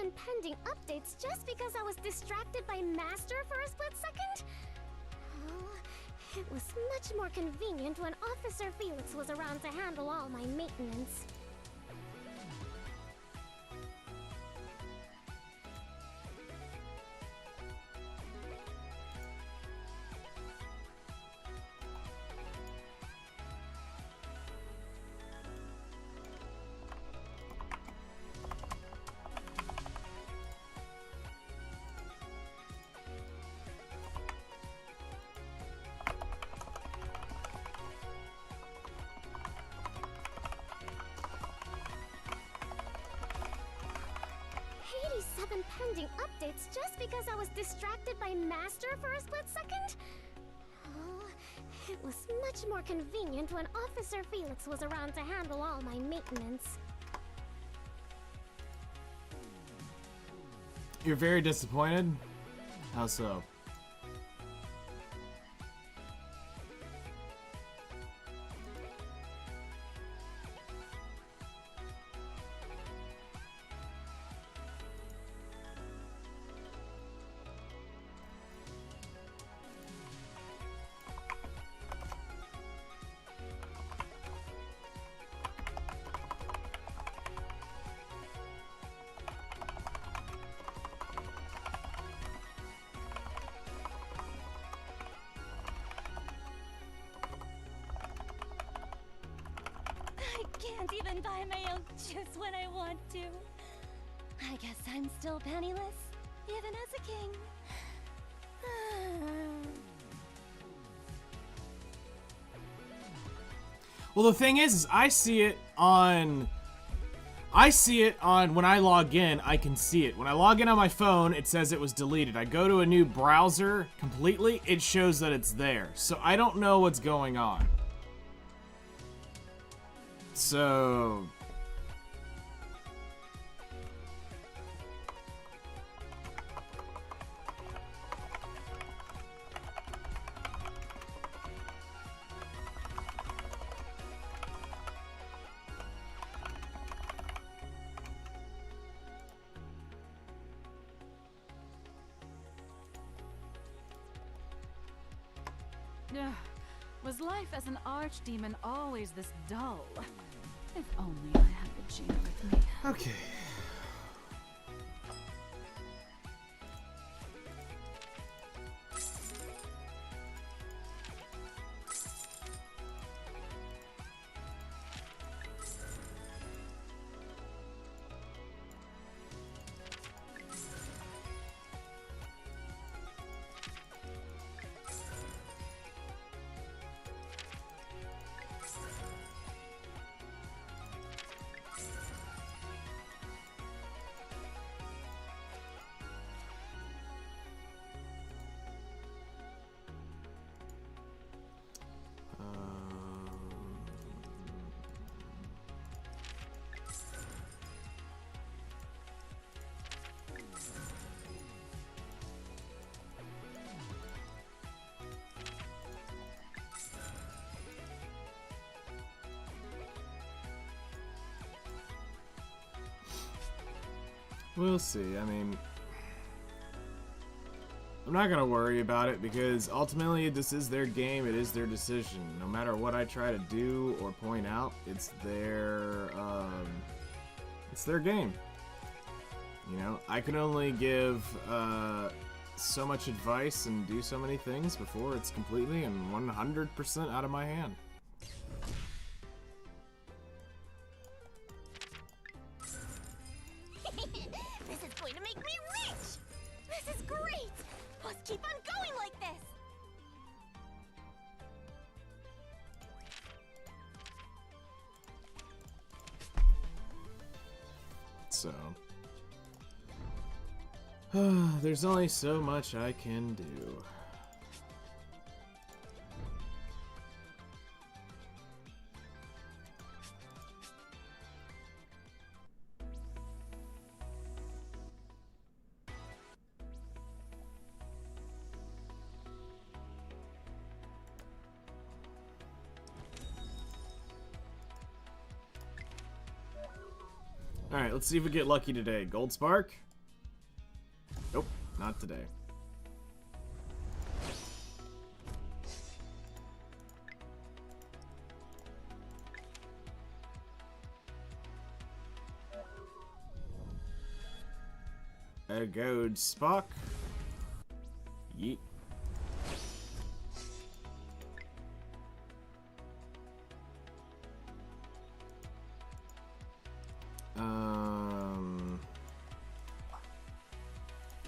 87 pending updates just because I was distracted by Master for a split second? Oh, it was much more convenient when Officer Felix was around to handle all my maintenance. Pending updates just because I was distracted by Master for a split second? Oh, it was much more convenient when Officer Felix was around to handle all my maintenance. You're very disappointed? How so? Can't even buy my own juice when I want to. I guess I'm still penniless, even as a king. Well, the thing is I see it on when I log in, I can see it. When I log in on my phone, it says it was deleted. I go to a new browser completely, it shows that it's there. So I don't know what's going on. So was life as an archdemon always this dull? If only I had the Gina with me. okay. We'll see. I mean, I'm not gonna worry about it because ultimately this is their game, it is their decision. No matter what I try to do or point out, it's their game. You know, I can only give so much advice and do so many things before it's completely and 100% out of my hand. So, there's only so much I can do. Alright, let's see if we get lucky today. Gold Spark? Not today. A goad Spock. Yeet.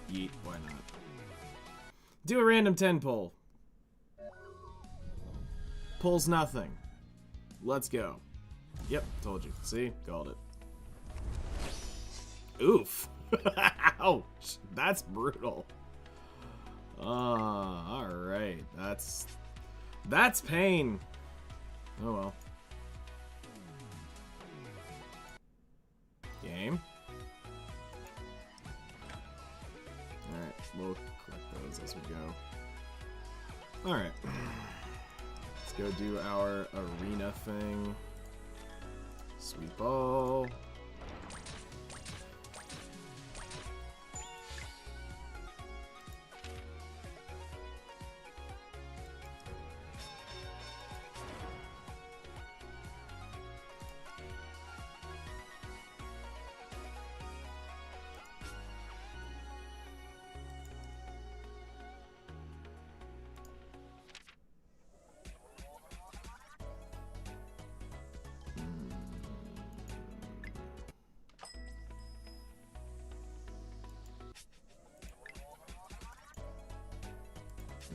Yeet, why not? Do a random 10 pull. Pulls nothing. Let's go. Yep, told you. See? Called it. Oof. Ouch. That's brutal. Alright. That's pain. Oh well. Game. Alright, we'll collect those as we go. Alright. Let's go do our arena thing. Sweet ball.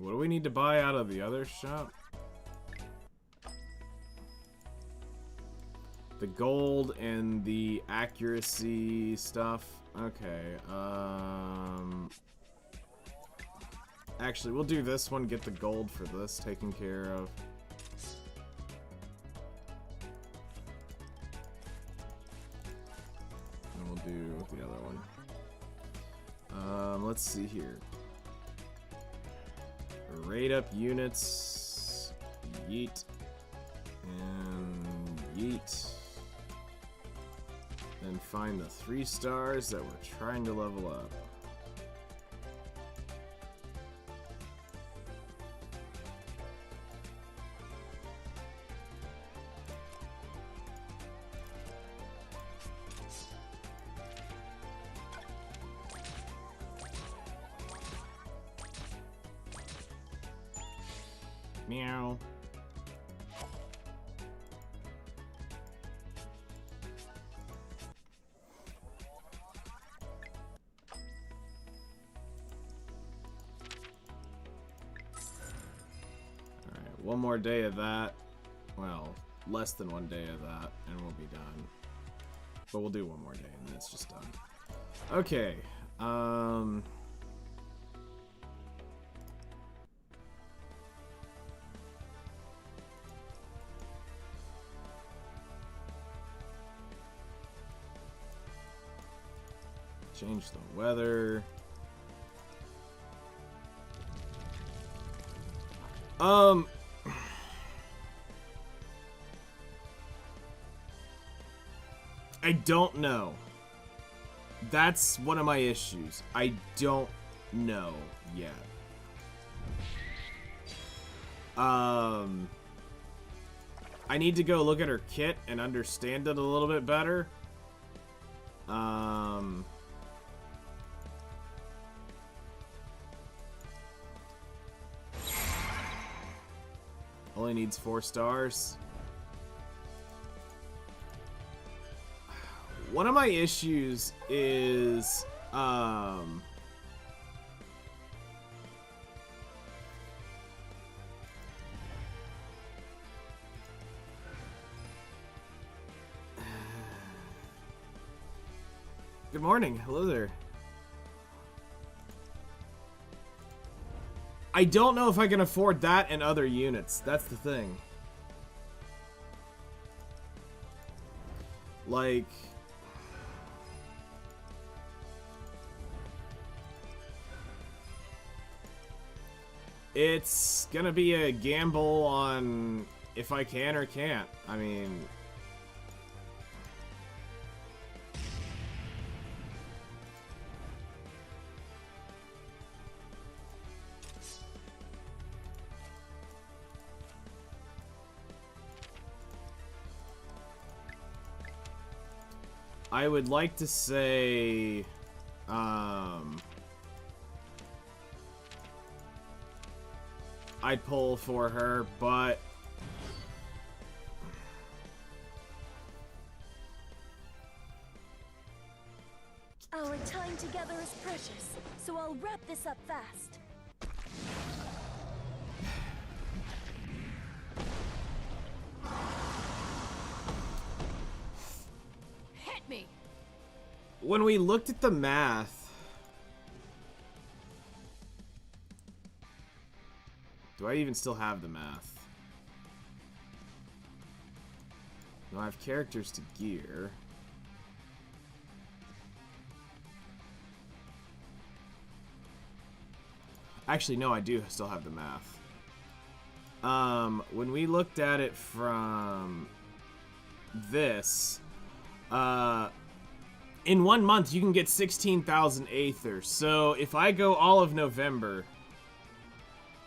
What do we need to buy out of the other shop? The gold and the accuracy stuff. Okay, actually, we'll do this one, get the gold for this taken care of. And we'll do the other one. Let's see here. Rate up units. Yeet. And yeet. Then find the 3 stars that we're trying to level up. Meow. Alright, one more day of that. Well, less than 1 day of that, and we'll be done. But we'll do one more day, and then it's just done. Okay, change the weather. I don't know. That's one of my issues. I don't know yet. I need to go look at her kit and understand it a little bit better. Only needs 4 stars. One of my issues is, good morning. Hello there. I don't know if I can afford that and other units. That's the thing. Like, it's gonna be a gamble on if I can or can't. I mean, I would like to say, I'd pull for her, but our time together is precious, so I'll wrap this up fast. Hit me! when we looked at the math, do I even still have the math? No, I have characters to gear. Actually, no, I do still have the math. When we looked at it from this, in 1 month you can get 16,000 Aether. So if I go all of November,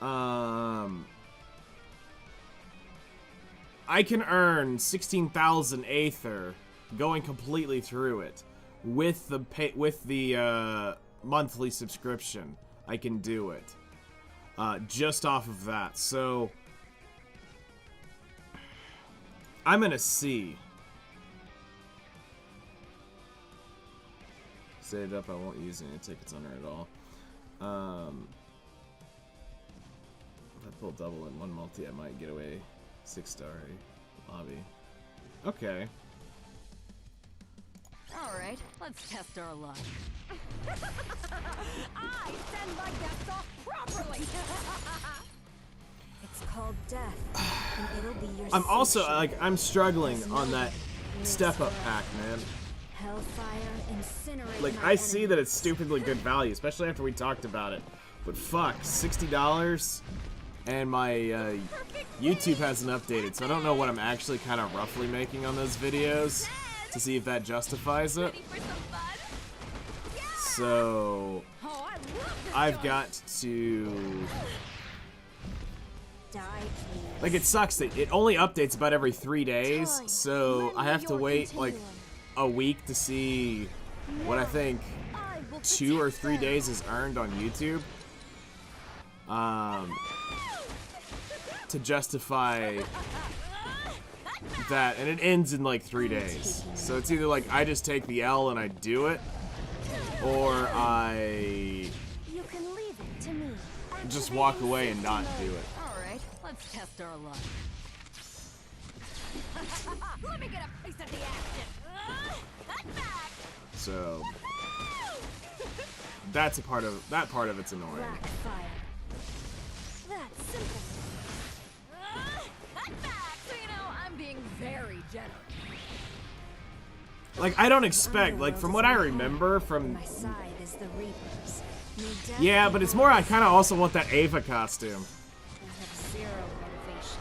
I can earn 16,000 Aether going completely through it with the monthly subscription. I can do it just off of that. So I'm gonna see. Save it up. I won't use any tickets on her at all. If I pull double in one multi, I might get away 6-star lobby. Okay. Alright, let's test our luck. I send my guests off properly! It's called death, and it'll be your I'm also, sanction. like, I'm struggling on that step-up pack, man. Hellfire, incinerate Like, my I see enemy. that it's stupidly good value, especially after we talked about it. But fuck, $60? And my YouTube hasn't updated, so I don't know what I'm actually kind of roughly making on those videos to see if that justifies it. So Oh, I love this I've joint. got to, Die, please. like, it sucks that it only updates about every 3 days, so I have to wait like a week to see what I think I will 2 or protect 3 them. days is earned on YouTube. To justify that, and it ends in like 3 days. So it's either like I just take the L and I do it, or I You can leave it to me. just walk Activating away and not safety do mode. it. Alright, let's test our luck. Let me get a piece of the action. Back. So that's that part of it's annoying. Black fire. That's simple. So you know, I'm being very generous. Like, I don't expect, like, from what I remember from, My side is the Reapers. May death yeah, but it's more I kind of also want that Ava costume. I have zero motivation.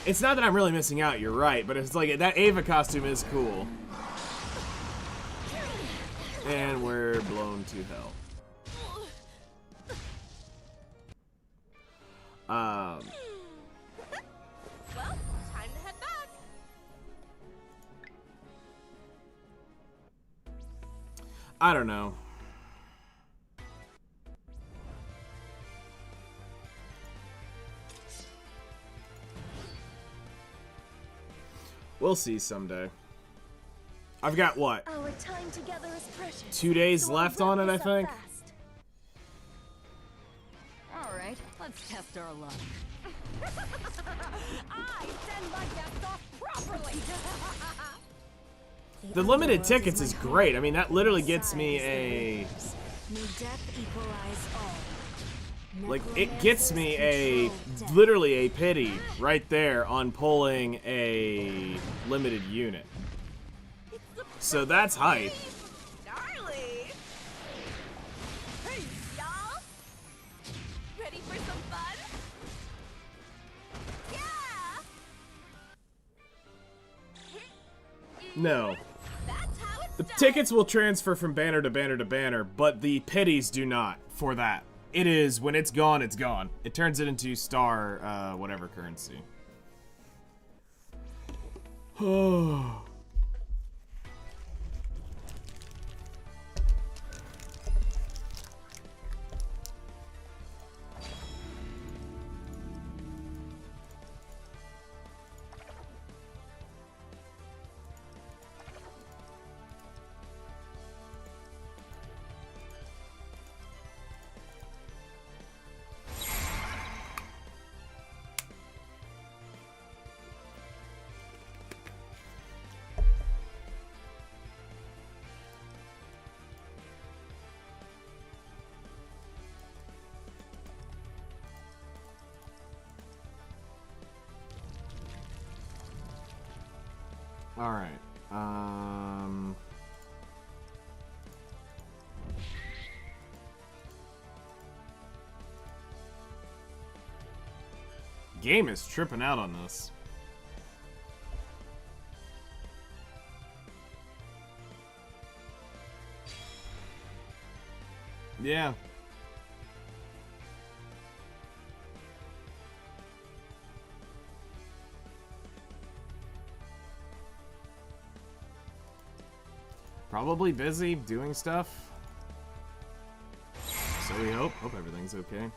It's not that I'm really missing out, you're right, but it's like that Ava costume is cool. And we're blown to hell. Well, time to head back. I don't know. We'll see someday. I've got what? Our time together is precious. 2 days so I'll left on wrap it, I this up think. fast. Alright, let's test our luck. I send my guests off properly. The limited tickets is great. I mean, that literally gets me a... May death equalize all. Like, it gets me a... literally a pity right there on pulling a limited unit. So that's hype. Gnarly. Hey, y'all. Ready for some fun? Yeah. No. That's how it's The done. tickets will transfer from banner to banner to banner, but the pities do not for that. It is, when it's gone, it's gone. It turns it into star, whatever currency. Alright. Game is tripping out on this. Yeah. Probably busy doing stuff. So we hope. Hope everything's okay.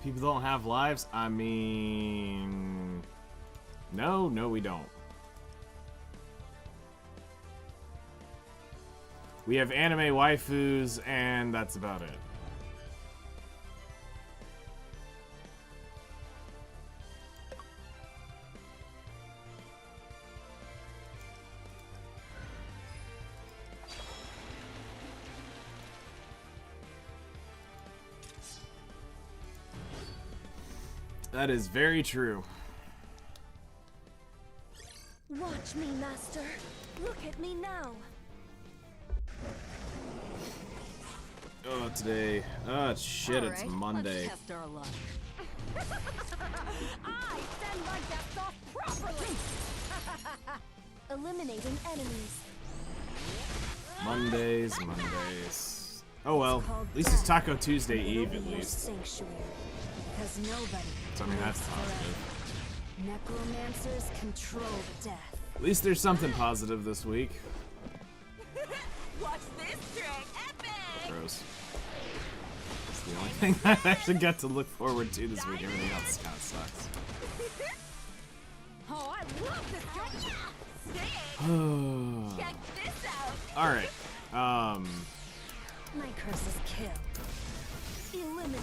People don't have lives? I mean... No, we don't. We have anime waifus, and that's about it. That is very true. Watch me, Master. Look at me now. Oh, today. Oh, shit, it's Alright, Monday. Let's test our luck. I send my guests off properly. Eliminating enemies. Mondays. Oh well, at least it's Taco Tuesday Eve at least. Sanctuary. Because nobody. So I mean, that's positive. Necromancers control death. At least there's something positive this week. Watch this trick, epic! Gross. That's the only thing I actually got to look forward to this week. Everything else kind of sucks. Oh, I love this trick! Check this out! Alright. My curse is killed. Eliminate.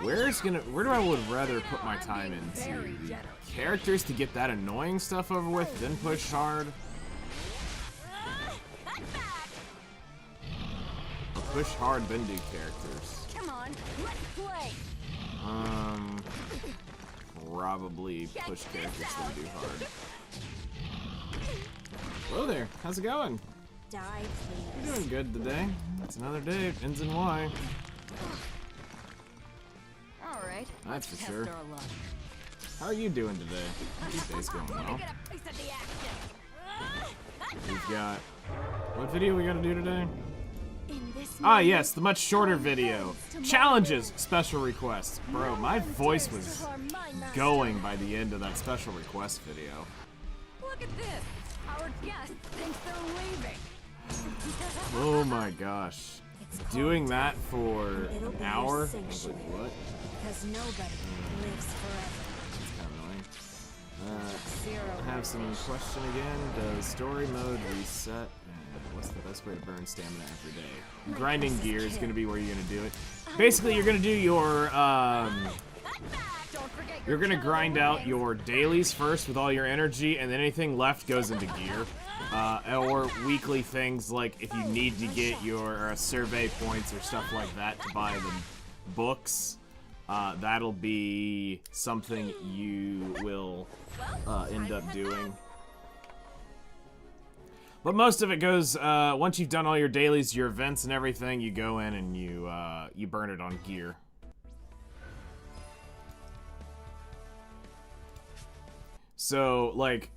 Where do I would rather put my time into? The characters to get that annoying stuff over with, then push hard? Or push hard, then do characters? Come on, let's play! Probably push characters, then do hard. Hello there, how's it going? Die, please. You're doing good today. It's another day, ends in Y. Alright, That's for let's sure. test our luck. How are you doing today? Your day's going well. Get a piece of the action. We've got... What video we gotta do today? In this Ah, yes, the much shorter video. Challenges, special requests. Bro, my voice was going by the end of that special request video. Look at this! Our guest thinks they're leaving. Oh my gosh. Doing that for an hour? I was like, what? Because nobody lives forever. That's kind of annoying. I have some question again. Does story mode reset? And what's the best way to burn stamina every day? Grinding gear is going to be where you're going to do it. Basically, you're going to do your, you're going to grind out your dailies first with all your energy, and then anything left goes into gear. Or weekly things like if you need to get your survey points or stuff like that to buy the books, that'll be something you will end up doing. But most of it goes, once you've done all your dailies, your events and everything, you go in and you burn it on gear. So, like,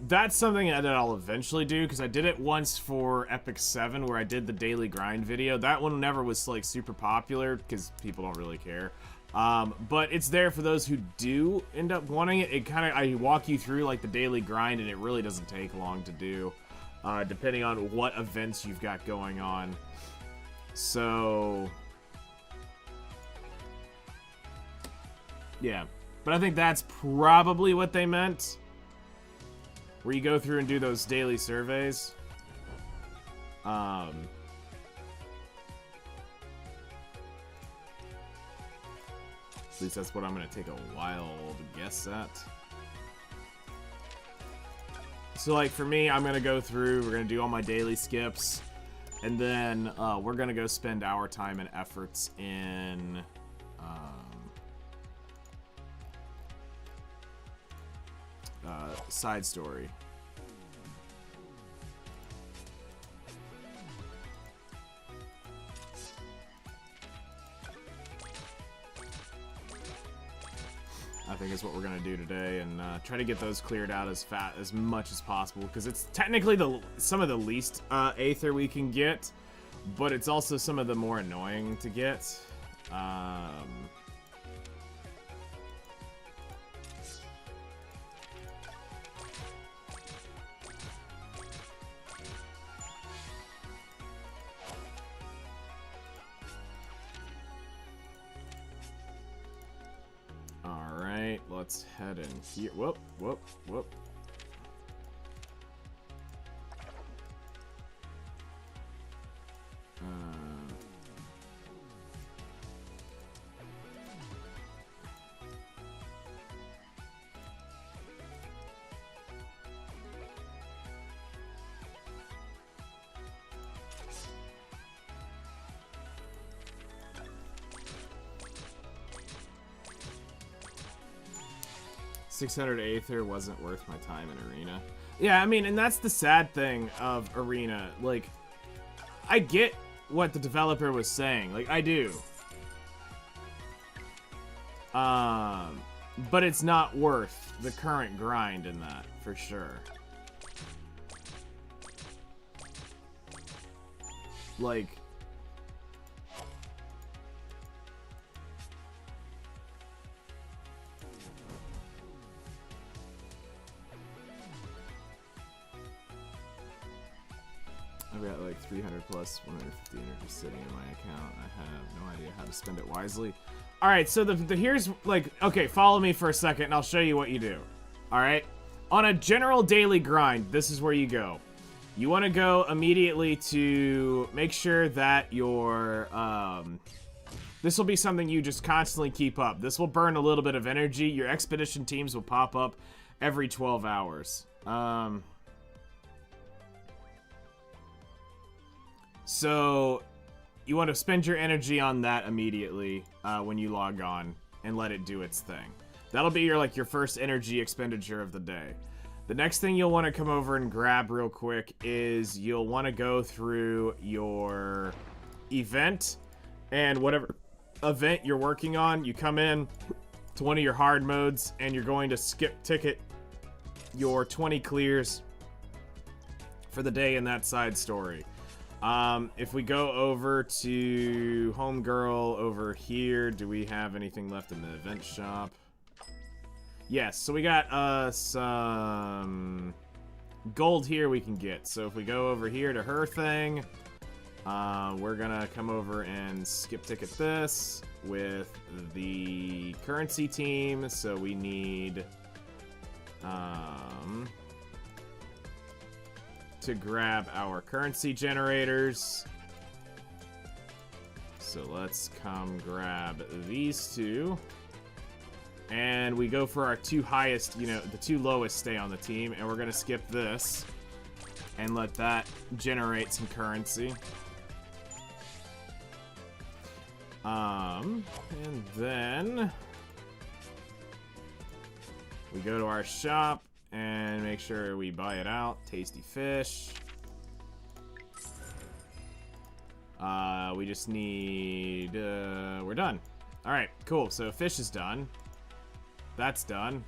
that's something that I'll eventually do, because I did it once for Epic 7, where I did the daily grind video. That one never was, like, super popular, because people don't really care. But it's there for those who do end up wanting it. It kind of, I walk you through, like, the daily grind, and it really doesn't take long to do, depending on what events you've got going on. So, yeah. But I think that's probably what they meant. where you go through and do those daily surveys. At least that's what I'm going to take a wild guess at. So, like, for me, I'm going to go through, we're going to do all my daily skips, and then we're going to go spend our time and efforts in side story. I think is what we're gonna do today, and try to get those cleared out as much as possible, because it's technically some of the least Aether we can get, but it's also some of the more annoying to get. Let's head in here. Whoop, whoop, whoop. 600 Aether wasn't worth my time in Arena. Yeah, I mean, and that's the sad thing of Arena. Like, I get what the developer was saying. Like, I do. But it's not worth the current grind in that, for sure. Like... I've got like 300 plus 150 energy sitting in my account. I have no idea how to spend it wisely. Alright, so here's like, okay, follow me for a second and I'll show you what you do. Alright? On a general daily grind, this is where you go. You want to go immediately to make sure that your, this will be something you just constantly keep up. This will burn a little bit of energy. Your expedition teams will pop up every 12 hours. So, you want to spend your energy on that immediately when you log on and let it do its thing. That'll be your first energy expenditure of the day. The next thing you'll want to come over and grab real quick is you'll want to go through your event, and whatever event you're working on, you come in to one of your hard modes and you're going to skip ticket your 20 clears for the day in that side story. If we go over to Homegirl over here, do we have anything left in the event shop? Yes, so we got some gold here we can get. So if we go over here to her thing, we're gonna come over and skip ticket this with the currency team. So we need to grab our currency generators. So let's come grab these two. And we go for our two highest, the two lowest stay on the team, and we're gonna skip this and let that generate some currency. And then we go to our shop and make sure we buy it out. Tasty fish. We just need, we're done. All right, cool. So fish is done. That's done.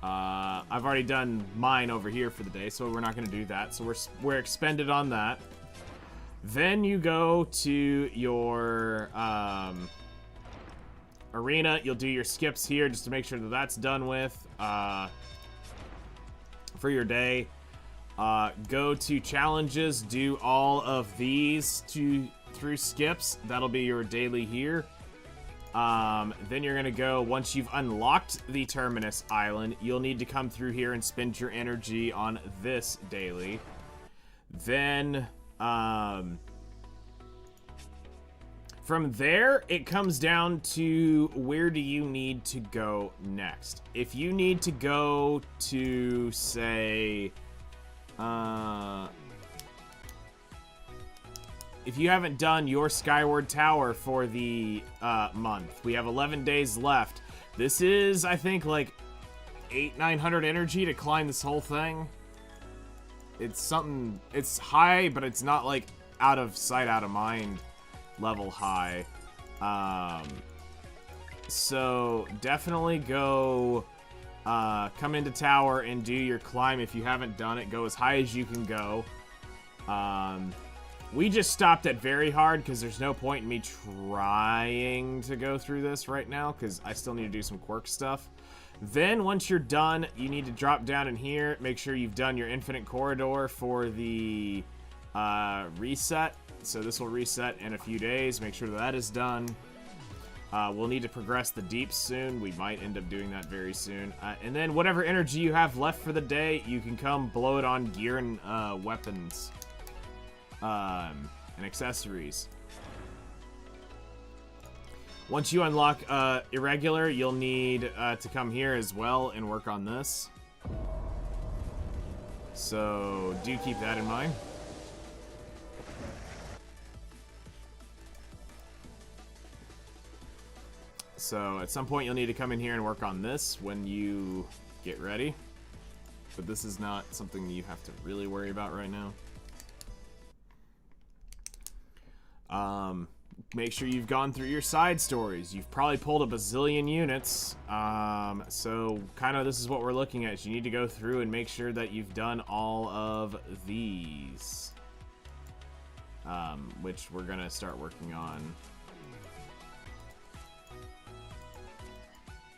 I've already done mine over here for the day, so we're not going to do that. So we're expended on that. Then you go to your arena. You'll do your skips here just to make sure that that's done with for your day. Go to challenges. Do all of these through skips. That'll be your daily here. Then you're gonna go, once you've unlocked the Terminus Island, you'll need to come through here and spend your energy on this daily. Then, from there, it comes down to where do you need to go next. If you need to go to, say, if you haven't done your Skyward Tower for the month, we have 11 days left. This is, I think, like 800-900 energy to climb this whole thing. It's something, it's high, but it's not like out of sight, out of mind level high. So definitely go come into tower and do your climb. If you haven't done it, go as high as you can go. We just stopped at very hard because there's no point in me trying to go through this right now because I still need to do some quirk stuff. Then once you're done, you need to drop down in here, make sure you've done your infinite corridor for the reset. So this will reset in a few days. Make sure that is done. We'll need to progress the deep soon. We might end up doing that very soon. And then whatever energy you have left for the day, you can come blow it on gear and weapons and accessories. Once you unlock Irregular, you'll need to come here as well and work on this. So do keep that in mind. So at some point you'll need to come in here and work on this when you get ready. But this is not something you have to really worry about right now. Make sure you've gone through your side stories. You've probably pulled a bazillion units. So kind of this is what we're looking at. You need to go through and make sure that you've done all of these. Which we're gonna start working on.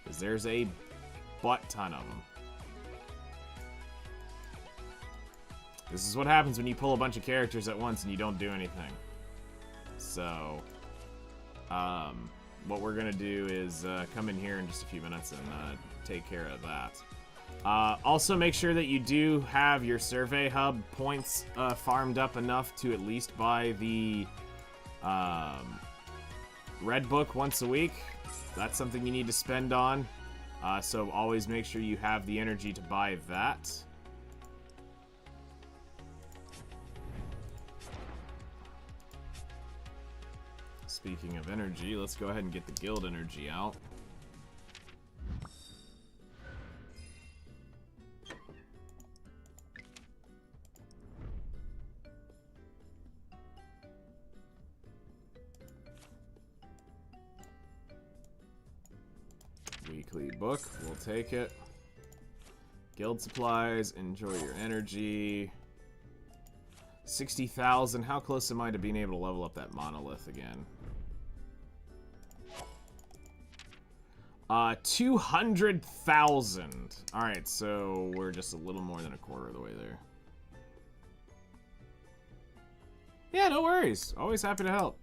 Because there's a butt ton of them. This is what happens when you pull a bunch of characters at once and you don't do anything. So, what we're gonna do is come in here in just a few minutes and take care of that. Also, make sure that you do have your survey hub points farmed up enough to at least buy the red book once a week. That's something you need to spend on. So always make sure you have the energy to buy that. Speaking of energy, let's go ahead and get the guild energy out. Weekly book, we'll take it. Guild supplies, enjoy your energy. 60,000, how close am I to being able to level up that monolith again? 200,000. Alright, so we're just a little more than a quarter of the way there. Yeah, no worries. Always happy to help.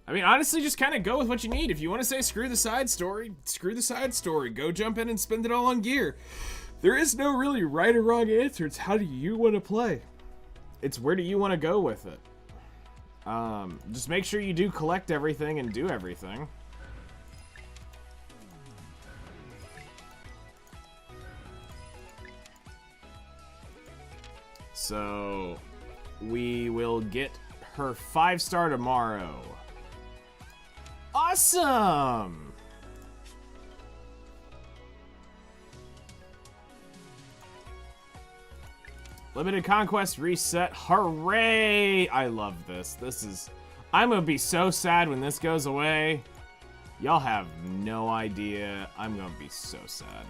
I mean, honestly, just kind of go with what you need. If you want to say screw the side story, screw the side story. Go jump in and spend it all on gear. There is no really right or wrong answer. It's how do you want to play? It's where do you want to go with it? Just make sure you do collect everything and do everything. So, we will get her 5-star tomorrow. Awesome! Limited Conquest reset. Hooray! I love this. This is... I'm gonna be so sad when this goes away. Y'all have no idea. I'm gonna be so sad.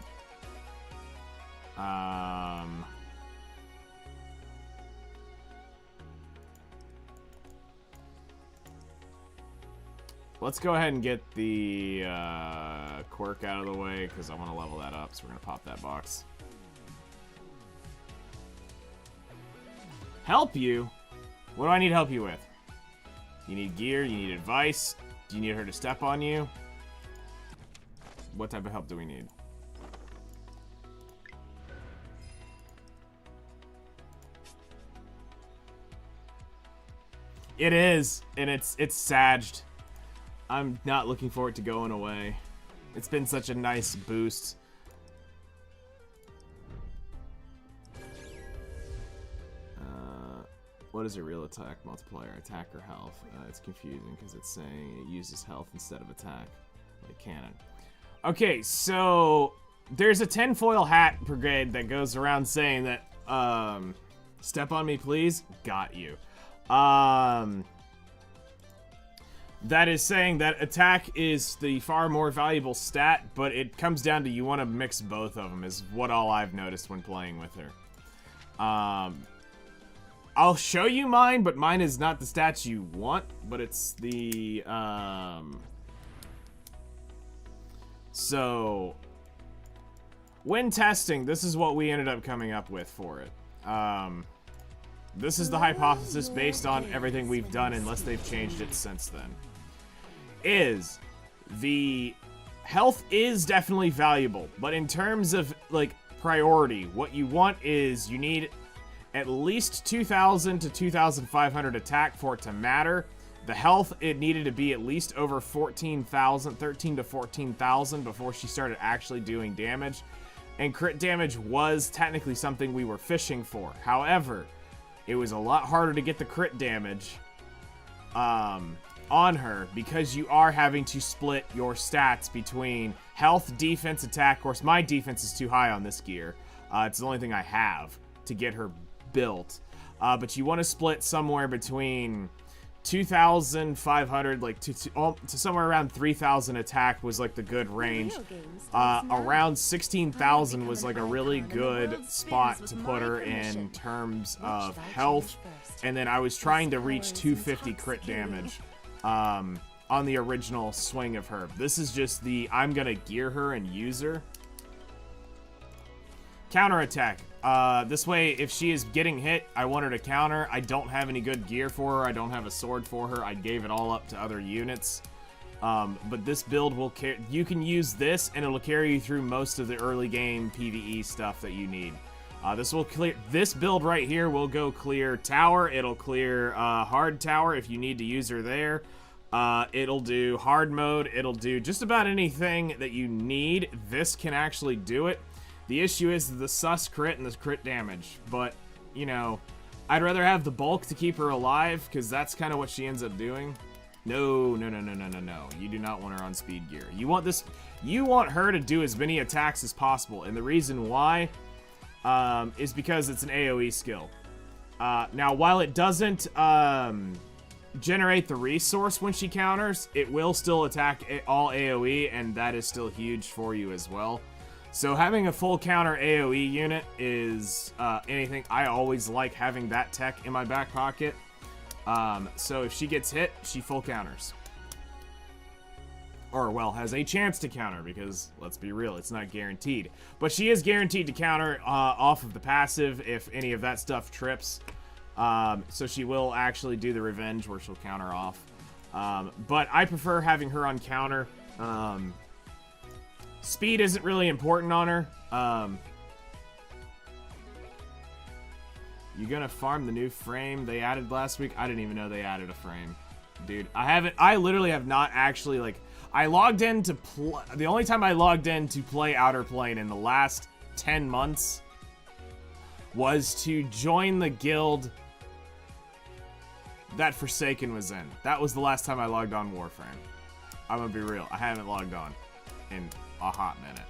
Let's go ahead and get the quirk out of the way, because I want to level that up, so we're going to pop that box. Help you? What do I need help you with? You need gear, you need advice. Do you need her to step on you? What type of help do we need? It is, and it's sagged. I'm not looking forward to going away. It's been such a nice boost. What is a real attack multiplier? Attack or health? It's confusing because it's saying it uses health instead of attack, like cannon. Okay, so there's a tinfoil hat brigade that goes around saying that, step on me, please. Got you. That is saying that attack is the far more valuable stat, but it comes down to you want to mix both of them, is what all I've noticed when playing with her. I'll show you mine, but mine is not the stats you want, but it's the, So, when testing, this is what we ended up coming up with for it. This is the hypothesis based on everything we've done, unless they've changed it since then. Is the health is definitely valuable, but in terms of, like, priority, what you want is you need at least 2,000 to 2,500 attack for it to matter. The health, it needed to be at least over 14,000, 13 to 14,000 before she started actually doing damage. And crit damage was technically something we were fishing for. However, it was a lot harder to get the crit damage on her because you are having to split your stats between health, defense, attack. Of course, my defense is too high on this gear. It's the only thing I have to get her built. But you want to split somewhere between 2,500, like to somewhere around 3,000 attack was like the good range. Around 16,000 was like a really good spot to put her in terms of health. And then I was trying to reach 250 crit damage on the original swing of her. This is just the I'm gonna gear her and use her. Counterattack. This way, if she is getting hit, I want her to counter. I don't have any good gear for her. I don't have a sword for her. I gave it all up to other units. But this build will carry. You can use this, and it'll carry you through most of the early game PvE stuff that you need. This will clear. This build right here will go clear tower. It'll clear hard tower if you need to use her there. It'll do hard mode. It'll do just about anything that you need. This can actually do it. The issue is the sus crit and the crit damage, but, you know, I'd rather have the bulk to keep her alive, because that's kind of what she ends up doing. No. You do not want her on speed gear. You want her to do as many attacks as possible, and the reason why is because it's an AoE skill. Now, while it doesn't generate the resource when she counters, it will still attack all AoE, and that is still huge for you as well. So having a full counter AoE unit is anything. I always like having that tech in my back pocket. So if she gets hit, she full counters. Or, well, has a chance to counter, because, let's be real, it's not guaranteed. But she is guaranteed to counter off of the passive if any of that stuff trips. So she will actually do the revenge where she'll counter off. But I prefer having her on counter. Speed isn't really important on her. You gonna farm the new frame they added last week? I didn't even know they added a frame. Dude, I literally have not actually, like, I logged in to play, the only time I logged in to play Outerplane in the last 10 months was to join the guild that Forsaken was in. That was the last time I logged on Warframe. I'm gonna be real, I haven't logged on in a hot minute.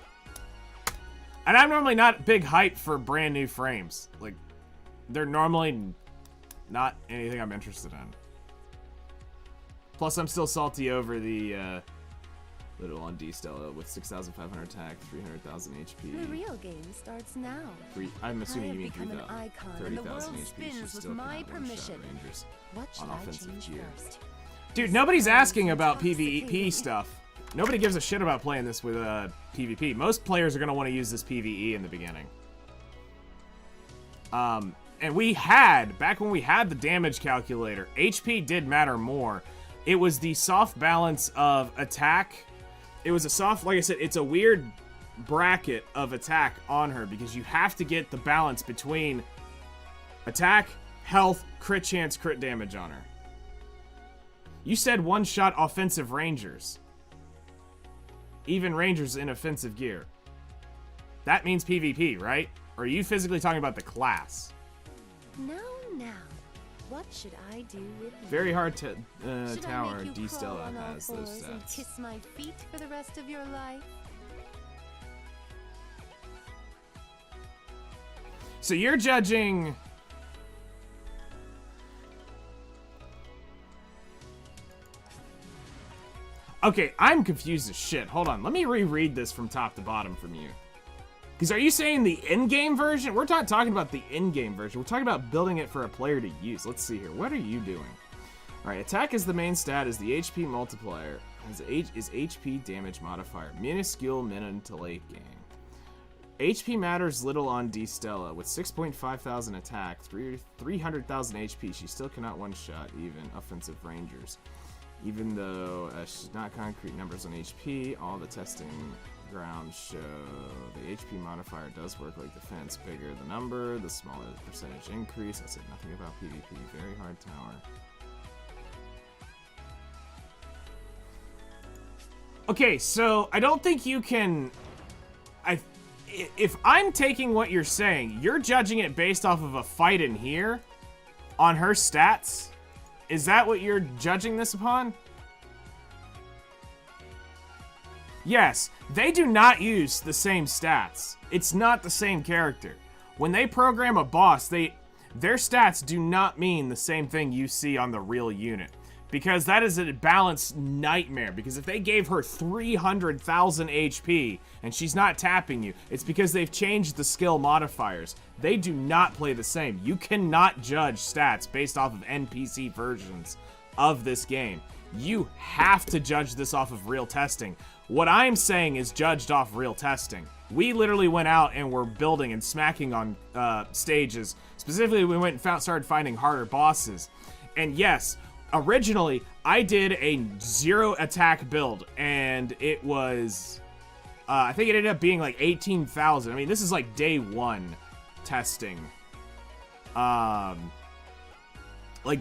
And I'm normally not big hype for brand new frames. Like, they're normally not anything I'm interested in. Plus, I'm still salty over the little on D-Stella with 6,500 attack, 300,000 HP. The real game starts now. I'm assuming you mean 30,000 HP. Spins with my permission. What should on I offensive change gear. first? Dude, nobody's asking about PvP stuff. Nobody gives a shit about playing this with PvP. Most players are going to want to use this PvE in the beginning. And we had, back when we had the damage calculator, HP did matter more. It was the soft balance of attack. It was a soft, like I said, it's a weird bracket of attack on her because you have to get the balance between attack, health, crit chance, crit damage on her. You said one-shot offensive rangers. Even rangers in offensive gear. That means PvP, right? Or are you physically talking about the class? Now, what should I do with you? Very hard to Should tower. I make you D crawl Stella on all has those fours and stats. kiss my feet for the rest of your life? So you're judging. Okay, I'm confused as shit. Hold on, let me reread this from top to bottom from you. Because are you saying the in-game version? We're not talking about the in-game version. We're talking about building it for a player to use. Let's see here. What are you doing? All right, attack is the main stat, is the HP multiplier, is HP damage modifier, minuscule min to late game. HP matters little on D Stella. With 6,500 attack, 300,000 HP, she still cannot one-shot even offensive rangers. Even though she's not concrete numbers on HP, all the testing grounds show the HP modifier does work like defense. Bigger the number, the smaller the percentage increase. I said nothing about PvP. Very hard tower. Okay, so I don't think you can... If I'm taking what you're saying, you're judging it based off of a fight in here on her stats? Is that what you're judging this upon? Yes, they do not use the same stats. It's not the same character. When they program a boss, their stats do not mean the same thing you see on the real unit. Because that is a balanced nightmare. Because if they gave her 300,000 HP and she's not tapping you, it's because they've changed the skill modifiers. They do not play the same. You cannot judge stats based off of NPC versions of this game. You have to judge this off of real testing. What I'm saying is judged off real testing. We literally went out and were building and smacking on stages. Specifically, we went and started finding harder bosses. And yes, originally, I did a 0 attack build, and it was, I think it ended up being like 18,000. I mean, this is like day 1 testing. Like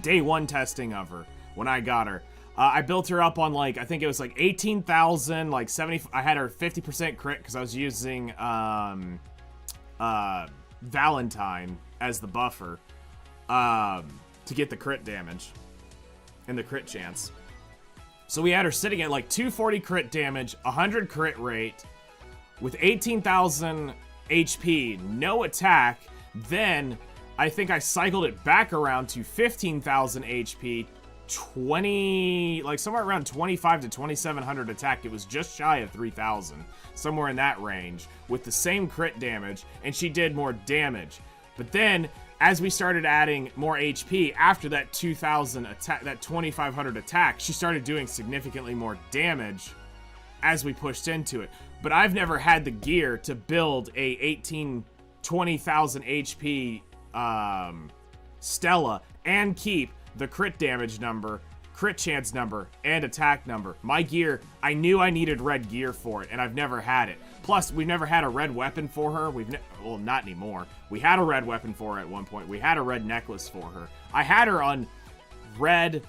day 1 testing of her when I got her. I built her up on like, I think it was like 18,000, like 70, I had her 50% crit because I was using Valentine as the buffer to get the crit damage and the crit chance. So we had her sitting at like 240 crit damage, 100 crit rate, with 18,000 HP, no attack. Then I think I cycled it back around to 15,000 HP, 20, like somewhere around 25 to 2,700 attack. It was just shy of 3,000, somewhere in that range, with the same crit damage, and she did more damage. But then, as we started adding more HP after that 2,000 attack, that 2,500 attack, she started doing significantly more damage as we pushed into it. But I've never had the gear to build a 20,000 HP Stella and keep the crit damage number, crit chance number, and attack number. My gear, I knew I needed red gear for it, and I've never had it. Plus, we've never had a red weapon for her. Well, not anymore. We had a red weapon for her at one point. We had a red necklace for her. I had her on red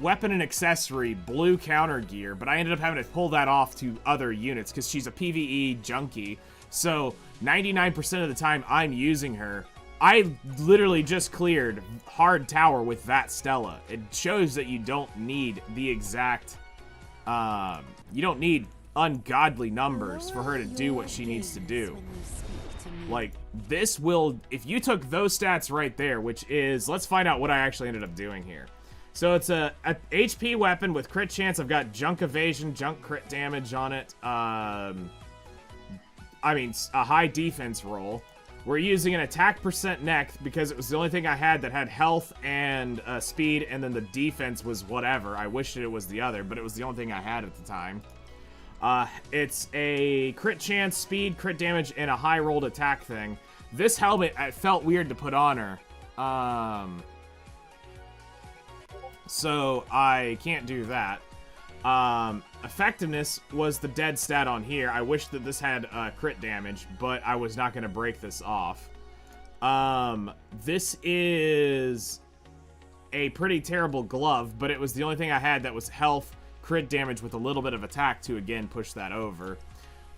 weapon and accessory, blue counter gear, but I ended up having to pull that off to other units because she's a PvE junkie. So 99% of the time I'm using her. I literally just cleared hard tower with that Stella. It shows that you don't need the exact, you don't need ungodly numbers for her to do what she needs to do. Like, this will, if you took those stats right there, which is, let's find out what I actually ended up doing here. So it's a HP weapon with crit chance. I've got junk evasion, junk crit damage on it. I mean, a high defense roll. We're using an attack percent neck because it was the only thing I had that had health and speed, and then the defense was whatever. I wished it was the other, but it was the only thing I had at the time. It's a crit chance, speed, crit damage, and a high rolled attack thing. This helmet, it felt weird to put on her. So I can't do that. Effectiveness was the dead stat on here. I wish that this had crit damage, but I was not going to break this off. This is a pretty terrible glove, but it was the only thing I had that was health, crit damage with a little bit of attack to, again, push that over.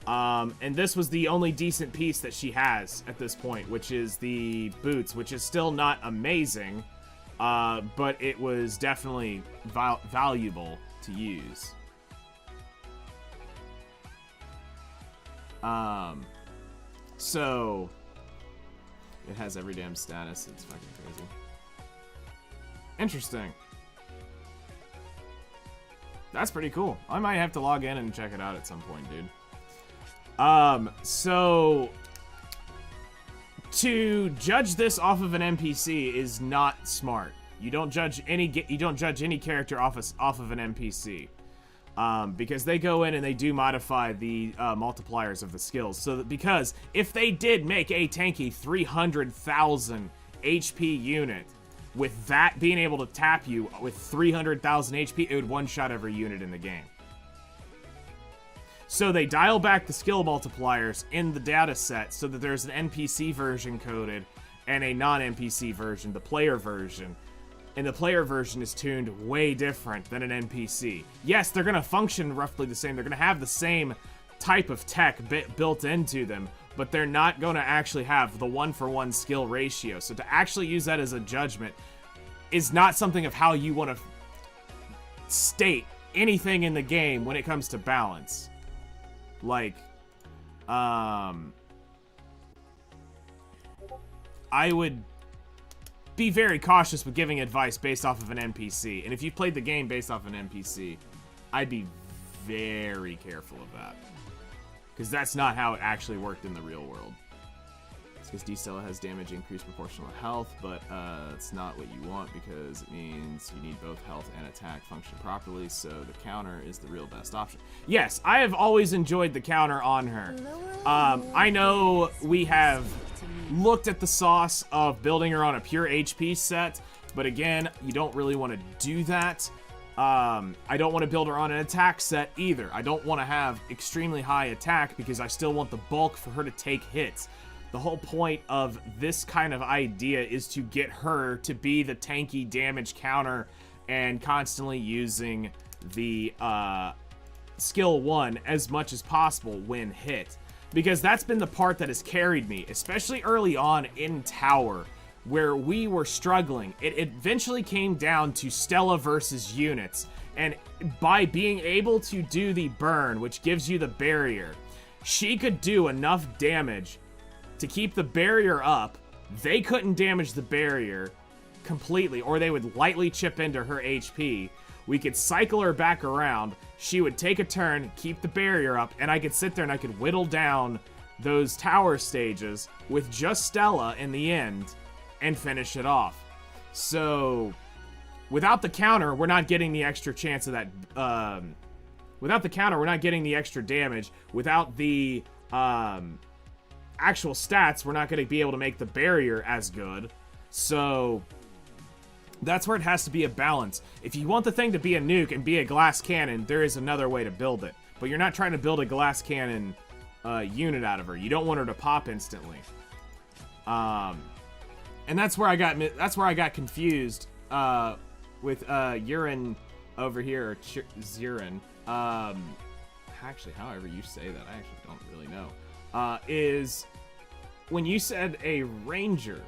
And this was the only decent piece that she has at this point, which is the boots, which is still not amazing, but it was definitely valuable to use. So it has every damn status. It's fucking crazy. Interesting. That's pretty cool. I might have to log in and check it out at some point, dude. So to judge this off of an NPC is not smart. You don't judge any character off of an NPC. Because they go in and they do modify the multipliers of the skills. So that, because if they did make a tanky 300,000 HP unit, with that being able to tap you with 300,000 HP, it would one-shot every unit in the game. So they dial back the skill multipliers in the data set so that there's an NPC version coded and a non-NPC version, the player version. And the player version is tuned way different than an NPC. Yes, they're going to function roughly the same. They're going to have the same type of tech built into them, but they're not going to actually have the one-for-one skill ratio. So to actually use that as a judgment is not something of how you want to state anything in the game when it comes to balance. Like, I would be very cautious with giving advice based off of an NPC. And if you've played the game based off an NPC, I'd be very careful of that. Because that's not how it actually worked in the real world. It's because D-Stella has damage increased proportional to health, but it's not what you want because it means you need both health and attack function properly, so the counter is the real best option. Yes, I have always enjoyed the counter on her. I know we have looked at the sauce of building her on a pure HP set, but again, you don't really want to do that. I don't want to build her on an attack set either. I don't want to have extremely high attack because I still want the bulk for her to take hits. The whole point of this kind of idea is to get her to be the tanky damage counter and constantly using the skill 1 as much as possible when hit. Because that's been the part that has carried me, especially early on in Tower, where we were struggling. It eventually came down to Stella versus units, and by being able to do the burn, which gives you the barrier, she could do enough damage to keep the barrier up. They couldn't damage the barrier completely, or they would lightly chip into her HP. We could cycle her back around. She would take a turn, keep the barrier up, and I could sit there and I could whittle down those tower stages with just Stella in the end and finish it off. So without the counter, we're not getting the extra chance of that. Without the counter, we're not getting the extra damage. Without the actual stats, we're not going to be able to make the barrier as good. So that's where it has to be a balance. If you want the thing to be a nuke and be a glass cannon, there is another way to build it. But you're not trying to build a glass cannon unit out of her. You don't want her to pop instantly. And that's where I got confused with Urine over here, or Zurin. Actually, however you say that, I actually don't really know. Is when you said a ranger,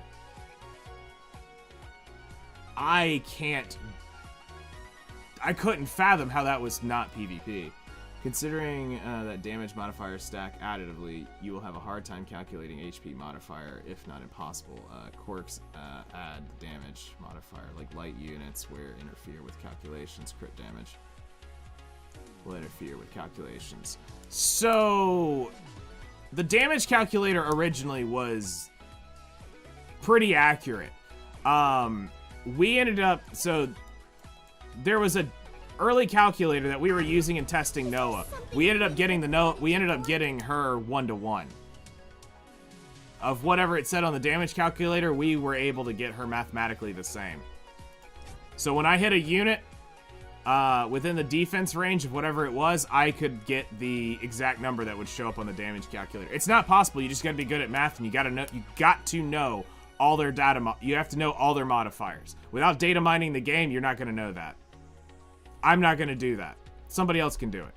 I couldn't fathom how that was not PvP. Considering that damage modifier stack additively, you will have a hard time calculating HP modifier, if not impossible. Quirks add the damage modifier, like light units where interfere with calculations. Crit damage will interfere with calculations. So the damage calculator originally was pretty accurate. We ended up, so there was a early calculator that we were using in testing Noah. We ended up getting her 1-to-1. Of whatever it said on the damage calculator, we were able to get her mathematically the same. So when I hit a unit within the defense range of whatever it was, I could get the exact number that would show up on the damage calculator. It's not possible. You just got to be good at math, and you got to know all their data. You have to know all their modifiers. Without data mining the game, you're not going to know that. I'm not going to do that. Somebody else can do it.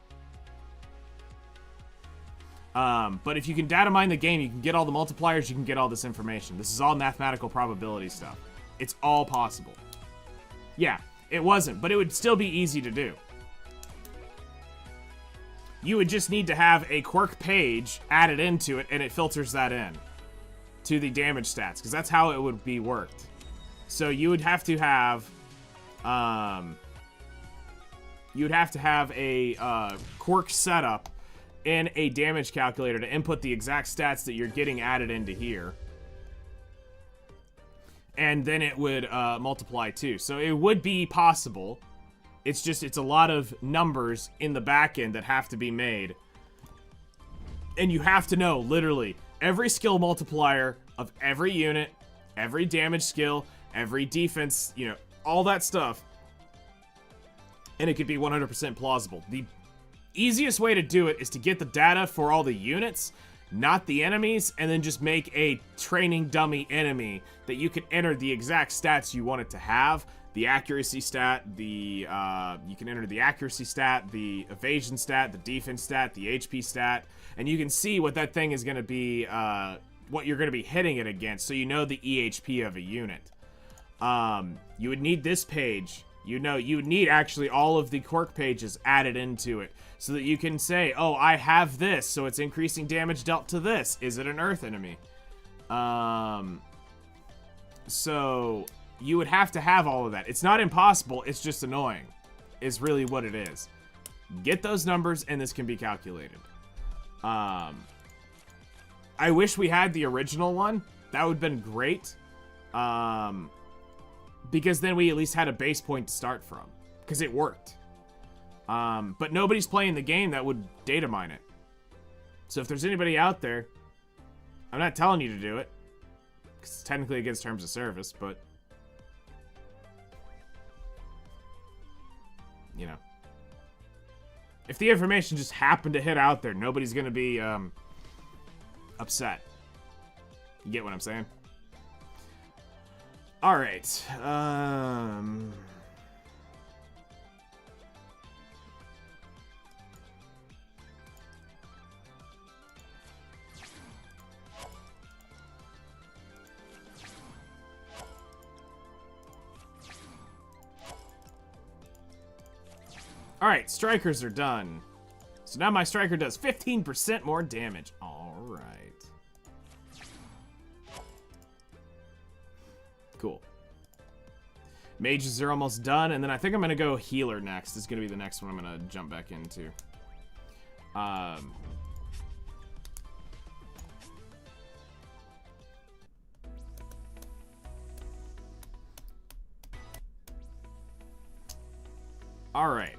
But if you can data mine the game, you can get all the multipliers, you can get all this information. This is all mathematical probability stuff. It's all possible. Yeah, it wasn't, but it would still be easy to do. You would just need to have a quirk page added into it, and it filters that in to the damage stats, because that's how it would be worked. So you would have to have, a quirk setup in a damage calculator to input the exact stats that you're getting added into here. And then it would multiply too. So it would be possible. It's just, it's a lot of numbers in the back end that have to be made. And you have to know, literally, every skill multiplier of every unit, every damage skill, every defense, you know, all that stuff. And it could be 100% plausible. The easiest way to do it is to get the data for all the units, not the enemies, and then just make a training dummy enemy that you can enter the exact stats you want it to have. The accuracy stat, you can enter the accuracy stat, the evasion stat, the defense stat, the HP stat, and you can see what that thing is going to be, what you're going to be hitting it against, so you know the EHP of a unit. You would need this page. You would need actually all of the quirk pages added into it so that you can say, oh, I have this, so it's increasing damage dealt to this. Is it an earth enemy? So you would have to have all of that. It's not impossible, it's just annoying, is really what it is. Get those numbers and this can be calculated. I wish we had the original one. That would have been great. Because then we at least had a base point to start from. Because it worked. But nobody's playing the game that would data mine it. So if there's anybody out there, I'm not telling you to do it. Because it's technically against terms of service, but... you know. If the information just happened to hit out there, nobody's going to be upset. You get what I'm saying? Alright, Alright, strikers are done. So now my striker does 15% more damage. Alright. Cool. Mages are almost done, and then I think I'm going to go healer next. This is going to be the next one I'm going to jump back into. Alright.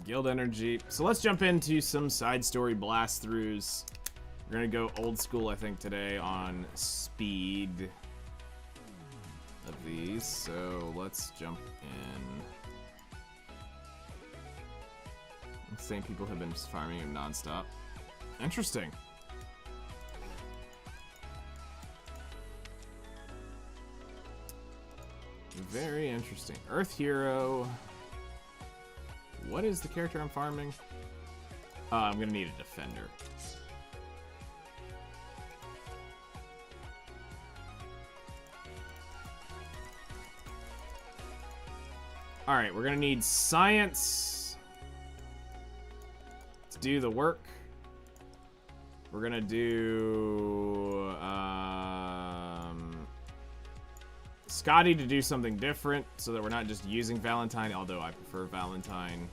Guild energy. So let's jump into some side story blast throughs. We're going to go old school, I think, today on speed of these, so let's jump in. The same people have been farming him non-stop. Interesting. Very interesting. Earth Hero. What is the character I'm farming? I'm gonna need a defender. Alright, we're gonna need science to do the work. We're gonna do Scotty to do something different so that we're not just using Valentine, although I prefer Valentine.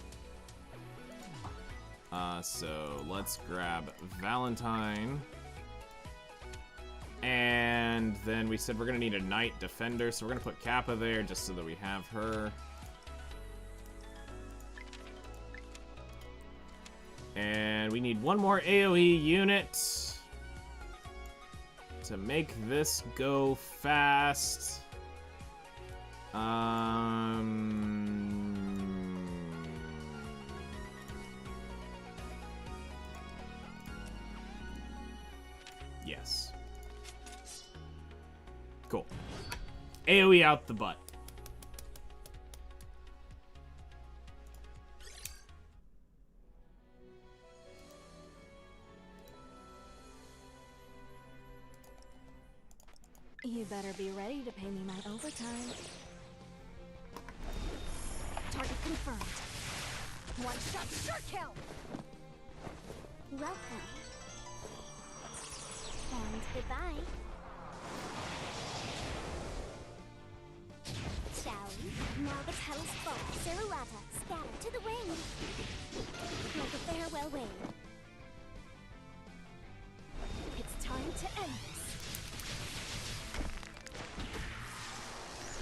So let's grab Valentine. And then we said we're gonna need a Knight Defender, so we're gonna put Kappa there just so that we have her. And we need one more AoE unit to make this go fast. Cool. AoE out the butt. You better be ready to pay me my overtime. Target confirmed. One shot, sure kill! Welcome. And goodbye. Shall we? Now the petals fall. Cerulata, scatter to the wind. Like a farewell wave. It's time to end this.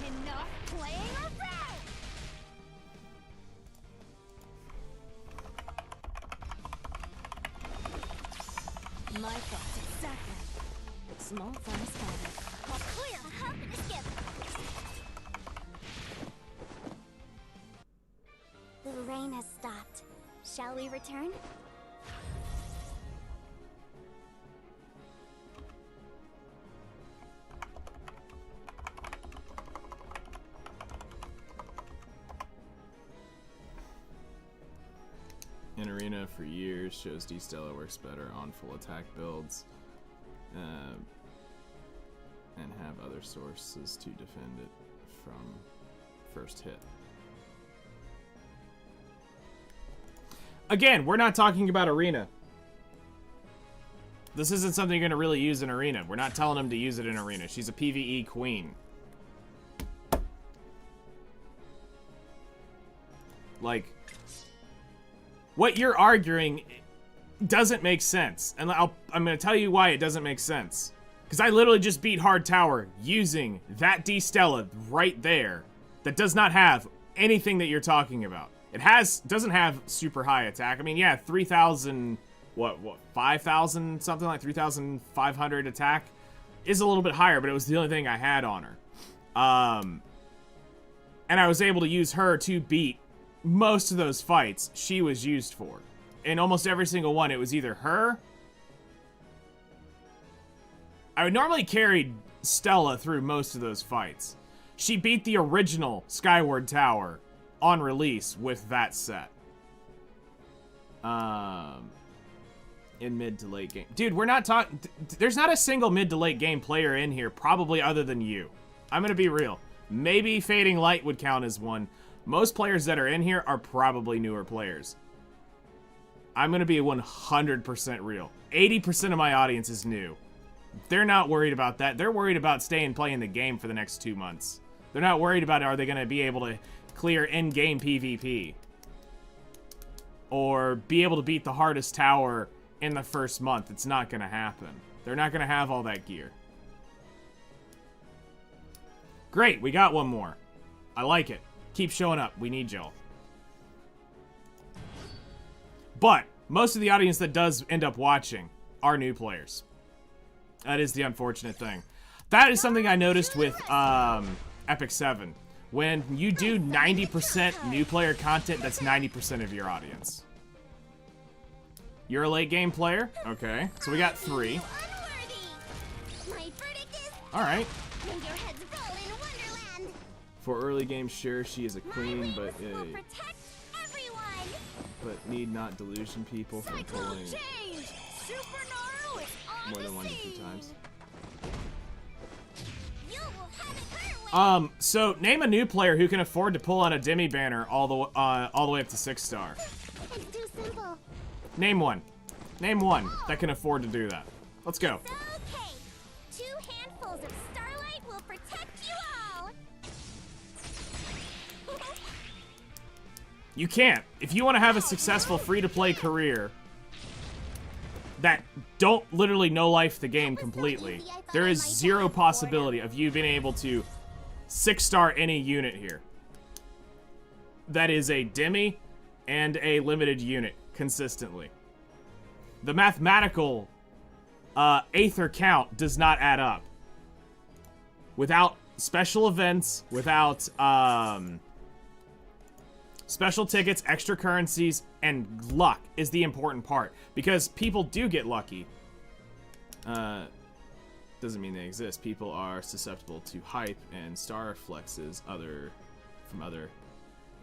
Enough playing around! My thoughts exactly. Small fun spotted. All clear. A hop and a skip. The rain has stopped. Shall we return? In Arena for years shows D Stella works better on full attack builds and have other sources to defend it from first hit. Again, we're not talking about Arena. This isn't something you're going to really use in Arena. We're not telling him to use it in Arena. She's a PvE queen. Like, what you're arguing doesn't make sense. And I'm going to tell you why it doesn't make sense. Because I literally just beat Hard Tower using that D Stella right there that does not have anything that you're talking about. It doesn't have super high attack. I mean, yeah, 3,000, what, 5,000, something like 3,500 attack is a little bit higher, but it was the only thing I had on her. And I was able to use her to beat most of those fights she was used for. In almost every single one, it was either her. I would normally carry Stella through most of those fights. She beat the original Skyward Tower on release with that set. In mid to late game. Dude, we're not talking... There's not a single mid to late game player in here, probably other than you. I'm gonna be real. Maybe Fading Light would count as one. Most players that are in here are probably newer players. I'm gonna be 100% real. 80% of my audience is new. They're not worried about that. They're worried about staying playing the game for the next 2 months. They're not worried about are they gonna be able to clear in-game PvP. Or be able to beat the hardest tower in the first month. It's not gonna happen. They're not gonna have all that gear. Great, we got one more. I like it. Keep showing up. We need y'all. But most of the audience that does end up watching are new players. That is the unfortunate thing. That is something I noticed with Epic 7. When you do 90% new player content, that's 90% of your audience. You're a late game player? Okay. So we got 3. Alright. For early game, sure, she is a queen, but need not delusion people from pulling more than 1 to 2 times. So name a new player who can afford to pull on a demi banner all the way up to 6-star. It's too simple. Name one. Name one that can afford to do that. Let's go. It's okay. 2 handfuls of starlight will protect you all. You can't. If you want to have a successful free-to-play career that don't literally no-life the game completely, there is 0 possibility of you being able to 6-star any unit here. That is a demi and a limited unit consistently. The mathematical Aether count does not add up. Without special events, without special tickets, extra currencies, and luck is the important part. Because people do get lucky. doesn't mean they exist. People are susceptible to hype and star flexes from other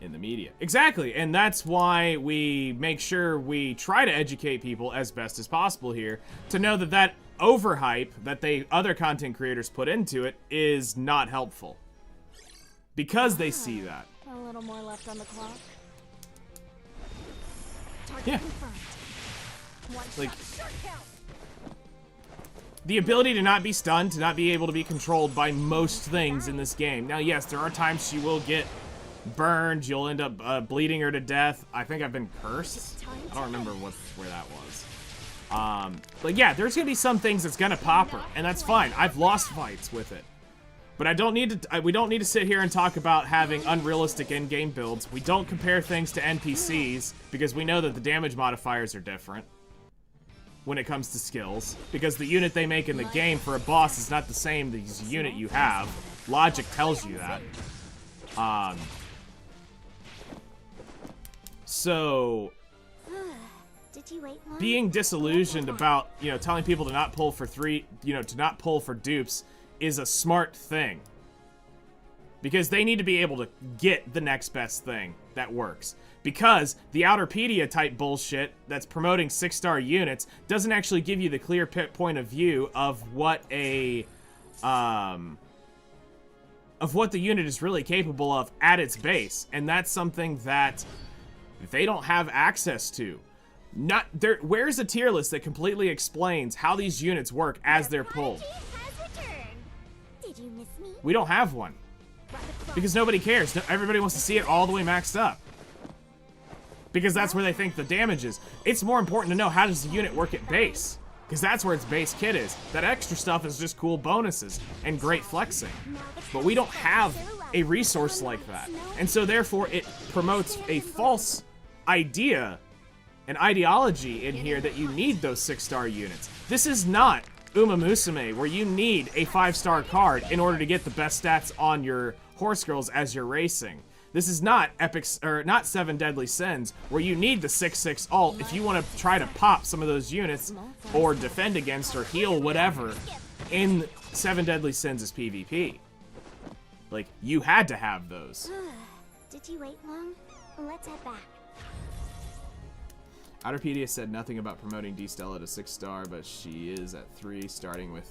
in the media. Exactly, and that's why we make sure we try to educate people as best as possible here to know that that overhype that other content creators put into it is not helpful. Because they see that. A little more left on the clock. Target Yeah. confirmed. One Like, shot, short count. the ability to not be stunned, to not be able to be controlled by most things in this game. Now, yes, there are times she will get burned, you'll end up bleeding her to death. I think I've been cursed. I don't remember where that was. But yeah, there's gonna be some things that's gonna pop her, and that's fine. I've lost fights with it. But I don't need to, we don't need to sit here and talk about having unrealistic in-game builds. We don't compare things to NPCs, because we know that the damage modifiers are different when it comes to skills, because the unit they make in the game for a boss is not the same as the unit you have. Logic tells you that. So Did you wait long? being disillusioned about, you know, telling people to not pull for to not pull for dupes is a smart thing. Because they need to be able to get the next best thing that works. Because the Outerpedia type bullshit that's promoting 6-star units doesn't actually give you the clear point of view of what the unit is really capable of at its base. And that's something that they don't have access to. Where's a tier list that completely explains how these units work as they're pulled? Did you miss me? We don't have one. Because nobody cares. Everybody wants to see it all the way maxed up. Because that's where they think the damage is. It's more important to know how does the unit work at base. Because that's where its base kit is. That extra stuff is just cool bonuses and great flexing. But we don't have a resource like that. And so therefore it promotes a false idea, an ideology in here that you need those 6-star units. This is not Uma Musume, where you need a 5-star card in order to get the best stats on your horse girls as you're racing. This is not not 7 Deadly Sins, where you need the 6/6 ult if you want to try to pop some of those units or defend against or heal whatever in 7 Deadly Sins as PvP. Like, you had to have those. Did you wait long? Let's head back. Outerpedia said nothing about promoting D-Stella to 6-star, but she is at 3, starting with...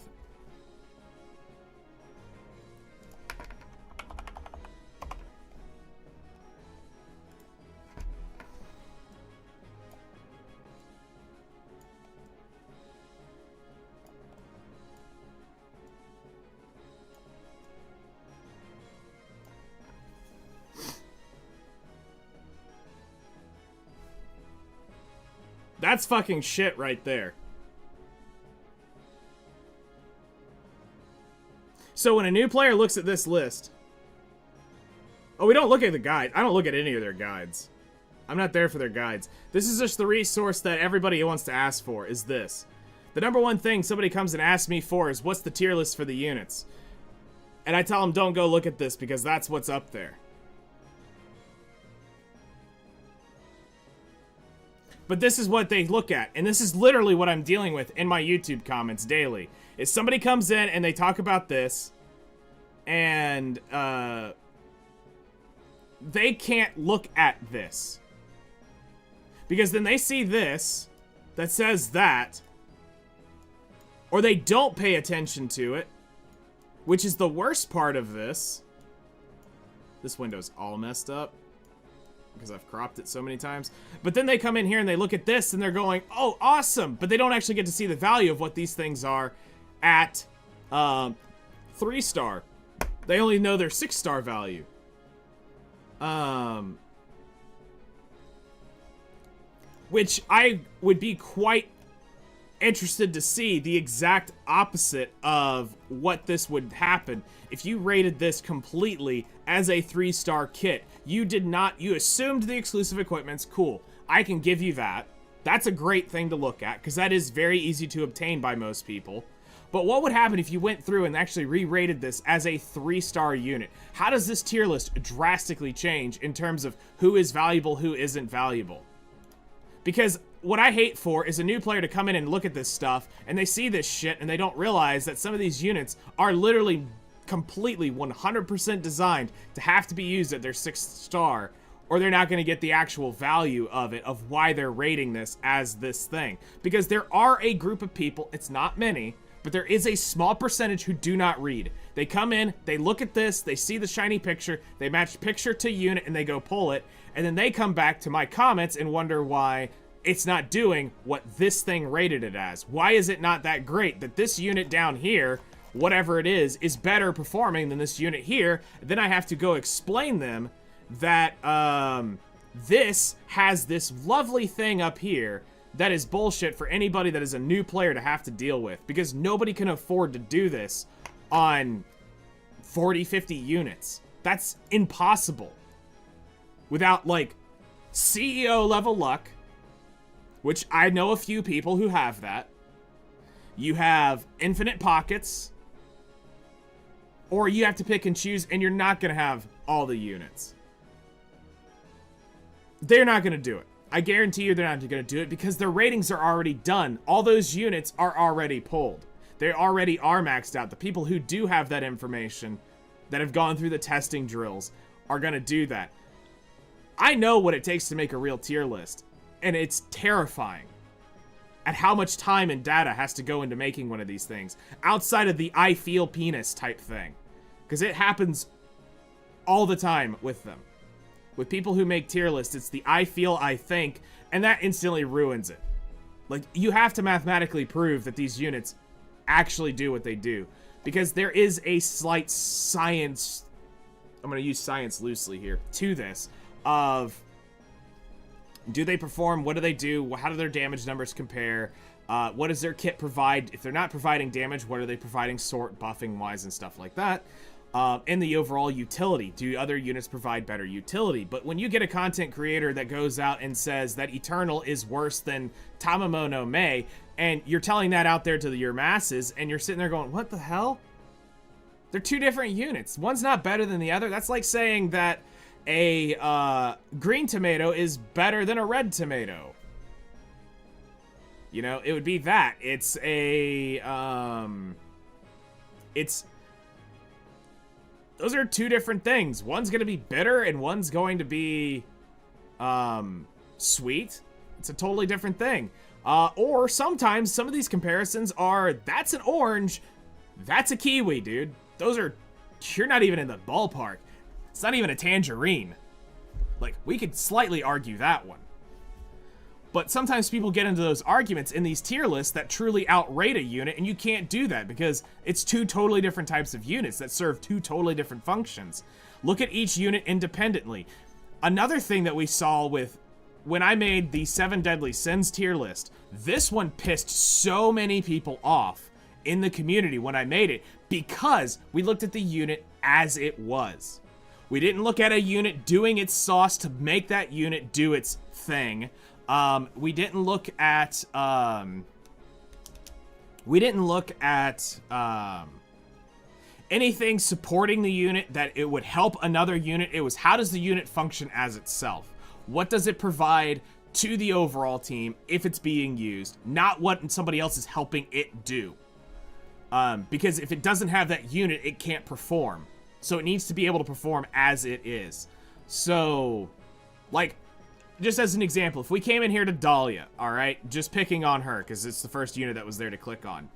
That's fucking shit right there. So when a new player looks at this list... Oh, we don't look at the guide. I don't look at any of their guides. I'm not there for their guides. This is just the resource that everybody wants to ask for, is this. The number one thing somebody comes and asks me for is, what's the tier list for the units? And I tell them, don't go look at this, because that's what's up there. But this is what they look at, and this is literally what I'm dealing with in my YouTube comments daily. Is somebody comes in and they talk about this, and they can't look at this. Because then they see this that says that, or they don't pay attention to it, which is the worst part of this. This window's all messed up because I've cropped it so many times. But then they come in here and they look at this and they're going, oh, awesome. But they don't actually get to see the value of what these things are at 3-star. They only know their 6-star value. Which I would be quite interested to see the exact opposite of what this would happen if you rated this completely as a 3-star kit. You assumed the exclusive equipment's cool. I can give you that. That's a great thing to look at, because that is very easy to obtain by most people. But what would happen if you went through and actually re-rated this as a 3-star unit? How does this tier list drastically change in terms of who is valuable, who isn't valuable? Because what I hate for is a new player to come in and look at this stuff, and they see this shit, and they don't realize that some of these units are literally completely 100% designed to have to be used at their 6th star, or they're not going to get the actual value of it, of why they're rating this as this thing. Because there are a group of people, it's not many, but there is a small percentage who do not read. They come in, they look at this, they see the shiny picture, they match picture to unit, and they go pull it, and then they come back to my comments and wonder why it's not doing what this thing rated it as. Why is it not that great that this unit down here, whatever it is better performing than this unit here? Then I have to go explain them that this has this lovely thing up here that is bullshit for anybody that is a new player to have to deal with, because nobody can afford to do this on 40, 50 units. That's impossible. Without, like, CEO level luck, which I know a few people who have that. You have infinite pockets, or you have to pick and choose, and you're not going to have all the units. They're not going to do it. I guarantee you they're not going to do it because their ratings are already done. All those units are already pulled. They already are maxed out. The people who do have that information, that have gone through the testing drills, are going to do that. I know what it takes to make a real tier list, and it's terrifying at how much time and data has to go into making one of these things, outside of the I feel penis type thing, because it happens all the time with them. With people who make tier lists, it's the I feel, I think, and that instantly ruins it. Like, you have to mathematically prove that these units actually do what they do, because there is a slight science, I'm going to use science loosely here, to this, of do they perform, what do they do, how do their damage numbers compare, what does their kit provide, if they're not providing damage, what are they providing sort, buffing wise, and stuff like that. And the overall utility. Do other units provide better utility? But when you get a content creator that goes out and says that Eternal is worse than Tamamo no Mei, and you're telling that out there to your masses, and you're sitting there going, what the hell? They're two different units. One's not better than the other. That's like saying that a green tomato is better than a red tomato. You know, it would be that. It's a, those are two different things. One's going to be bitter and one's going to be sweet. It's a totally different thing. Or sometimes some of these comparisons are, that's an orange, that's a kiwi, dude. Those are, you're not even in the ballpark. It's not even a tangerine. Like, we could slightly argue that one. But sometimes people get into those arguments in these tier lists that truly outrate a unit, and you can't do that because it's two totally different types of units that serve two totally different functions. Look at each unit independently. Another thing that we saw with when I made the 7 Deadly Sins tier list, this one pissed so many people off in the community when I made it because we looked at the unit as it was. We didn't look at a unit doing its sauce to make that unit do its thing. We didn't look at anything supporting the unit that it would help another unit. It was, how does the unit function as itself? What does it provide to the overall team if it's being used? Not what somebody else is helping it do. Because if it doesn't have that unit, it can't perform. So it needs to be able to perform as it is. So, like, just as an example, if we came in here to Dahlia, alright, just picking on her, because it's the first unit that was there to click on,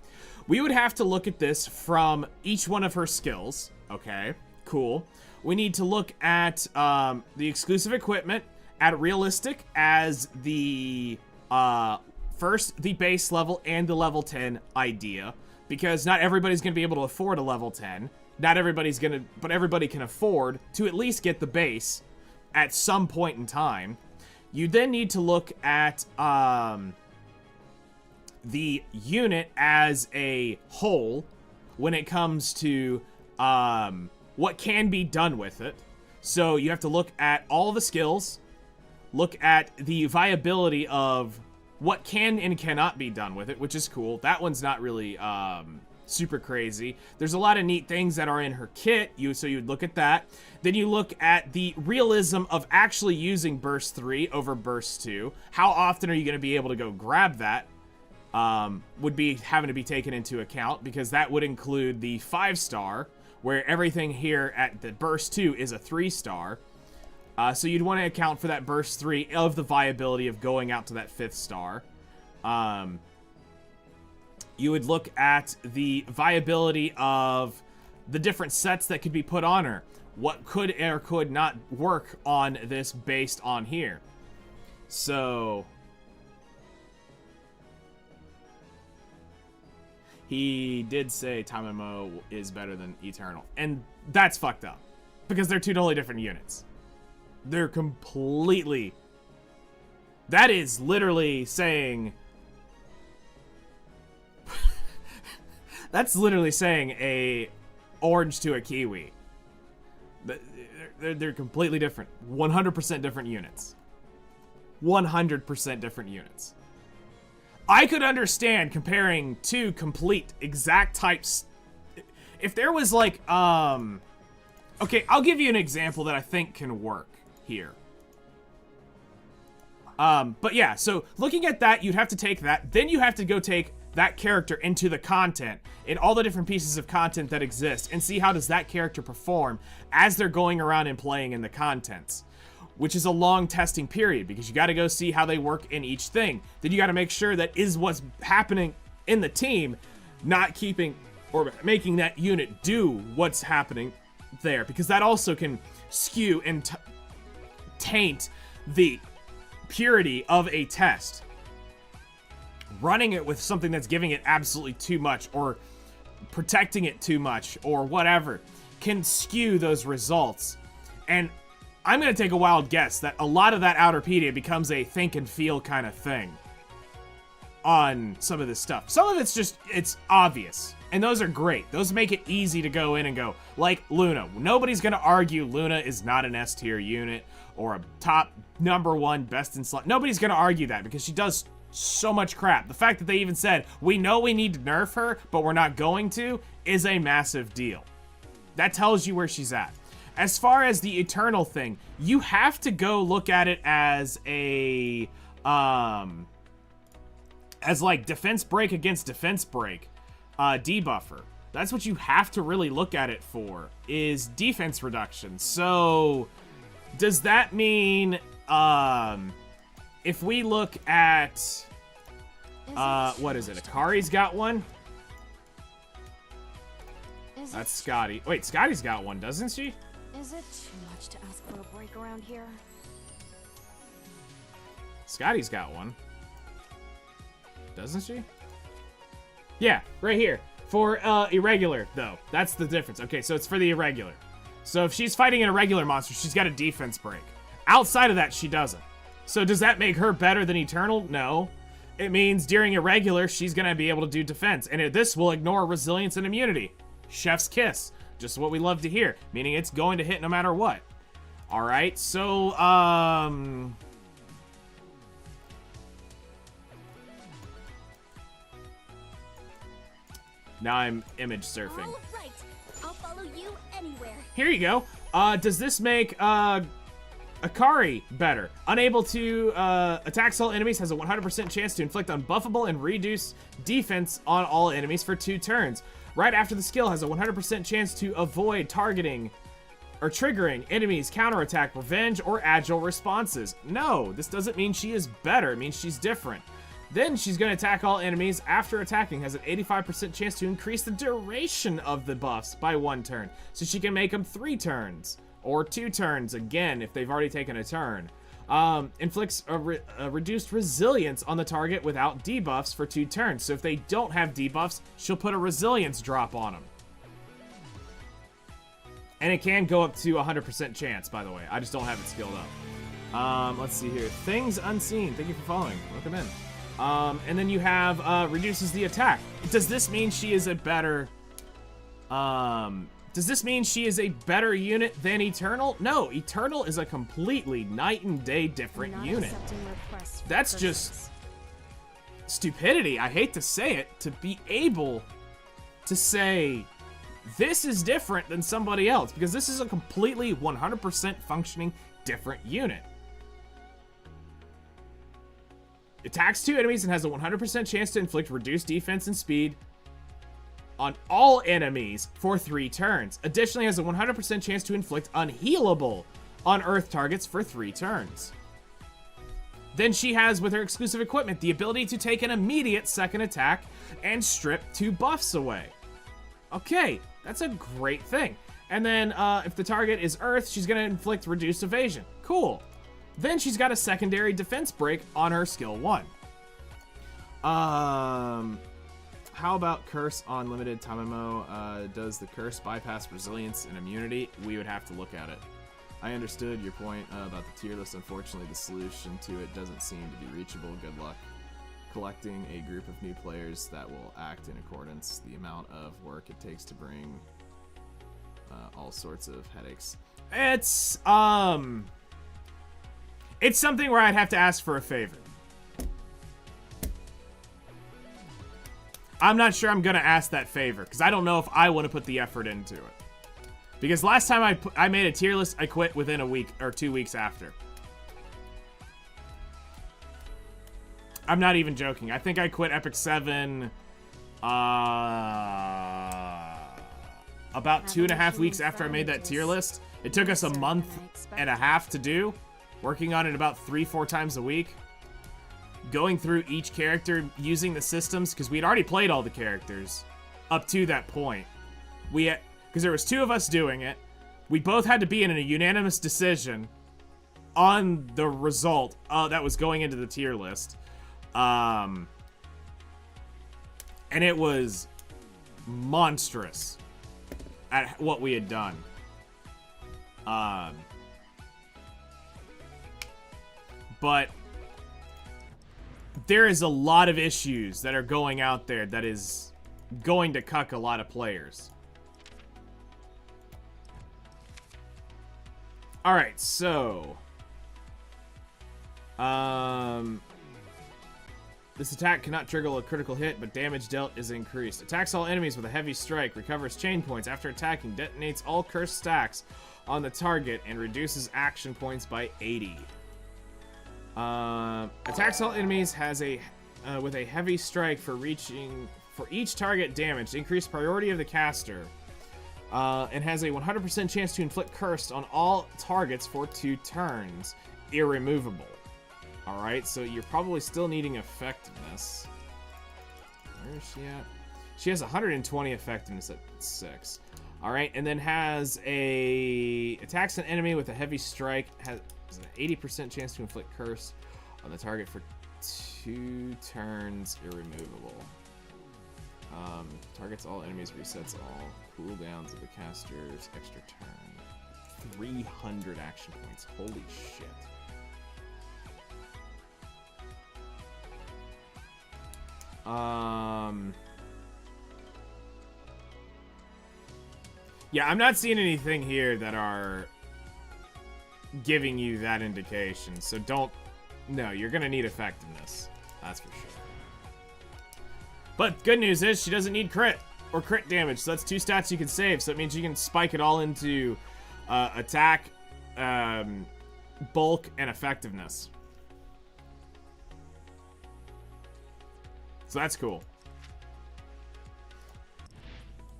we would have to look at this from each one of her skills, okay, cool. We need to look at the exclusive equipment, at realistic as the, first, the base level and the level 10 idea, because not everybody's going to be able to afford a level 10, not everybody's going to, but everybody can afford to at least get the base at some point in time. You then need to look at the unit as a whole when it comes to what can be done with it. So you have to look at all the skills, look at the viability of what can and cannot be done with it, which is cool. That one's not really super crazy. There's a lot of neat things that are in her kit, so you'd look at that. Then you look at the realism of actually using Burst 3 over Burst 2. How often are you going to be able to go grab that? Would be having to be taken into account, because that would include the 5-star, where everything here at the Burst 2 is a 3-star. So you'd want to account for that Burst 3 of the viability of going out to that 5th star. You would look at the viability of the different sets that could be put on her. What could or could not work on this based on here. So he did say Time MMO is better than Eternal. And that's fucked up, because they're two totally different units. They're completely... That is literally saying... That's literally saying a orange to a kiwi. They're completely different. 100% different units. 100% different units. I could understand comparing two complete exact types. If there was like, okay, I'll give you an example that I think can work here. But yeah, so looking at that, you'd have to take that. Then you have to go take that character into the content, in all the different pieces of content that exist, and see how does that character perform as they're going around and playing in the contents, which is a long testing period, because you got to go see how they work in each thing. Then you got to make sure that is what's happening in the team, not keeping or making that unit do what's happening there, because that also can skew and taint the purity of a test. Running it with something that's giving it absolutely too much, or protecting it too much, or whatever, can skew those results. And I'm going to take a wild guess that a lot of that Outerpedia becomes a think and feel kind of thing on some of this stuff. Some of it's just, it's obvious. And those are great. Those make it easy to go in and go, like Luna. Nobody's going to argue Luna is not an S tier unit or a top #1 best in slot. Nobody's going to argue that, because she does so much crap. The fact that they even said, we know we need to nerf her, but we're not going to, is a massive deal. That tells you where she's at. As far as the Eternal thing, you have to go look at it as a, as like defense break against defense break, debuffer. That's what you have to really look at it for, is defense reduction. So, does that mean, if we look at, what is it? Akari's got one? That's Scotty. Wait, Scotty's got one, doesn't she? Is it too much to ask for a break around here? Scotty's got one. Doesn't she? Yeah, right here. For irregular, though. That's the difference. Okay, so it's for the irregular. So if she's fighting an irregular monster, she's got a defense break. Outside of that, she doesn't. So does that make her better than Eternal? No. It means during irregular, she's going to be able to do defense. And this will ignore resilience and immunity. Chef's kiss. Just what we love to hear. Meaning it's going to hit no matter what. Alright, so, now I'm image surfing. All right, I'll follow you anywhere. Here you go. Does this make, Akari better? Unable to attack all enemies, has a 100% chance to inflict unbuffable and reduce defense on all enemies for 2 turns. Right after the skill, has a 100% chance to avoid targeting or triggering enemies' counterattack, revenge, or agile responses. No, this doesn't mean she is better. It means she's different. Then she's going to attack all enemies after attacking, has an 85% chance to increase the duration of the buffs by 1 turn. So she can make them 3 turns. Or 2 turns, again, if they've already taken a turn. Inflicts a reduced resilience on the target without debuffs for 2 turns. So if they don't have debuffs, she'll put a resilience drop on them. And it can go up to 100% chance, by the way. I just don't have it skilled up. Let's see here. Things unseen. Thank you for following. Welcome in. And then you have reduces the attack. Does this mean she is a better... Does this mean she is a better unit than Eternal? No, Eternal is a completely night and day different unit. That's just stupidity. I hate to say it, to be able to say this is different than somebody else, because this is a completely 100% functioning different unit. Attacks 2 enemies and has a 100% chance to inflict reduced defense and speed on all enemies for 3 turns. Additionally, has a 100% chance to inflict unhealable on Earth targets for 3 turns. Then she has, with her exclusive equipment, the ability to take an immediate second attack and strip 2 buffs away. Okay, that's a great thing. And then if the target is Earth, she's going to inflict reduced evasion. Cool. Then she's got a secondary defense break on her skill 1. How about Curse on limited time ammo? Does the Curse bypass resilience and immunity? We would have to look at it. I understood your point about the tier list. Unfortunately, the solution to it doesn't seem to be reachable. Good luck collecting a group of new players that will act in accordance. The amount of work it takes to bring all sorts of headaches. It's something where I'd have to ask for a favor. I'm not sure I'm gonna ask that favor, because I don't know if I want to put the effort into it. Because last time I made a tier list, I quit within a week or 2 weeks after. I'm not even joking. I think I quit Epic 7 about 2.5 weeks after I made that tier list. It took us a month and a half to do, working on it about 3-4 times a week. Going through each character, using the systems, because we'd already played all the characters up to that point. Because there was 2 of us doing it. We both had to be in a unanimous decision on the result that was going into the tier list. And it was monstrous at what we had done. But there is a lot of issues that are going out there that is going to cuck a lot of players. Alright, so this attack cannot trigger a critical hit, but damage dealt is increased. Attacks all enemies with a heavy strike, recovers chain points after attacking, detonates all cursed stacks on the target, and reduces action points by 80. Attacks all enemies has a with a heavy strike for each target damage, increased priority of the caster, and has a 100% chance to inflict cursed on all targets for 2 turns, irremovable. Alright, so you're probably still needing effectiveness. Where is she at? She has 120 effectiveness at 6. Alright, and then has attacks an enemy with a heavy strike, has an 80% chance to inflict curse on the target for 2 turns, irremovable. Targets all enemies, resets all cooldowns of the caster's extra turn. 300 action points. Holy shit. Yeah, I'm not seeing anything here that are giving you that indication, so no, you're gonna need effectiveness. That's for sure. But good news is she doesn't need crit or crit damage, so that's 2 stats you can save, so it means you can spike it all into attack, bulk, and effectiveness. So that's cool.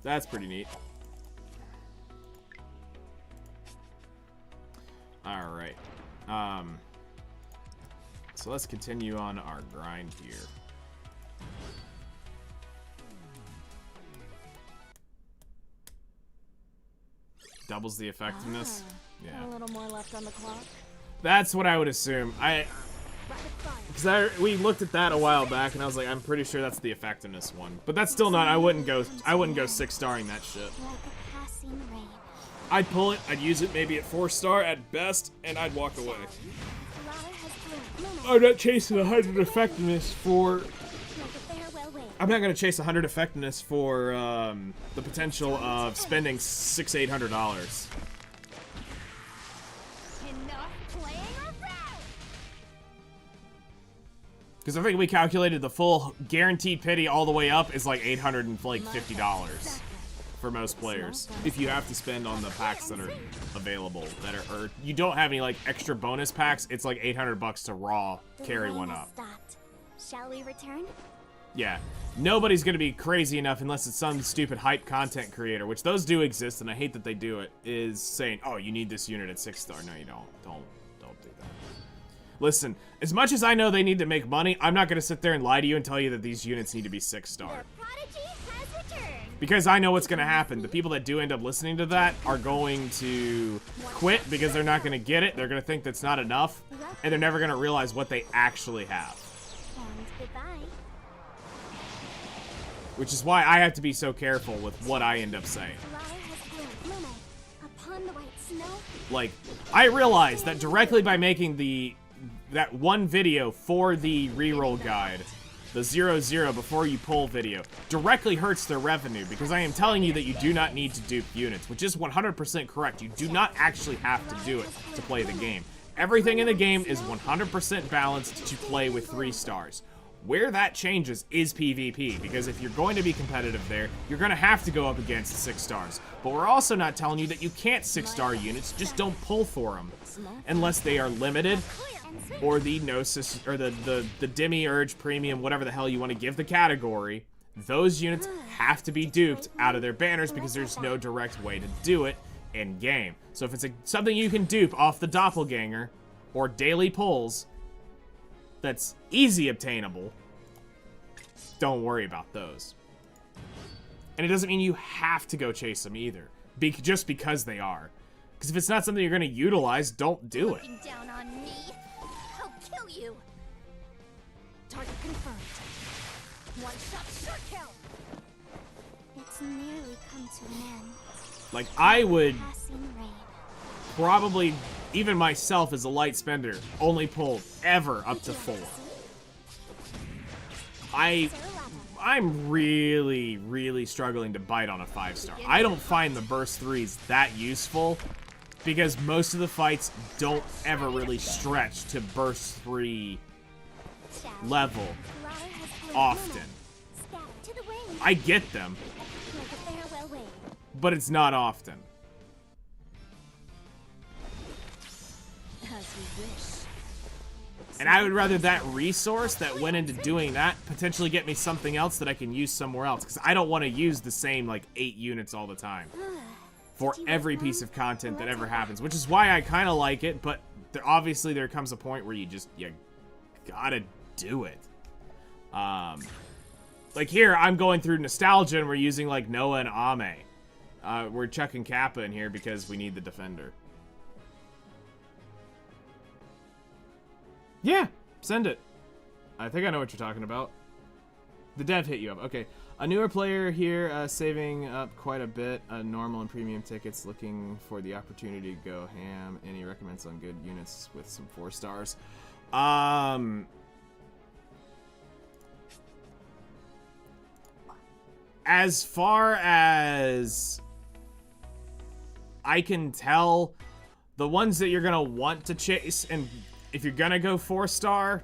That's pretty neat. Alright. So let's continue on our grind here. Doubles the effectiveness. Yeah. A little more left on the clock. That's what I would assume. Because we looked at that a while back, and I was like, I'm pretty sure that's the effectiveness one. But that's still not. I wouldn't go 6-starring that shit. I'd pull it. I'd use it maybe at 4-star at best, and I'd walk away. I'm not chasing 100 effectiveness for. I'm not gonna chase 100 effectiveness for the potential of spending $600-800. Because I think we calculated the full guaranteed pity all the way up is like $850 for most players. If you have to spend on the packs that are available, or you don't have any like extra bonus packs, it's like $800 to raw carry one up. Stopped. Shall we return? Yeah, nobody's gonna be crazy enough unless it's some stupid hype content creator, which those do exist, and I hate that they do it, is saying, oh, you need this unit at 6-star. No, you don't. Don't do that. Listen, as much as I know they need to make money, I'm not gonna sit there and lie to you and tell you that these units need to be 6-star. Prodigy has returned. Because I know what's gonna happen. The people that do end up listening to that are going to quit because they're not gonna get it. They're gonna think that's not enough, and they're never gonna realize what they actually have. And goodbye. Which is why I have to be so careful with what I end up saying. Flower has blown. Lume, upon the white snow. Like, I realized that directly by making that one video for the reroll guide, the 0-0 before you pull video, directly hurts their revenue, because I am telling you that you do not need to dupe units, which is 100% correct. You do not actually have to do it to play the game. Everything in the game is 100% balanced to play with 3 stars. Where that changes is PvP, because if you're going to be competitive there, you're going to have to go up against 6 stars. But we're also not telling you that you can't 6-star units, just don't pull for them. Unless they are limited, or the Gnosis, or the Demiurge Premium, whatever the hell you want to give the category. Those units have to be duped out of their banners because there's no direct way to do it in-game. So if it's something you can dupe off the Doppelganger, or daily pulls, that's easy obtainable, don't worry about those. And it doesn't mean you have to go chase them either, just because they are. Because if it's not something you're going to utilize, don't do it. Looking down on me. I'll kill you. Target confirmed. One shot, short kill. It's nearly come to an end. Like, I would Passing rain. probably, even myself as a light spender, only pull ever up to 4. I'm really, really struggling to bite on a 5-star. I don't find the burst 3s that useful because most of the fights don't ever really stretch to burst 3 level often. I get them, but it's not often. As you wish. And I would rather that resource that went into doing that potentially get me something else that I can use somewhere else. Because I don't want to use the same, like, 8 units all the time for every piece of content that ever happens. Which is why I kind of like it, but obviously there comes a point where you gotta do it. Like here, I'm going through nostalgia and we're using, like, Noah and Ame. We're chucking Kappa in here because we need the defender. Yeah, send it. I think I know what you're talking about. The dev hit you up. Okay. A newer player here, saving up quite a bit. Normal and premium tickets, looking for the opportunity to go ham. Any recommends on good units with some 4 stars? As far as I can tell, the ones that you're gonna want to chase, and if you're gonna go 4-star,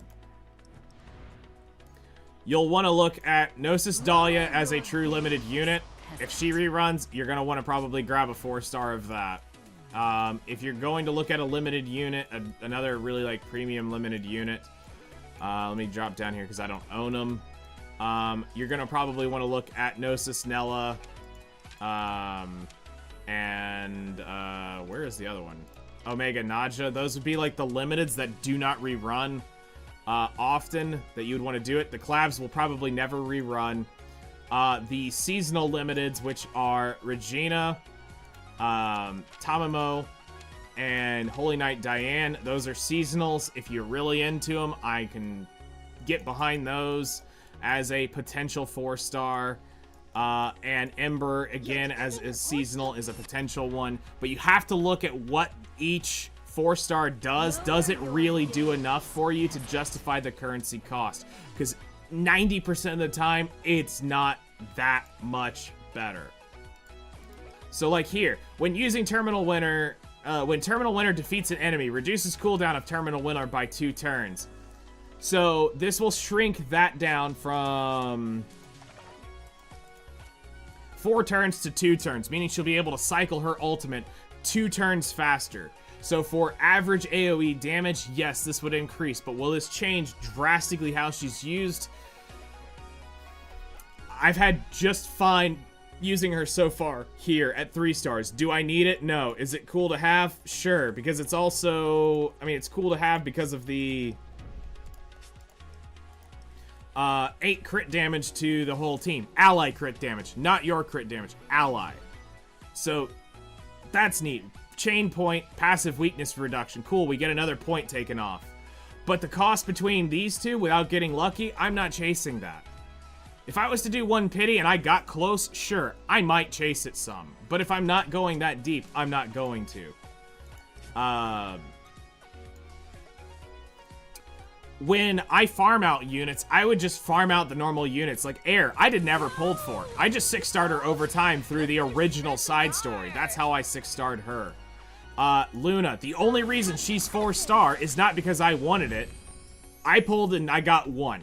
you'll want to look at Gnosis Dahlia as a true limited unit. If she reruns, you're gonna want to probably grab a 4-star of that. If you're going to look at a limited unit, another really like premium limited unit, let me drop down here because I don't own them. You're gonna probably want to look at Gnosis Nella, and where is the other one? Omega Naja. Those would be like the limiteds that do not rerun often that you would want to do it. The collabs will probably never rerun. The seasonal limiteds, which are Regina, Tamamo, and Holy Knight Diane, those are seasonals. If you're really into them, I can get behind those as a potential 4-star. And Ember, again, as seasonal, is a potential one. But you have to look at what each 4-star does. Does it really do enough for you to justify the currency cost? Because 90% of the time, it's not that much better. So like here, when using Terminal Winter, when Terminal Winter defeats an enemy, reduces cooldown of Terminal Winter by 2 turns. So this will shrink that down from 4 turns to 2 turns, meaning she'll be able to cycle her ultimate 2 turns faster. So for average AoE damage, yes, this would increase, but will this change drastically how she's used? I've had just fine using her so far here at 3 stars. Do I need it? No. Is it cool to have? Sure, because it's also, I mean, it's cool to have because of the 8 crit damage to the whole team. Ally crit damage, not your crit damage. Ally. So that's neat. Chain point, passive weakness reduction. Cool, we get another point taken off. But the cost between these two without getting lucky, I'm not chasing that. If I was to do one pity and I got close, sure, I might chase it some. But if I'm not going that deep, I'm not going to. When I farm out units, I would just farm out the normal units. Like Air, I did never pulled for. I just 6-starred her over time through the original side story. That's how I 6-starred her. Luna, the only reason she's 4-star is not because I wanted it. I pulled and I got 1.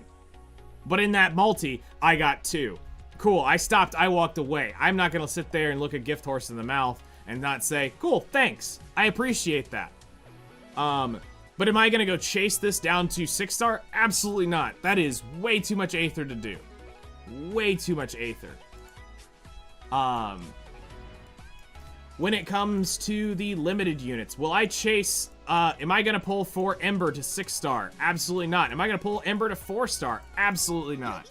But in that multi, I got 2. Cool, I stopped, I walked away. I'm not gonna sit there and look a gift horse in the mouth and not say, cool, thanks. I appreciate that. But am I gonna go chase this down to 6-star? Absolutely not. That is way too much Aether to do. Way too much Aether. When it comes to the limited units, will I chase, am I gonna pull 4 Ember to 6-star? Absolutely not. Am I gonna pull Ember to 4-star? Absolutely not.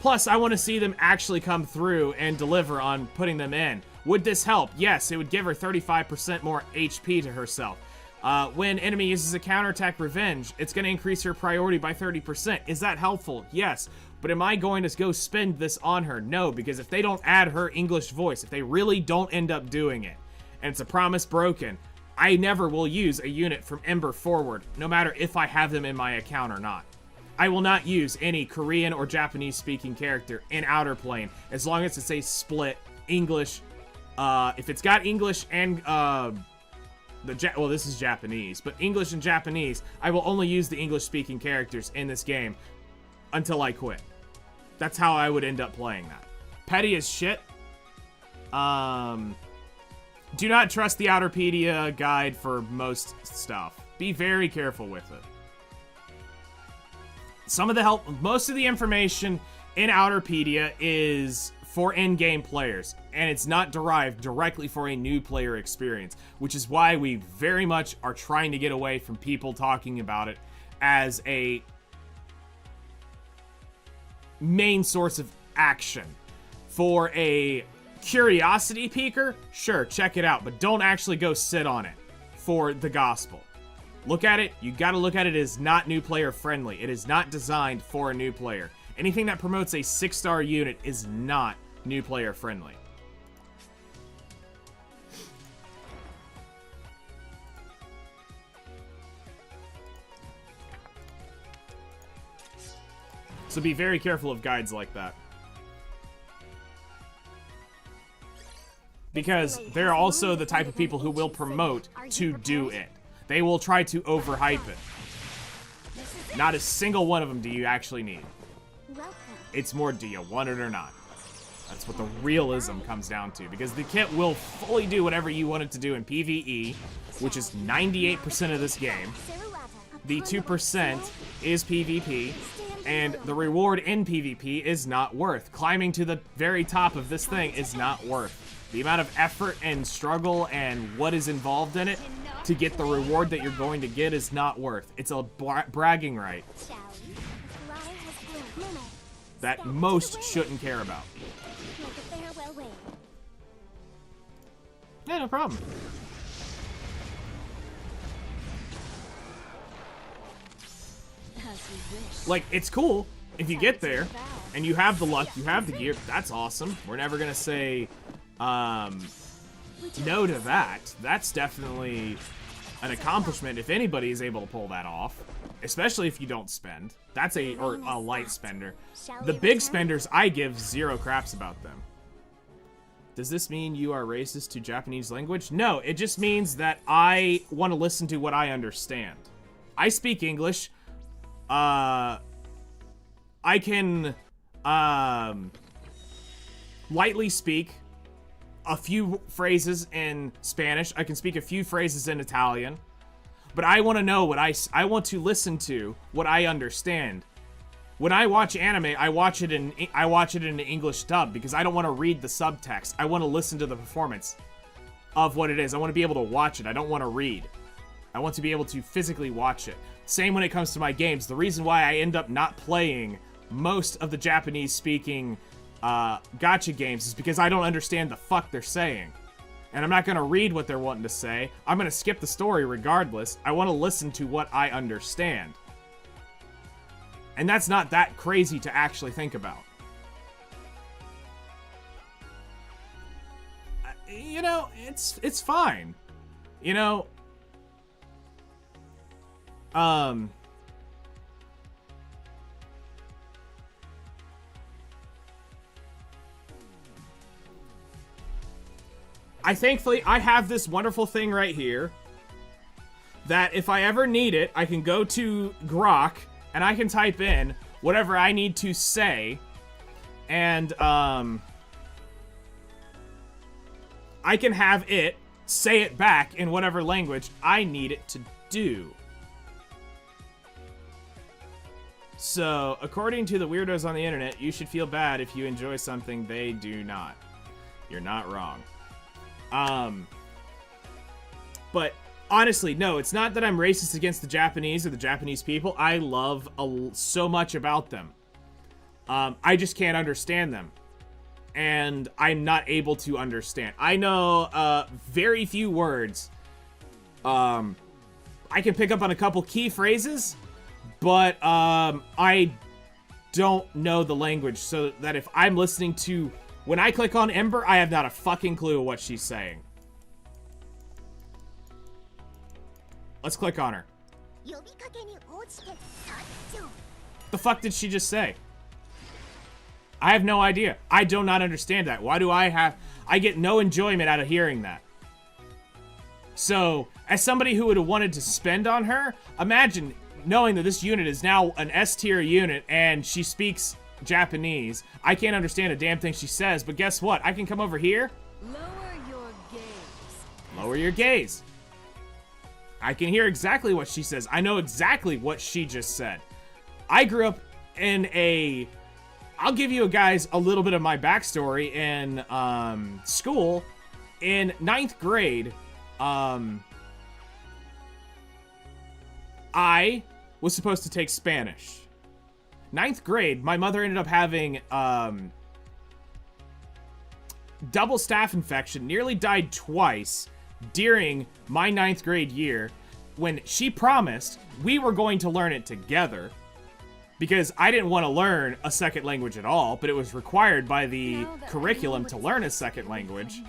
Plus, I want to see them actually come through and deliver on putting them in. Would this help? Yes, it would give her 35% more HP to herself. When enemy uses a counterattack revenge, it's going to increase her priority by 30%. Is that helpful? Yes. But am I going to go spend this on her? No, because if they don't add her English voice, if they really don't end up doing it, and it's a promise broken, I never will use a unit from Ember forward, no matter if I have them in my account or not. I will not use any Korean or Japanese speaking character in Outerplane as long as it's a split English. If it's got English and well, this is Japanese, but English and Japanese, I will only use the English speaking characters in this game until I quit. That's how I would end up playing that. Petty as shit. Do not trust the Outerpedia guide for most stuff. Be very careful with it. Most of the information in Outerpedia is for in-game players, and it's not derived directly for a new player experience, which is why we very much are trying to get away from people talking about it as a main source of action. For a curiosity peeker, sure, check it out, but don't actually go sit on it for the gospel. Look at it, you gotta look at it as not new player friendly. It is not designed for a new player. Anything that promotes a 6-star unit is not new player friendly. So be very careful of guides like that. Because they're also the type of people who will promote to do it. They will try to overhype it. Not a single one of them do you actually need. It's more, do you want it or not? That's what the realism comes down to. Because the kit will fully do whatever you want it to do in PvE, which is 98% of this game. The 2% is PvP, and the reward in PvP is not worth. Climbing to the very top of this thing is not worth. The amount of effort and struggle and what is involved in it to get the reward that you're going to get is not worth. It's a bragging right that most shouldn't care about. Yeah, no problem. Like, it's cool if you get there and you have the luck, you have the gear. That's awesome. We're never gonna say no to that. That's definitely an accomplishment if anybody is able to pull that off, especially if you don't spend. That's a light spender. The big spenders, I give zero craps about them. Does this mean you are racist to Japanese language? No, it just means that I want to listen to what I understand. I speak English. I can lightly speak a few phrases in Spanish. I can speak a few phrases in Italian. But I want to know what I want to listen to what I understand. When I watch anime, I watch it in the English dub because I don't want to read the subtext. I want to listen to the performance of what it is. I want to be able to watch it. I don't want to read. I want to be able to physically watch it. Same when it comes to my games. The reason why I end up not playing most of the Japanese-speaking gacha games is because I don't understand the fuck they're saying. And I'm not going to read what they're wanting to say. I'm going to skip the story regardless. I want to listen to what I understand. And that's not that crazy to actually think about. You know, it's fine. You know, thankfully, I have this wonderful thing right here that if I ever need it, I can go to Grok and I can type in whatever I need to say, and I can have it say it back in whatever language I need it to do. So, according to the weirdos on the internet, you should feel bad if you enjoy something they do not. You're not wrong. But honestly, no, it's not that I'm racist against the Japanese or the Japanese people. I love so much about them. I just can't understand them. And I'm not able to understand. I know, very few words. I can pick up on a couple key phrases, but, I don't know the language, so that if I'm listening to... When I click on Ember, I have not a fucking clue what she's saying. Let's click on her. The fuck did she just say? I have no idea. I do not understand that. Why do I get no enjoyment out of hearing that. So, as somebody who would have wanted to spend on her, imagine knowing that this unit is now an S-tier unit and she speaks Japanese. I can't understand a damn thing she says, but guess what? I can come over here. Lower your gaze. Lower your gaze. I can hear exactly what she says. I know exactly what she just said. I grew up in a... I'll give you guys a little bit of my backstory in school. In 9th grade, I was supposed to take Spanish. 9th grade, my mother ended up having double staph infection, nearly died twice during my 9th grade year when she promised we were going to learn it together because I didn't want to learn a second language at all, but it was required by the curriculum to learn a second language.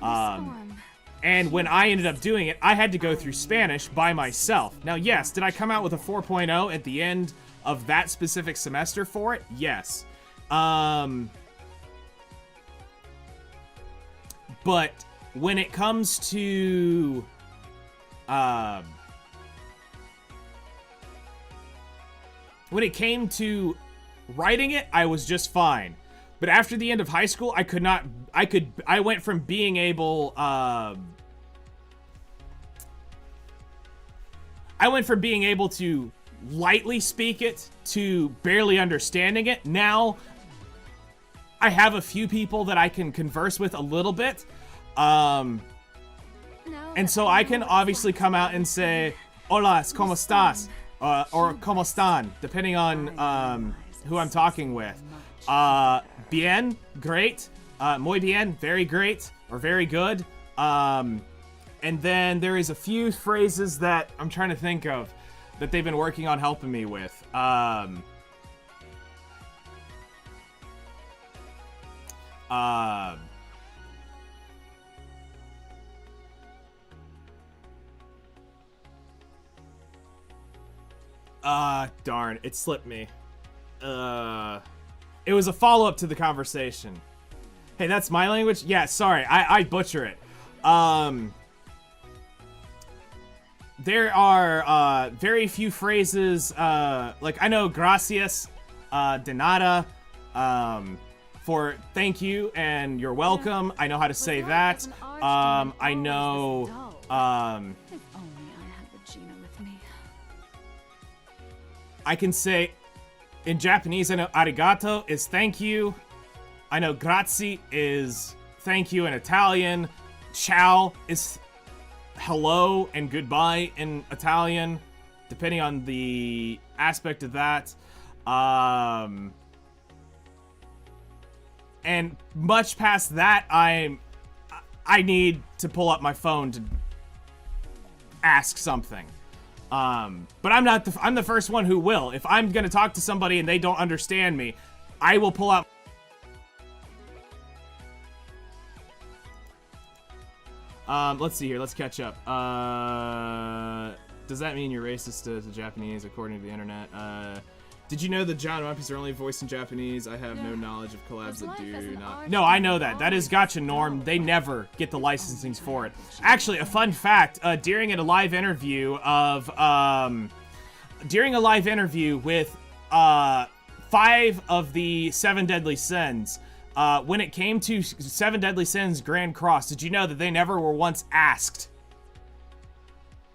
And when I ended up doing it, I had to go through Spanish by myself. Now, yes, did I come out with a 4.0 at the end of that specific semester for it? Yes. But when it comes to when it came to writing it, I was just fine. But after the end of high school, I went from being able to lightly speak it to barely understanding it. Now, I have a few people that I can converse with a little bit. And so I can obviously come out and say, hola, ¿cómo estás? Or ¿cómo están? Depending on who I'm talking with. Bien, great. Muy bien, very great. Or very good. And then there is a few phrases that I'm trying to think of that they've been working on helping me with. Darn, it slipped me. It was a follow-up to the conversation. Hey, that's my language? Yeah, sorry, I butcher it. there are very few phrases, like I know gracias, de nada, for thank you and you're welcome. I know how to say that. I know, If only I had Regina with me. I can say, in Japanese, I know arigato is thank you. I know grazie is thank you in Italian. Ciao is hello and goodbye in Italian, depending on the aspect of that. And much past that, I need to pull up my phone to ask something. But I'm the first one who will. If I'm gonna talk to somebody and they don't understand me, I will pull out. Let's see here. Let's catch up. Does that mean you're racist to Japanese according to the internet? Did you know that John Muppies are only voiced in Japanese? I have no knowledge of collabs that do not. No, I know that. That is gotcha norm. They never get the licensings for it. Actually, a fun fact, during a live interview with 5 of the 7 Deadly Sins, when it came to 7 Deadly Sins Grand Cross, did you know that they never were once asked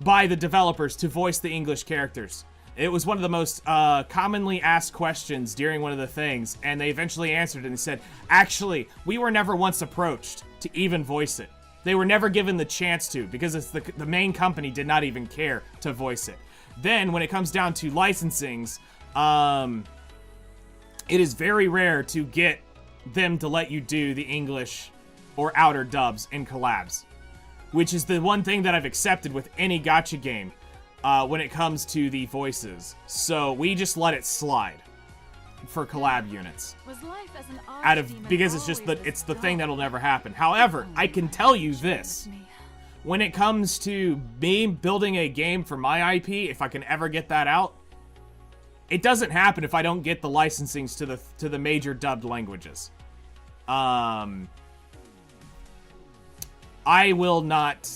by the developers to voice the English characters? It was one of the most commonly asked questions during one of the things, and they eventually answered it and said, actually, we were never once approached to even voice it. They were never given the chance to, because it's the main company did not even care to voice it. Then, when it comes down to licensings, it is very rare to get them to let you do the English or outer dubs in collabs, which is the one thing that I've accepted with any gacha game. When it comes to the voices. So we just let it slide for collab units. Because it's the thing that'll never happen. However, I can tell you this. When it comes to me building a game for my IP, if I can ever get that out, it doesn't happen if I don't get the licensings to the major dubbed languages. I will not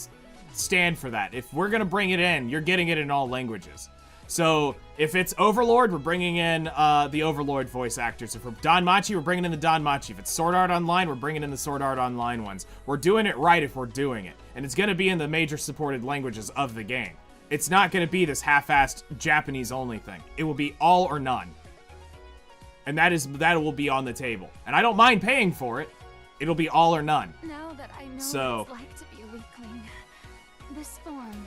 stand for that. If we're gonna bring it in, you're getting it in all languages. So if it's Overlord, we're bringing in the Overlord voice actors. If we're Danmachi, we're bringing in the Danmachi. If it's Sword Art Online, we're bringing in the Sword Art Online ones. We're doing it right if we're doing it, and it's gonna be in the major supported languages of the game. It's not gonna be this half-assed Japanese only thing. It will be all or none, and that will be on the table. And I don't mind paying for it. It'll be all or none. Now that I know So, what it's like to be a weakling, this form.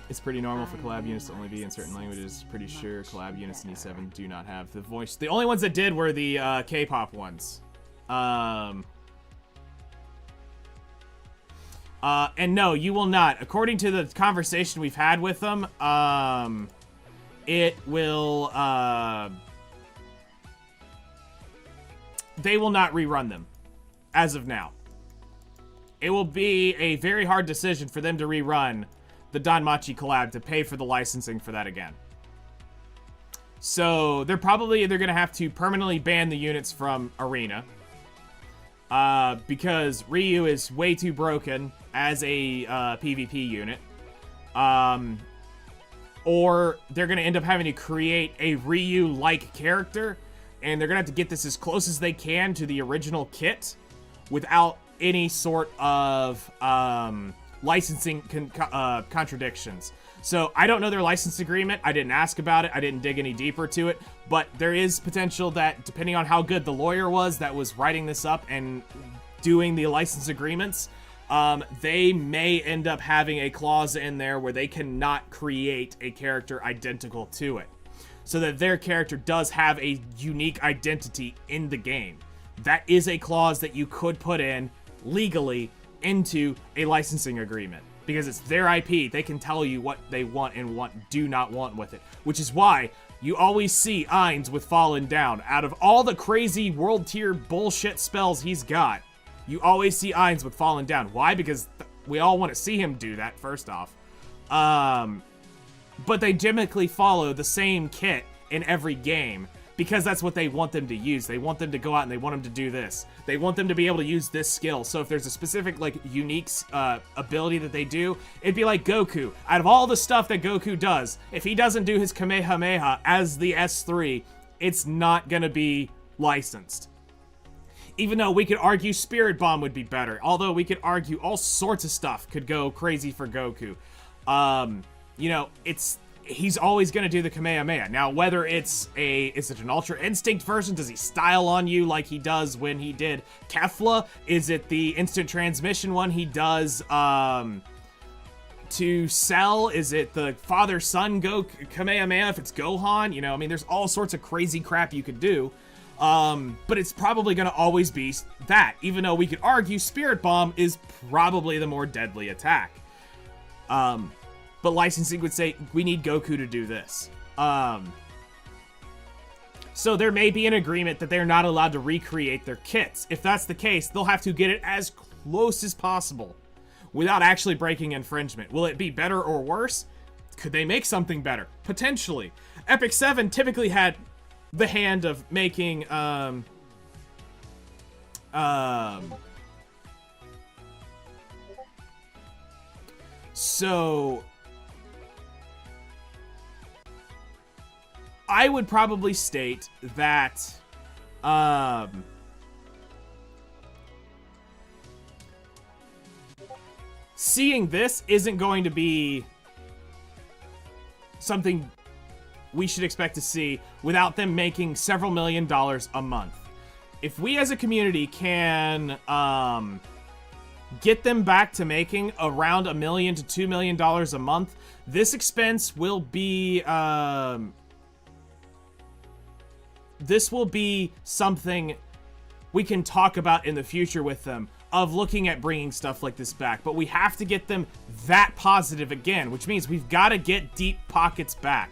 it's pretty normal for collab units to only be in certain languages. Pretty sure collab units in E7 do not have the voice. The only ones that did were the K-pop ones. And no, you will not. According to the conversation we've had with them, it will, they will not rerun them as of now. It will be a very hard decision for them to rerun the Danmachi collab to pay for the licensing for that again. So they're probably either going to have to permanently ban the units from Arena, because Ryu is way too broken as a PvP unit, or they're going to end up having to create a Ryu-like character, and they're going to have to get this as close as they can to the original kit without any sort of licensing contradictions. So I don't know their license agreement. I didn't ask about it. I didn't dig any deeper to it. But there is potential that, depending on how good the lawyer was that was writing this up and doing the license agreements, they may end up having a clause in there where they cannot create a character identical to it, so that their character does have a unique identity in the game. That is a clause that you could put in legally into a licensing agreement, because it's their IP. They can tell you what they want and what do not want with it, which is why you always see Ainz with Fallen Down. Out of all the crazy world tier bullshit spells he's got, you always see Ainz with Fallen Down. Why? Because we all want to see him do that, first off. But they typically follow the same kit in every game. because that's what they want them to use. They want them to go out and they want them to do this. They want them to be able to use this skill. So if there's a specific, like, unique ability that they do, it'd be like Goku. Out of all the stuff that Goku does, if he doesn't do his Kamehameha as the S3, it's not gonna be licensed. Even though we could argue Spirit Bomb would be better. Although we could argue all sorts of stuff could go crazy for Goku. You know, he's always going to do the Kamehameha. Now, whether is it an Ultra Instinct version? Does he style on you like he does when he did Kefla? Is it the instant transmission one he does to Cell? Is it the father-son Kamehameha if it's Gohan? You know, I mean, there's all sorts of crazy crap you could do. But it's probably going to always be that, even though we could argue Spirit Bomb is probably the more deadly attack. But licensing would say, we need Goku to do this. So there may be an agreement that they're not allowed to recreate their kits. If that's the case, they'll have to get it as close as possible without actually breaking infringement. Will it be better or worse? Could they make something better? Potentially. Epic 7 typically had the hand of making, so I would probably state that, seeing this isn't going to be something we should expect to see without them making several $1 million a month. If we as a community can get them back to making around $1 million to $2 million a month, this expense will be something we can talk about in the future with them, of looking at bringing stuff like this back. But we have to get them that positive again, which means we've got to get Deep Pockets back.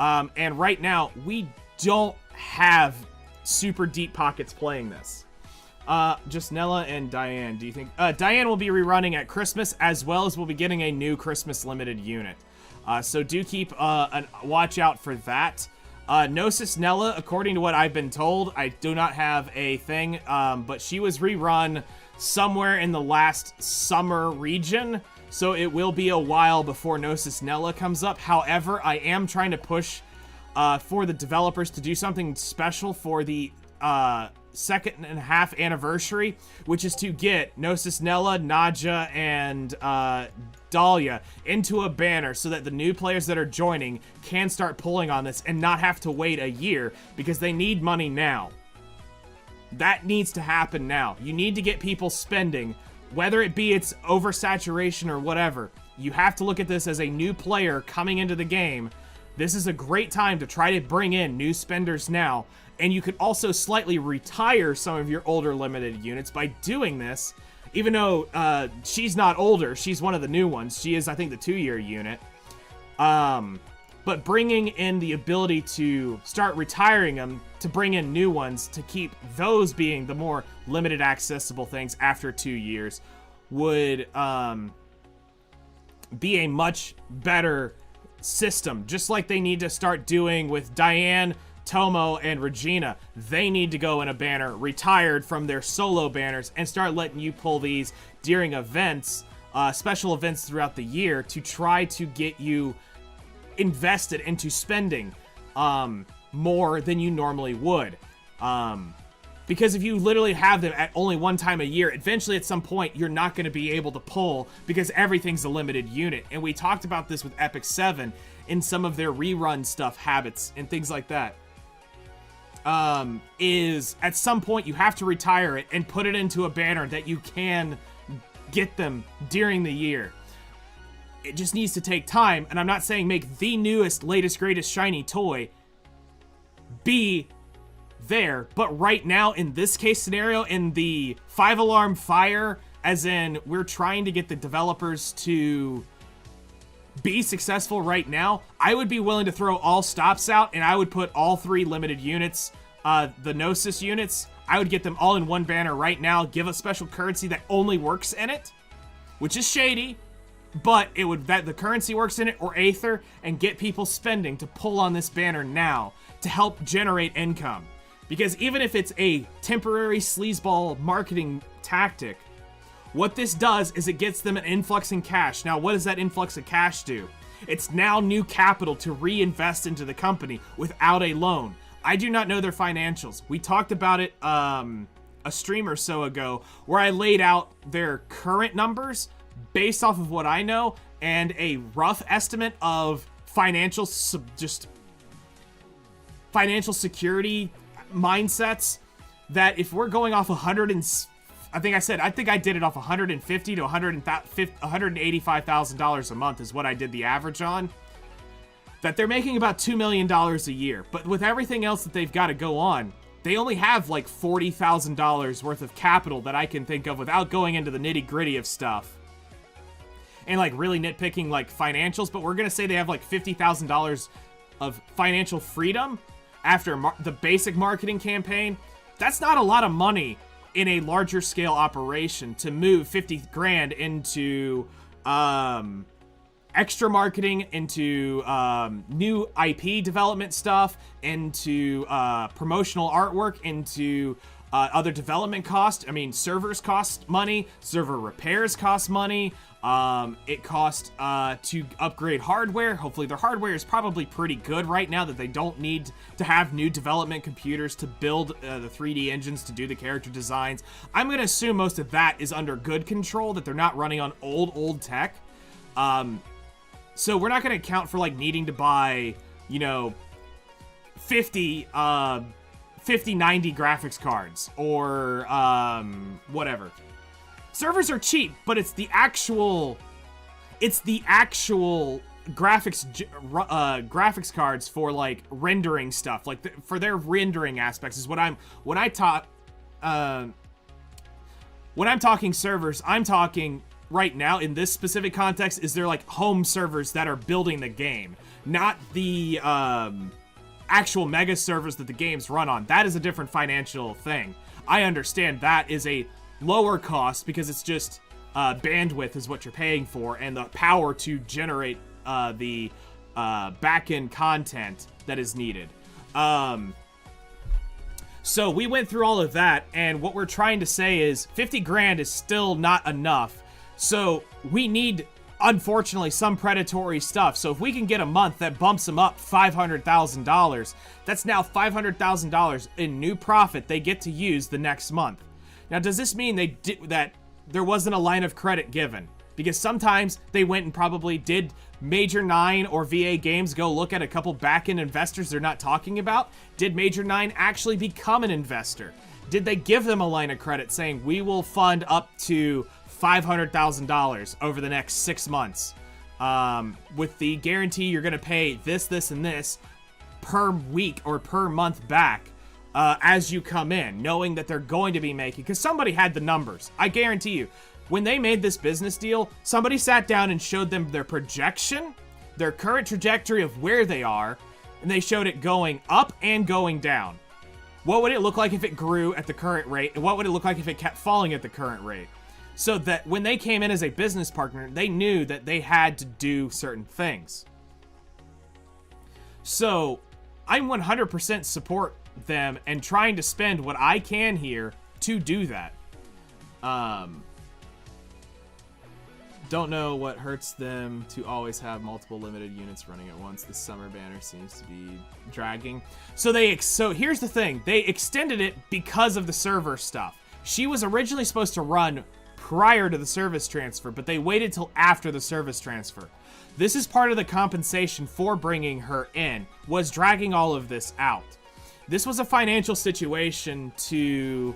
And right now, we don't have super Deep Pockets playing this. Just Nella and Diane, do you think... Diane will be rerunning at Christmas, as well as we'll be getting a new Christmas limited unit. So do keep a watch out for that. Gnosis Nella, according to what I've been told, I do not have a thing, but she was rerun somewhere in the last summer region. So it will be a while before Gnosis Nella comes up. However, I am trying to push for the developers to do something special for the 2.5 anniversary, which is to get Gnosis Nella, Naja, and Dahlia into a banner so that the new players that are joining can start pulling on this and not have to wait a year, because they need money now. That needs to happen now. You need to get people spending. Whether it be it's oversaturation or whatever, you have to look at this as a new player coming into the game. This is a great time to try to bring in new spenders now, and you could also slightly retire some of your older limited units by doing this, even though she's not older, she's one of the new ones. She is, I think, the 2-year unit. But bringing in the ability to start retiring them, to bring in new ones, to keep those being the more limited accessible things after 2 years, would be a much better system. Just like they need to start doing with Diane, Tomo, and Regina. They need to go in a banner retired from their solo banners and start letting you pull these during events, special events throughout the year, to try to get you invested into spending more than you normally would. Because if you literally have them at only one time a year, eventually at some point you're not going to be able to pull, because everything's a limited unit. And we talked about this with Epic 7 in some of their rerun stuff habits and things like that. Is at some point you have to retire it and put it into a banner that you can get them during the year. It just needs to take time, and I'm not saying make the newest, latest, greatest shiny toy be there, but right now, in this case scenario, in the 5-alarm fire, as in we're trying to get the developers to be successful right now, I would be willing to throw all stops out, and I would put all 3 limited units, the Gnosis units, I would get them all in one banner right now, give a special currency that only works in it, which is shady, but it would that the currency works in it or Aether and get people spending to pull on this banner now to help generate income. Because even if it's a temporary sleazeball marketing tactic, what this does is it gets them an influx in cash. Now, what does that influx of cash do? It's now new capital to reinvest into the company without a loan. I do not know their financials. We talked about it a stream or so ago where I laid out their current numbers based off of what I know and a rough estimate of financial security mindsets, that if we're going off I think I did it off $150 to $185,000 a month is what I did the average on, that they're making about $2 million a year. But with everything else that they've got to go on, they only have like $40,000 worth of capital that I can think of without going into the nitty gritty of stuff and like really nitpicking like financials. But we're going to say they have like $50,000 of financial freedom after the basic marketing campaign. That's not a lot of money in a larger scale operation to move 50 grand into extra marketing, into new IP development stuff, into promotional artwork, into other development costs. I mean, servers cost money, server repairs cost money. It costs to upgrade hardware. Hopefully their hardware is probably pretty good right now, that they don't need to have new development computers to build the 3D engines to do the character designs. I'm going to assume most of that is under good control, that they're not running on old tech. So we're not going to account for like needing to buy, you know, 50 90 graphics cards or whatever. Servers are cheap, but it's the actual graphics cards for like rendering stuff, like for their rendering aspects is when I'm talking servers, I'm talking right now in this specific context is they're like home servers that are building the game, not the actual mega servers that the games run on. That is a different financial thing. I understand that is a lower cost because it's just bandwidth is what you're paying for, and the power to generate the back-end content that is needed. So we went through all of that, and what we're trying to say is 50 grand is still not enough. So we need, unfortunately, some predatory stuff. So if we can get a month that bumps them up $500,000, that's now $500,000 in new profit they get to use the next month. Now, does this mean that there wasn't a line of credit given? Because sometimes they went and probably did Major 9 or VA Games go look at a couple back-end investors they're not talking about? Did Major 9 actually become an investor? Did they give them a line of credit saying, we will fund up to $500,000 over the next 6 months with the guarantee you're going to pay this, and this per week or per month back as you come in, knowing that they're going to be making, because somebody had the numbers. I guarantee you, when they made this business deal, somebody sat down and showed them their projection, their current trajectory of where they are, and they showed it going up and going down. What would it look like if it grew at the current rate, and what would it look like if it kept falling at the current rate? So that when they came in as a business partner, they knew that they had to do certain things. So I 100% support them and trying to spend what I can here to do that. Don't know what hurts them to always have multiple limited units running at once. The summer banner seems to be dragging. So here's the thing. They extended it because of the server stuff. She was originally supposed to run prior to the service transfer, but they waited till after the service transfer. This is part of the compensation for bringing her in, was dragging all of this out. This was a financial situation to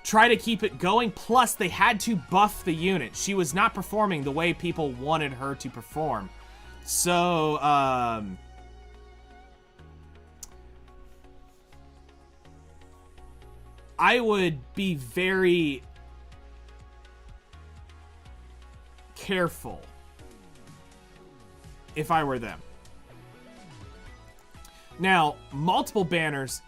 try to keep it going, plus they had to buff the unit. She was not performing the way people wanted her to perform. So, I would be very careful if I were them. Now, multiple banners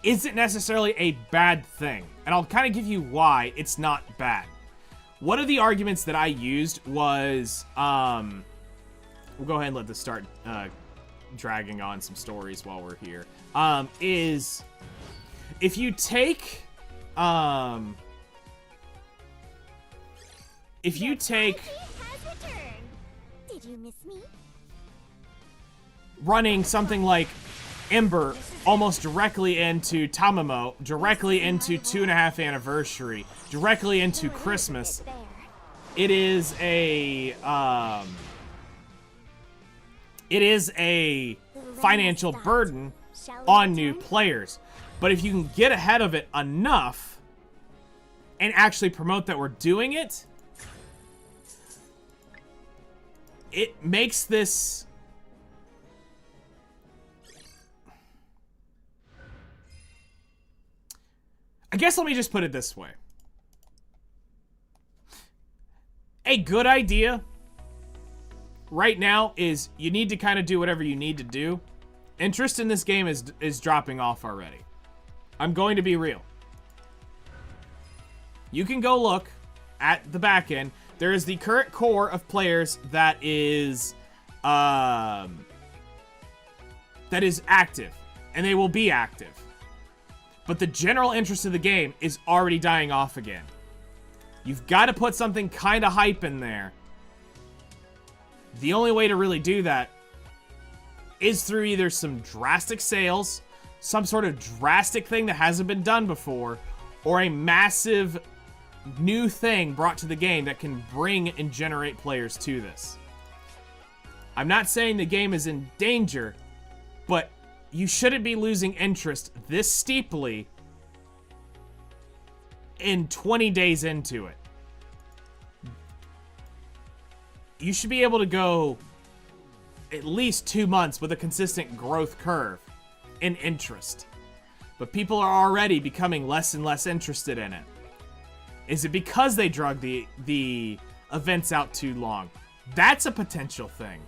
isn't necessarily a bad thing, and I'll kind of give you why it's not bad. one of the arguments that I used was, we'll go ahead and let this start dragging on some stories while we're here, is if you take, Has returned. Did you miss me? running something like Ember almost directly into Tamamo, directly into 2.5 anniversary, directly into Christmas, it is a financial burden on new players. But if you can get ahead of it enough and actually promote that we're doing it, it makes this I guess let me just put it this way. A good idea right now is you need to kind of do whatever you need to do. Interest in this game is dropping off already. I'm going to be real. You can go look at the back end. There is the current core of players that is active, and they will be active. But the general interest of the game is already dying off again. You've got to put something kind of hype in there. The only way to really do that is through either some drastic sales, some sort of drastic thing that hasn't been done before, or a massive new thing brought to the game that can bring and generate players to this. I'm not saying the game is in danger, but you shouldn't be losing interest this steeply in 20 days into it. You should be able to go at least 2 months with a consistent growth curve in interest. But people are already becoming less and less interested in it. Is it because they drug the events out too long? That's a potential thing.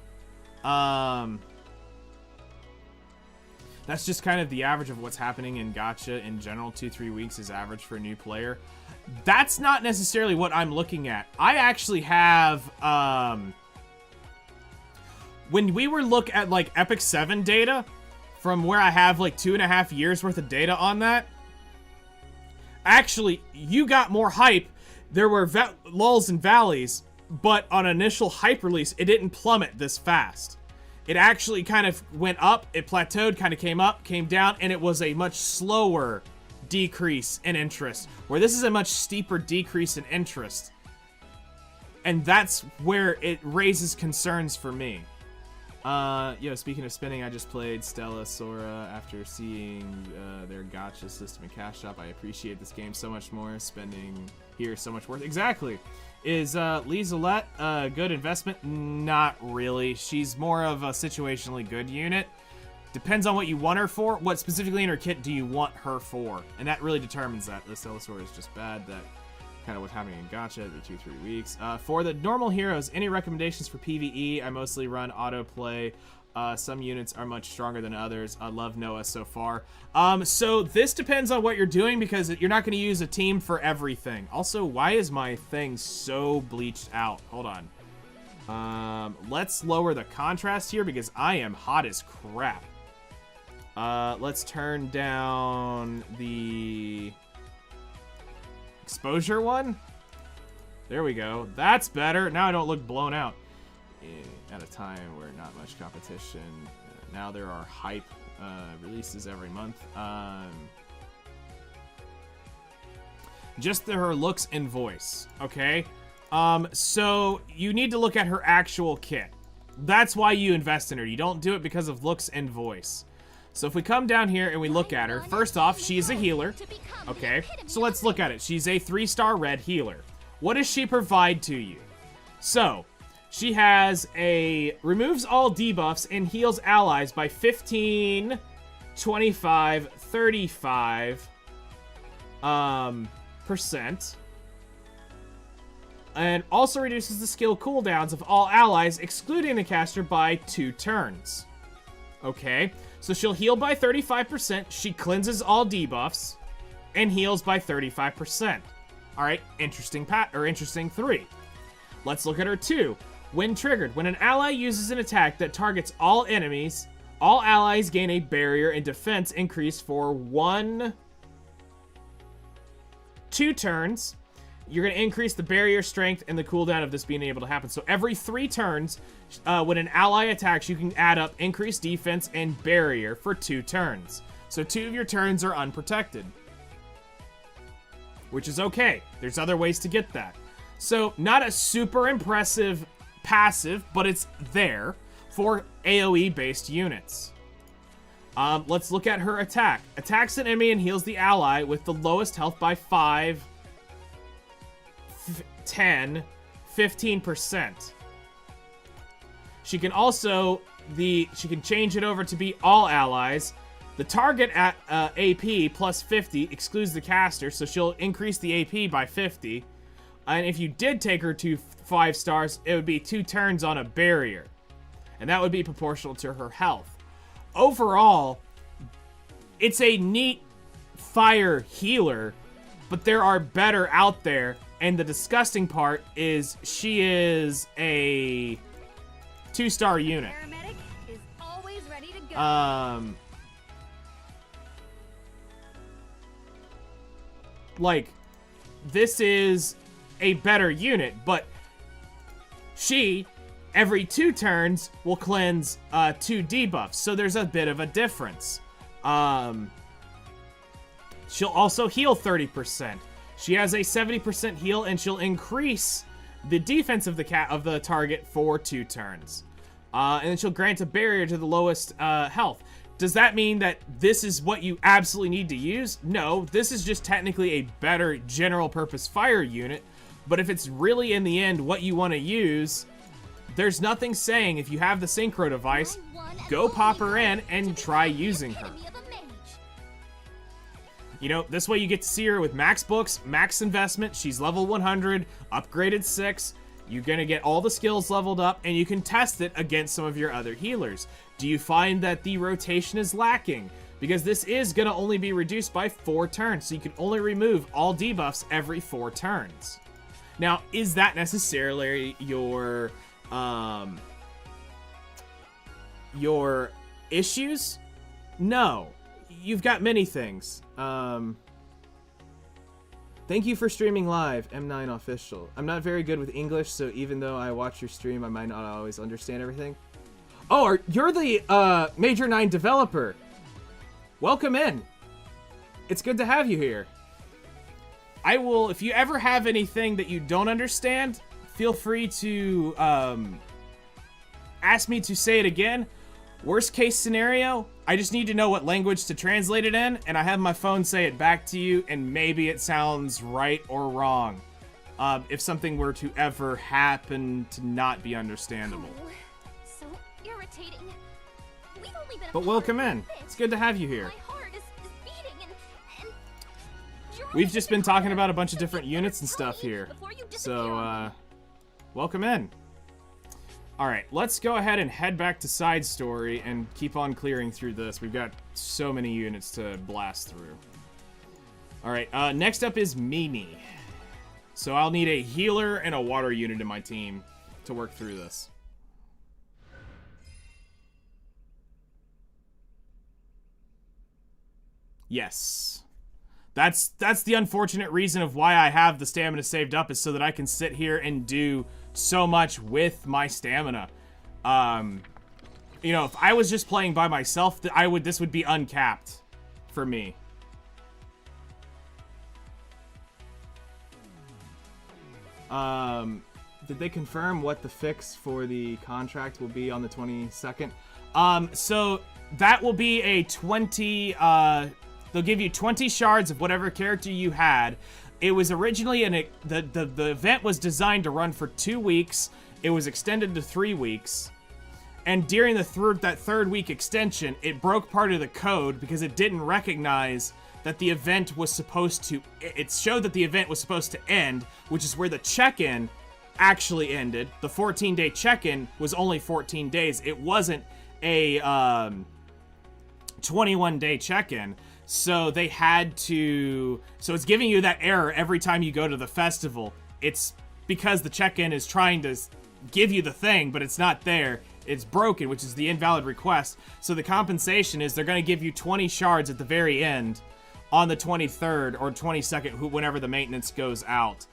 That's just kind of the average of what's happening in gacha in general. 2-3 weeks is average for a new player. That's not necessarily what I'm looking at. I actually have, when we were look at like Epic 7 data, from where I have like 2.5 years worth of data on that, actually, you got more hype. There were lulls and valleys, but on initial hype release, it didn't plummet this fast. It actually kind of went up, it plateaued, kind of came up, came down, and it was a much slower decrease in interest, where this is a much steeper decrease in interest. And that's where it raises concerns for me. Speaking of spending, I just played Stella Sora after seeing their gacha system and cash shop. I appreciate this game so much more. Spending here is so much worth. Exactly. Is Lizelette a good investment? Not really. She's more of a situationally good unit. Depends on what you want her for. What specifically in her kit do you want her for? And that really determines that. The Stella Sora is just bad. That kind of what's happening in gacha every 2-3 weeks. For the normal heroes, any recommendations for PvE? I mostly run autoplay. Some units are much stronger than others. I love Noah so far. So this depends on what you're doing, because you're not going to use a team for everything. Also, why is my thing so bleached out? Hold on. Let's lower the contrast here, because I am hot as crap. Let's turn down the exposure one. There we go. That's better. Now I don't look blown out. At a time where not much competition. Now there are hype releases every month. Just her looks and voice, okay? So you need to look at her actual kit. That's why you invest in her. You don't do it because of looks and voice. So if we come down here and we look at her, first off, she's a healer. Okay, so let's look at it. She's a 3-star red healer. What does she provide to you? So she has removes all debuffs and heals allies by 15, 25, 35 percent. And also reduces the skill cooldowns of all allies, excluding the caster, by 2 turns. Okay, so she'll heal by 35%, she cleanses all debuffs, and heals by 35%. All right, interesting 3. Let's look at her 2. When triggered, when an ally uses an attack that targets all enemies, all allies gain a barrier and defense increase for 2 turns. You're going to increase the barrier strength and the cooldown of this being able to happen. So every 3 turns, when an ally attacks, you can add up increased defense and barrier for 2 turns. So 2 of your turns are unprotected, which is okay. There's other ways to get that. So not a super impressive passive, but it's there for AoE-based units. Let's look at her attack. Attacks an enemy and heals the ally with the lowest health by 5, 10, 15%. She can also, she can change it over to be all allies. The target at AP plus 50 excludes the caster, so she'll increase the AP by 50. And if you did take her to 5 stars, it would be 2 turns on a barrier. And that would be proportional to her health. Overall, it's a neat fire healer, but there are better out there. And the disgusting part is she is a 2-star unit. Paramedic is always ready to go. Like, this is a better unit, but she, every 2 turns, will cleanse 2 debuffs. So there's a bit of a difference. She'll also heal 30%. She has a 70% heal, and she'll increase the defense of the target for 2 turns. And then she'll grant a barrier to the lowest health. Does that mean that this is what you absolutely need to use? No, this is just technically a better general purpose fire unit. But if it's really in the end what you want to use, there's nothing saying if you have the synchro device, go pop her in and try using her. You know, this way you get to see her with max books, max investment. She's level 100, upgraded 6. You're going to get all the skills leveled up, and you can test it against some of your other healers. Do you find that the rotation is lacking? Because this is going to only be reduced by 4 turns, so you can only remove all debuffs every 4 turns. Now, is that necessarily your issues? No. You've got many things. Thank you for streaming live, M9 Official. I'm not very good with English, so even though I watch your stream, I might not always understand everything. Oh, you're the Major 9 developer. Welcome in. It's good to have you here. I will, if you ever have anything that you don't understand, feel free to ask me to say it again. Worst case scenario, I just need to know what language to translate it in, and I have my phone say it back to you, and maybe it sounds right or wrong. If something were to ever happen to not be understandable. Oh, so irritating. We've only been But welcome in. It's good to have you here. My heart is beating and you're We've only just been been talking tired. about a bunch of So different you units better and stuff tell me here. before you disappear on So, me. welcome in. Alright, let's go ahead and head back to side story and keep on clearing through this. We've got so many units to blast through. Alright, next up is Mimi. So I'll need a healer and a water unit in my team to work through this. Yes. That's the unfortunate reason of why I have the stamina saved up, is so that I can sit here and do so much with my stamina. You know, if I was just playing by myself, this would be uncapped for me. Did they confirm what the fix for the contract will be on the 22nd? So that will be a 20, they'll give you 20 shards of whatever character you had. It was originally, the event was designed to run for 2 weeks. It was extended to 3 weeks. And during that third week extension, it broke part of the code because it didn't recognize that the event was supposed to, it showed that the event was supposed to end, which is where the check-in actually ended. The 14-day check-in was only 14 days. It wasn't a 21-day check-in. So they had to... So it's giving you that error every time you go to the festival. It's because the check-in is trying to give you the thing, but it's not there. It's broken, which is the invalid request. So the compensation is they're going to give you 20 shards at the very end on the 23rd or 22nd, whenever the maintenance goes out.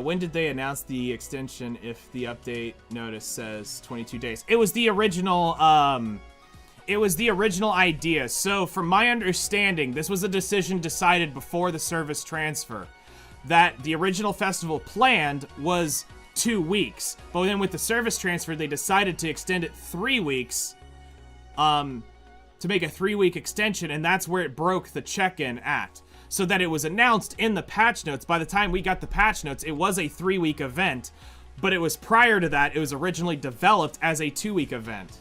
When did they announce the extension if the update notice says 22 days? It was the original, idea. So from my understanding, this was a decision decided before the service transfer. That the original festival planned was 2 weeks. But then with the service transfer, they decided to extend it 3 weeks, to make a 3-week extension, and that's where it broke the check-in at. So that it was announced in the patch notes. By the time we got the patch notes, it was a 3-week event, but it was prior to that, it was originally developed as a 2-week event.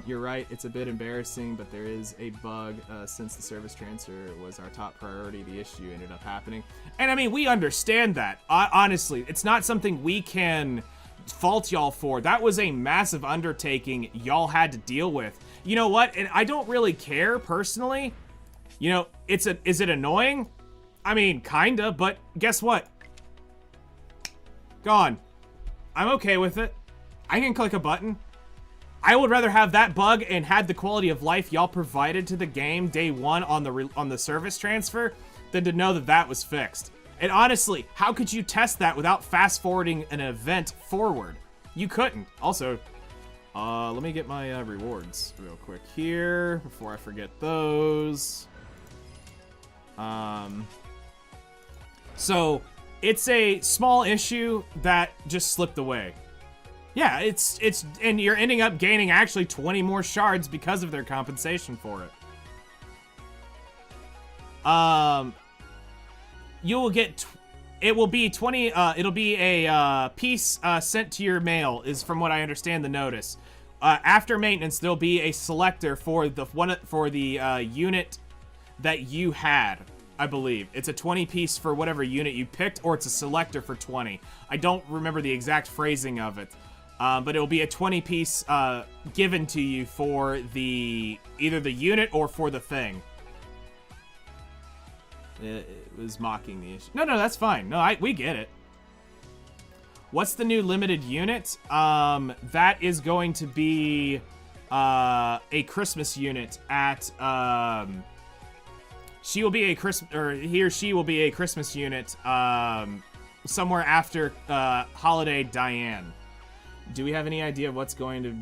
You're right, it's a bit embarrassing, but there is a bug. Since the service transfer was our top priority, the issue ended up happening. And I mean, we understand that. Honestly, it's not something we can fault y'all for. That was a massive undertaking y'all had to deal with. You know what? And I don't really care, personally. You know, is it annoying? I mean, kinda, but guess what? Gone. I'm okay with it. I can click a button. I would rather have that bug and had the quality of life y'all provided to the game day one on the service transfer than to know that that was fixed. And honestly, how could you test that without fast forwarding an event forward? You couldn't. Also, let me get my rewards real quick here before I forget those. So it's a small issue that just slipped away. Yeah, and you're ending up gaining actually 20 more shards because of their compensation for it. You will get, it will be 20, it'll be a, piece, sent to your mail, is from what I understand the notice. After maintenance, there'll be a selector for the unit that you had, I believe. It's a 20 piece for whatever unit you picked, or it's a selector for 20. I don't remember the exact phrasing of it. But it will be a 20 piece given to you for either the unit or for the thing. It was mocking the issue. No, that's fine. No, we get it. What's the new limited unit? That is going to be a Christmas unit at he or she will be a Christmas unit somewhere after Holiday Diane. Do we have any idea of what's going to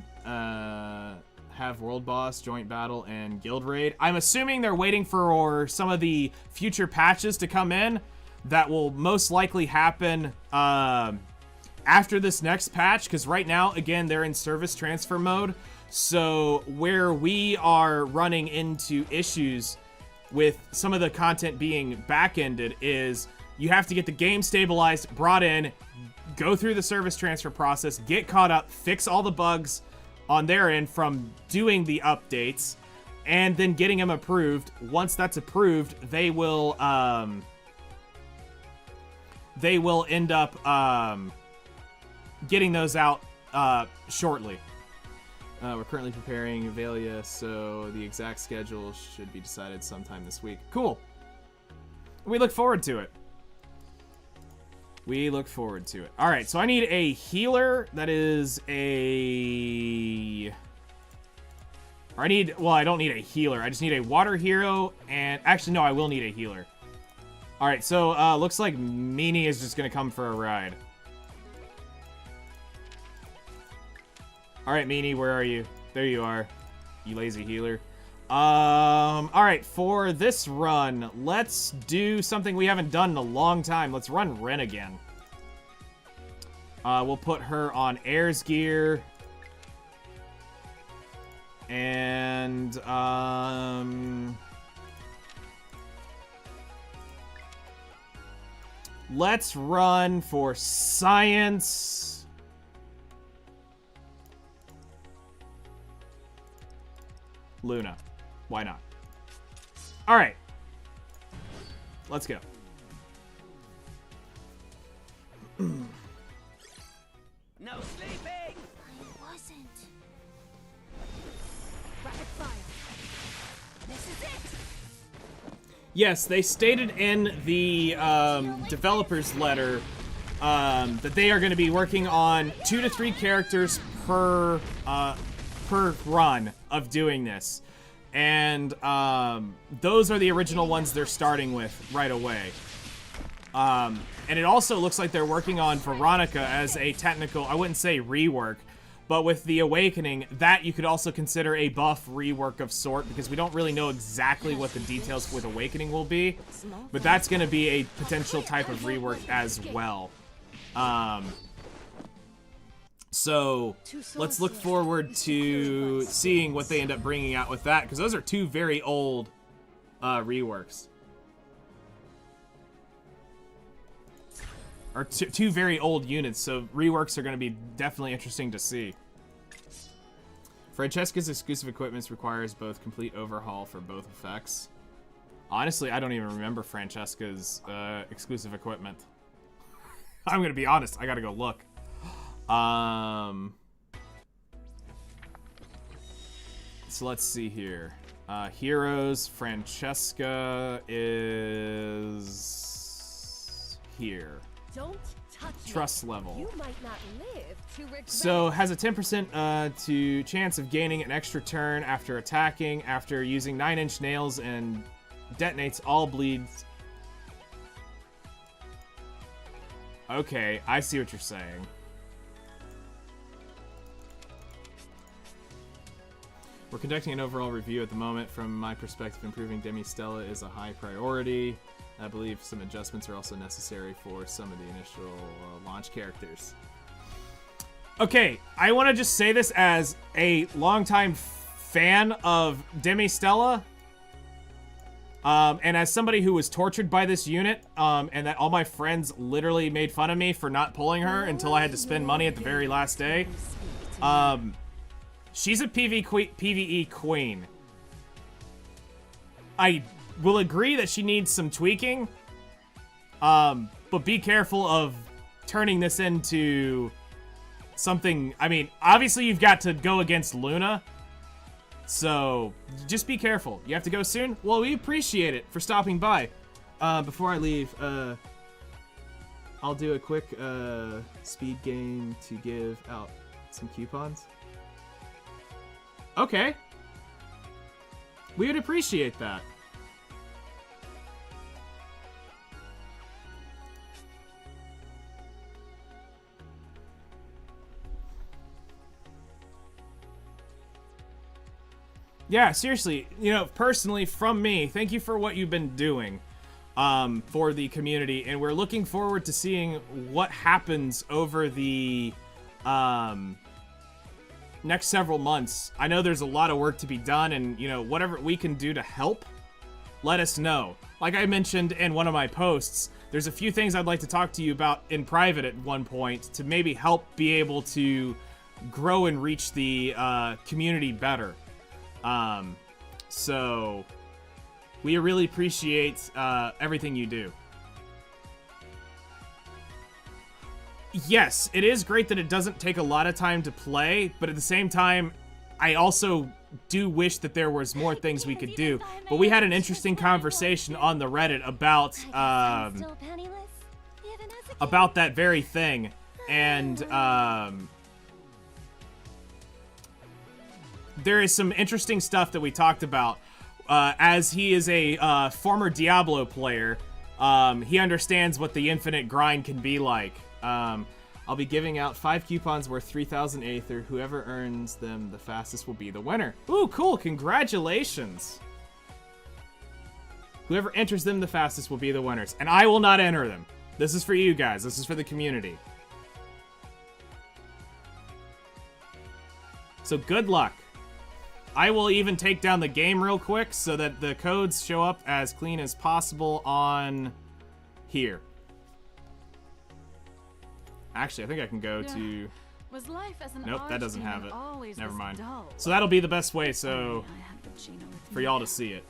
have World Boss, Joint Battle, and Guild Raid? I'm assuming they're waiting for some of the future patches to come in. That will most likely happen after this next patch, because right now, again, they're in service transfer mode. So where we are running into issues with some of the content being back-ended is you have to get the game stabilized, brought in, go through the service transfer process, get caught up, fix all the bugs on their end from doing the updates, and then getting them approved. Once that's approved, they will end up getting those out shortly. We're currently preparing Velia, so the exact schedule should be decided sometime this week. Cool. We look forward to it. We look forward to it. All right, so I need a healer that is a... well, I don't need a healer. I just need a water hero, and... Actually, no, I will need a healer. All right, so looks like Meanie is just going to come for a ride. All right, Meanie, where are you? There you are, you lazy healer. All right, for this run, let's do something we haven't done in a long time. Let's run Ren again. We'll put her on Air's gear. And, let's run for Science. Luna. Why not? All right. Let's go. No sleeping! I wasn't. Yes, they stated in the developer's letter that they are going to be working on 2 to 3 characters per run of doing this. And those are the original ones they're starting with right away. And it also looks like they're working on Veronica as a technical, I wouldn't say rework, but with the Awakening, that you could also consider a buff rework of sort, because we don't really know exactly what the details with Awakening will be, but that's going to be a potential type of rework as well. So let's look forward to seeing what they end up bringing out with that, because those are 2 very old reworks. Or 2 very old units, so reworks are going to be definitely interesting to see. Francesca's exclusive equipment requires both complete overhaul for both effects. Honestly, I don't even remember Francesca's exclusive equipment. I'm going to be honest, I got to go look. So let's see here. Heroes, Francesca is here. Don't touch Trust level. You might not live to regret. So has a 10% chance of gaining an extra turn after attacking, after using 9-inch nails, and detonates all bleeds. Okay, I see what you're saying. We're conducting an overall review at the moment. From my perspective, improving Demi Stella is a high priority. I believe some adjustments are also necessary for some of the initial launch characters. Okay, I want to just say this as a longtime fan of Demi Stella, and as somebody who was tortured by this unit, and that all my friends literally made fun of me for not pulling her until I had to spend money at the very last day. She's a PvE queen. I will agree that she needs some tweaking, but be careful of turning this into something. I mean, obviously you've got to go against Luna, so just be careful. You have to go soon? Well, we appreciate it for stopping by. Before I leave, I'll do a quick speed game to give out some coupons. Okay. We would appreciate that. Yeah, seriously, you know, personally, from me, thank you for what you've been doing for the community, and we're looking forward to seeing what happens over the next several months. I know there's a lot of work to be done, and, you know, whatever we can do to help, let us know. Like I mentioned in one of my posts, there's a few things I'd like to talk to you about in private at one point to maybe help be able to grow and reach the community better. So we really appreciate everything you do. Yes, it is great that it doesn't take a lot of time to play, but at the same time, I also do wish that there was more things we could do. But we had an interesting conversation on the Reddit about that very thing, and there is some interesting stuff that we talked about. As he is a former Diablo player, he understands what the infinite grind can be like. I'll be giving out 5 coupons worth 3,000 Aether. Whoever earns them the fastest will be the winner. Ooh, cool. Congratulations. Whoever enters them the fastest will be the winners. And I will not enter them. This is for you guys. This is for the community. So good luck. I will even take down the game real quick so that the codes show up as clean as possible on here. Actually, I think I can go to... Was life as an nope, that doesn't have it. always Never this mind. dull? So that'll be the best way, so Only I had Regina with for me. y'all to see it.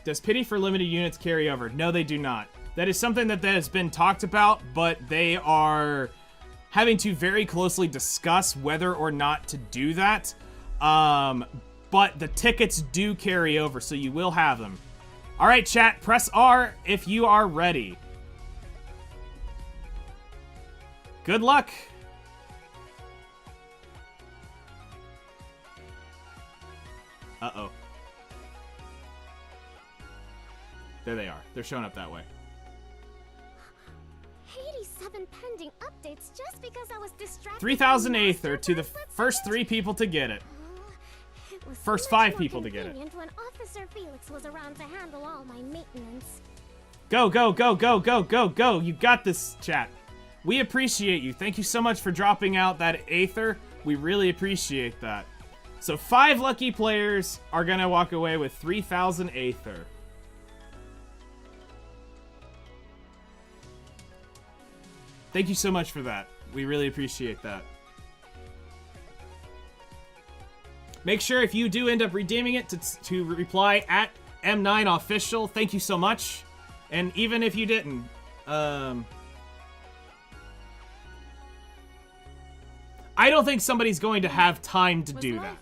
Does pity for limited units carry over? No, they do not. That is something that has been talked about, but they are having to very closely discuss whether or not to do that. but the tickets do carry over, so you will have them. All right, chat, press R if you are ready. Good luck. Uh-oh. There they are. They're showing up that way. 87 pending updates just because I was distracted. 3,000 Aether to the first 3 people to get it. It was First much 5 more people to get it. convenient when Officer Felix was around to handle all my maintenance. Go, go, go, go, go, go, go. You got this, chat. We appreciate you. Thank you so much for dropping out that Aether. We really appreciate that. So 5 lucky players are going to walk away with 3,000 Aether. Thank you so much for that. We really appreciate that. Make sure if you do end up redeeming it to reply at M9Official. Thank you so much. And even if you didn't, I don't think somebody's going to have time to do that.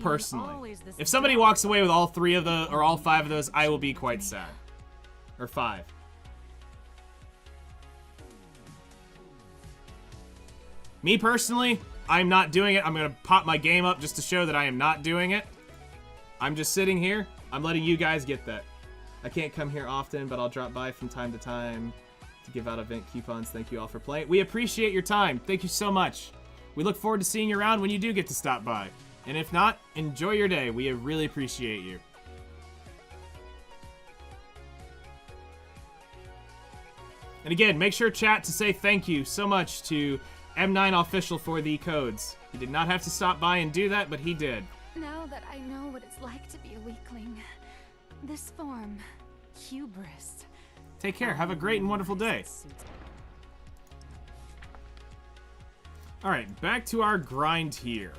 Personally. If somebody walks away with all 3 of the, or all 5 of those, I will be quite sad. Or 5. Me personally, I'm not doing it. I'm going to pop my game up just to show that I am not doing it. I'm just sitting here. I'm letting you guys get that. I can't come here often, but I'll drop by from time to time to give out event coupons. Thank you all for playing. We appreciate your time. Thank you so much. We look forward to seeing you around when you do get to stop by. And if not, enjoy your day. We really appreciate you. And again, make sure chat to say thank you so much to M9Official for the codes. He did not have to stop by and do that, but he did. Now that I know what it's like to be a weakling, this form, hubris. Take care. Have a great and wonderful day. Alright, back to our grind here.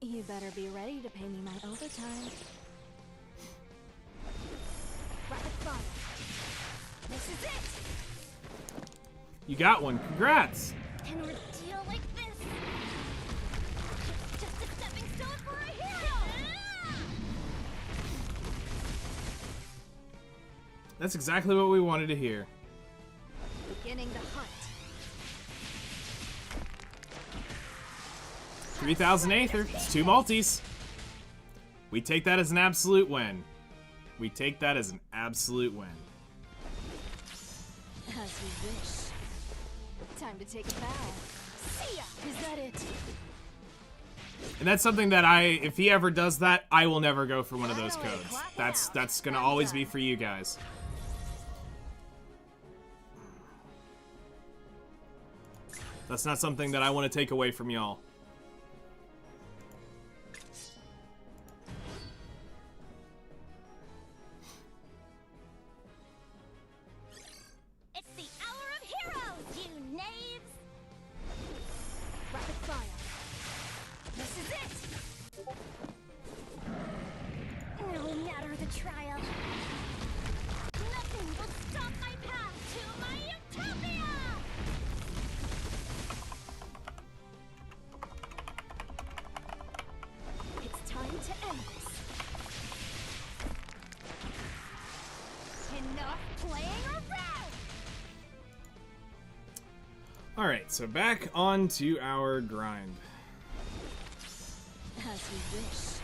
You better be ready to pay me my overtime. Rapid fire. This is it! You got one. Congrats! An ordeal like this. It's just a stepping stone for a hero. That's exactly what we wanted to hear. Beginning the hunt. 3,000 Aether. It's 2 multis. We take that as an absolute win. We take that as an absolute win. As you wish. Time to take a bow. See ya! Is that it? And that's something that if he ever does that, I will never go for one of those codes. That's gonna always be for you guys. That's not something that I want to take away from y'all. It's the hour of heroes, you knaves. Rapid fire. This is it! No matter the trial, nothing will stop my path to my utopia. It's time to end this. Enough playing around. Alright, so back on to our grind. As you wish.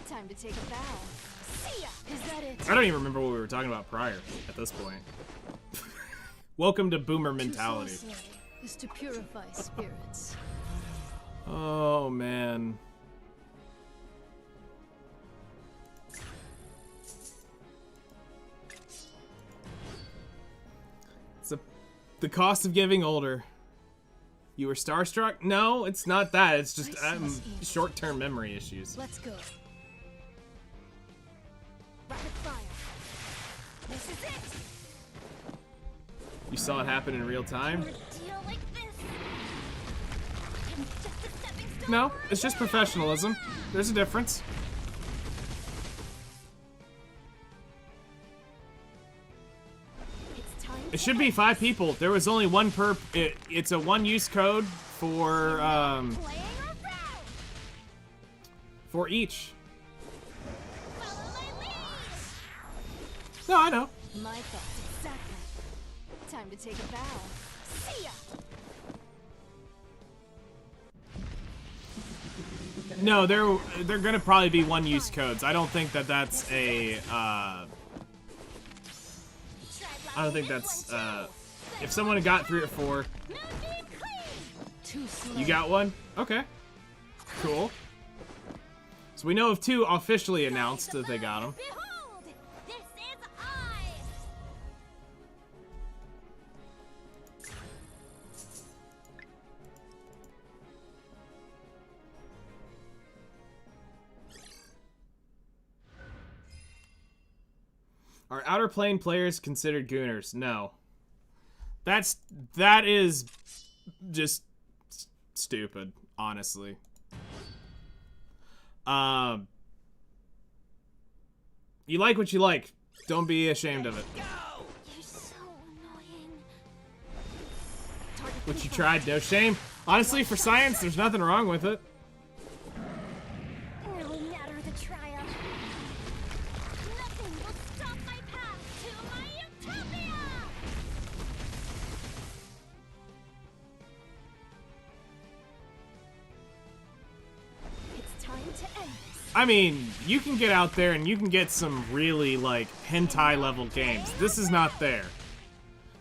Time to take a bow. See ya! Is that it? I don't even remember what we were talking about prior at this point. Welcome to boomer mentality. Is to purify spirits. Oh, man. The cost of getting older. You were starstruck? No, it's not that. It's just short-term memory issues. Let's go. Rapid fire. This is it! You saw it happen in real time? Ordeal like this. It's just a stepping stone. No, it's just professionalism. There's a difference. It should be 5 people. There was only one per. It's a one-use code for each. No, I know. My thoughts exactly. Time to take a bow. See ya. No, they're gonna probably be one-use codes. I don't think that that's a. I don't think that's. If someone got 3 or 4, you got one. Okay, cool. So we know of 2 officially announced that they got them. Behold, this is I. Are Outerplane players considered gooners? No. That is just stupid, honestly. You like what you like. Don't be ashamed of it. You're so annoying. What you tried, no shame. Honestly, for science, there's nothing wrong with it. No matter the trial, nothing will stop my path to my utopia. It's time to end this. I mean, you can get out there and you can get some really, like, hentai level games. This is not there.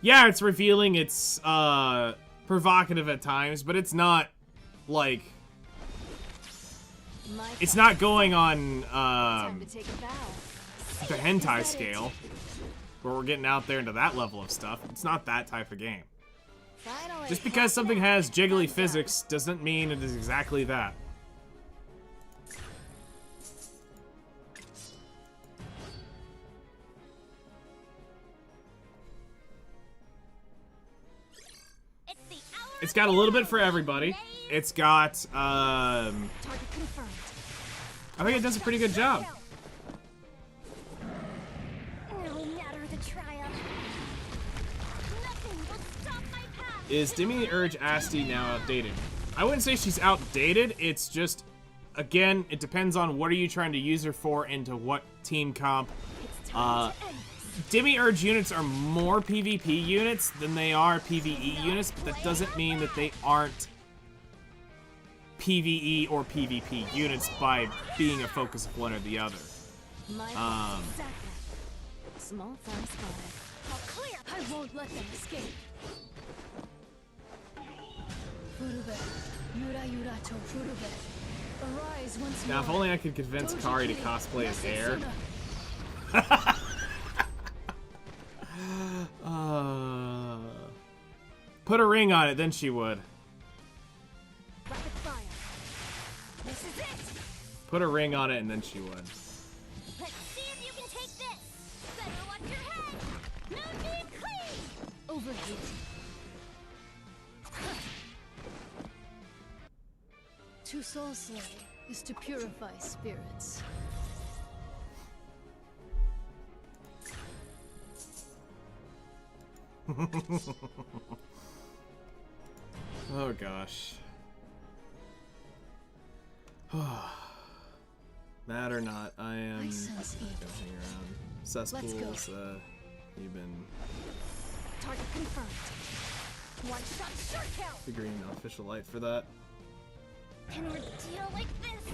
Yeah, it's revealing, it's, provocative at times, but it's not, like, it's not going on, Time to take a bow. the hentai scale, where we're getting out there into that level of stuff. It's not that type of game. Finally. Just because something has jiggly physics doesn't mean it is exactly that. It's got a little bit for everybody. It's got, Target confirmed. I think it does a pretty good job. No matter the trial, nothing will stop my path. Is Demi-Urge Asti now outdated? I wouldn't say she's outdated. It's just, again, it depends on what are you trying to use her for and to what team comp. It's time to end. Demi-Urge units are more PvP units than they are PvE units, but that doesn't mean that they aren't PvE or PvP units by being a focus of one or the other. My thoughts exactly. Small fire spotted. I'll clear. I won't let them escape. Furube. Yura yura to Furube. Arise once Now, if more. only I could convince Kari to cosplay as Air. Put a ring on it, then she would. Rapid fire. This is it. Put a ring on it, and then she would. Let's see if you can take this. Better watch your head. No need clean. Overheat. To soul slay is to purify spirits. Oh gosh. That or not, I am I sense not gonna hang around. Cesspools, you've been Target confirmed. One shot short kill. figuring the official light for that. An ordeal like this.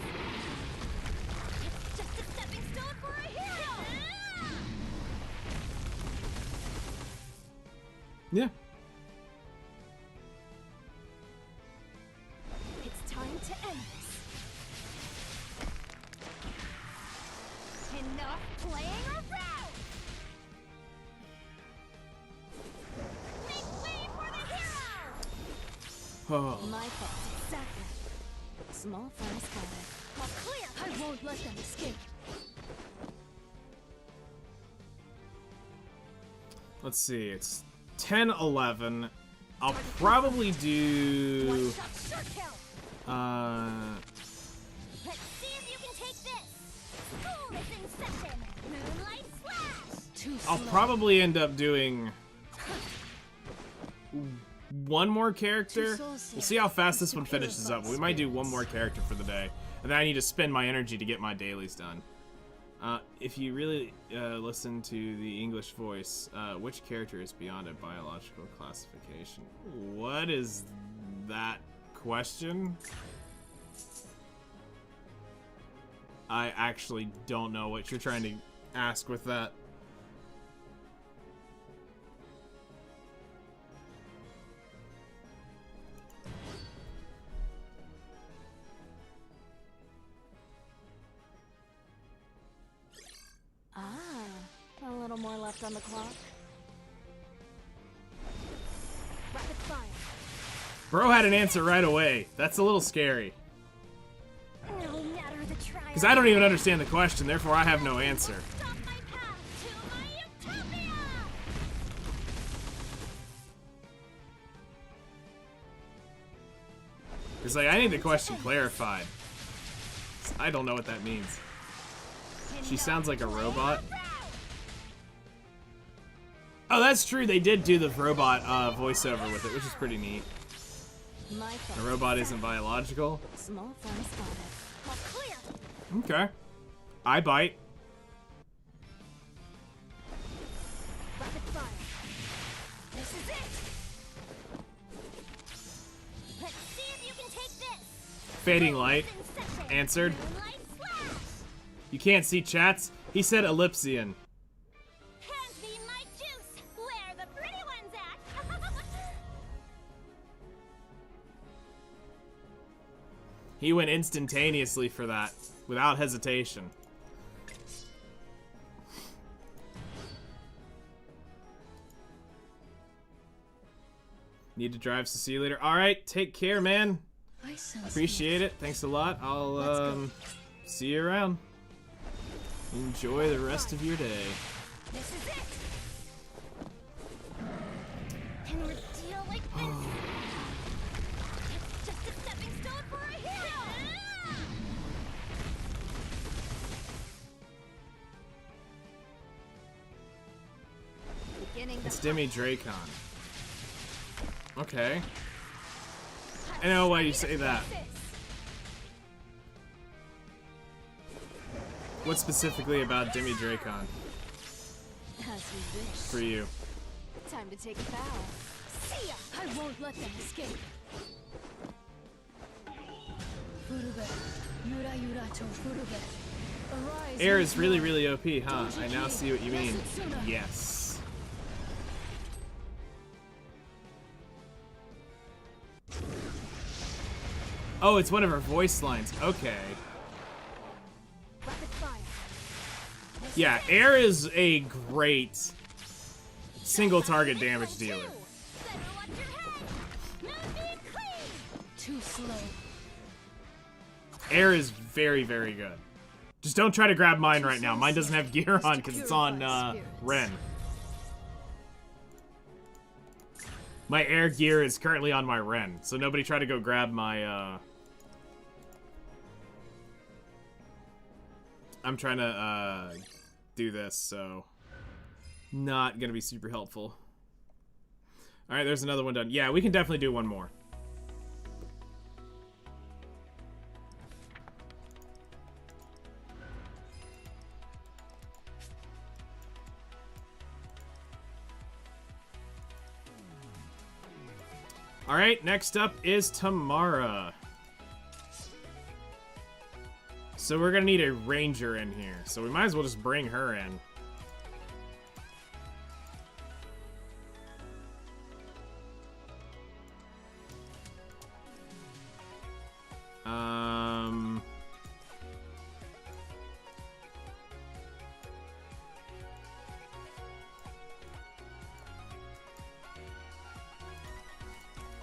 It's just a stepping stone for a hero. Yeah. It's time to end this. Enough playing around. Make way for the hero. Oh. My thoughts exactly. Small fire spotted. I'll clear. I won't let them escape. Let's see, it's 10-11. I'll probably do One shot short kill. Let's see if you can take this. School is in session. Moonlight slash. Too I'll slow. probably end up doing one more character. We'll see how fast this one finishes up. We might do one more character for the day. And then I need to spend my energy to get my dailies done. If you really listen to the English voice, which character is beyond a biological classification? What is that question? I actually don't know what you're trying to ask with that. A little more left on the clock. Rapid fire. Bro had an answer right away. That's a little scary. No matter the trial. Because I don't even understand the question, therefore I have no answer. Stop my path to my utopia! It's like, I need the question clarified. I don't know what that means. She sounds like a robot. Oh, that's true. They did do the robot voiceover with it, which is pretty neat. The robot isn't biological. Small fun spotted. All clear. Okay. I bite. Rapid fire. This is it. Let's see if you can take this. Fading light. Answered. Moonlight slash. You can't see chats? He said ellipsian. Hand me my juice. Where the pretty ones at? He went instantaneously for that, without hesitation. Need to drive, so see you later. Alright, take care, man. Appreciate it. Thanks a lot. I'll, see you around. Enjoy the rest of your day. This is it. An ordeal like this. It's just a stepping stone for a hero. Beginning It's Demi Dracon. Okay. I know why you say that. What specifically about Demi Dracon As you wish. for you? Time to take a bow. See ya! I won't let them escape. Air is really, really OP, huh? I now see what you mean. Yes. Oh, it's one of her voice lines. Okay. Rapid fire. Yeah, Air is a great single target damage dealer. Better watch your head. Moonbeam clean. Too slow. Air is very, very good. Just don't try to grab mine right now. Mine doesn't have gear on because it's on Ren. My air gear is currently on my Ren, so nobody try to go grab my I'm trying to do this, so not gonna be super helpful. Alright, there's another one done. Yeah, we can definitely do one more. Alright, next up is Tamara. So we're gonna need a ranger in here, so we might as well just bring her in.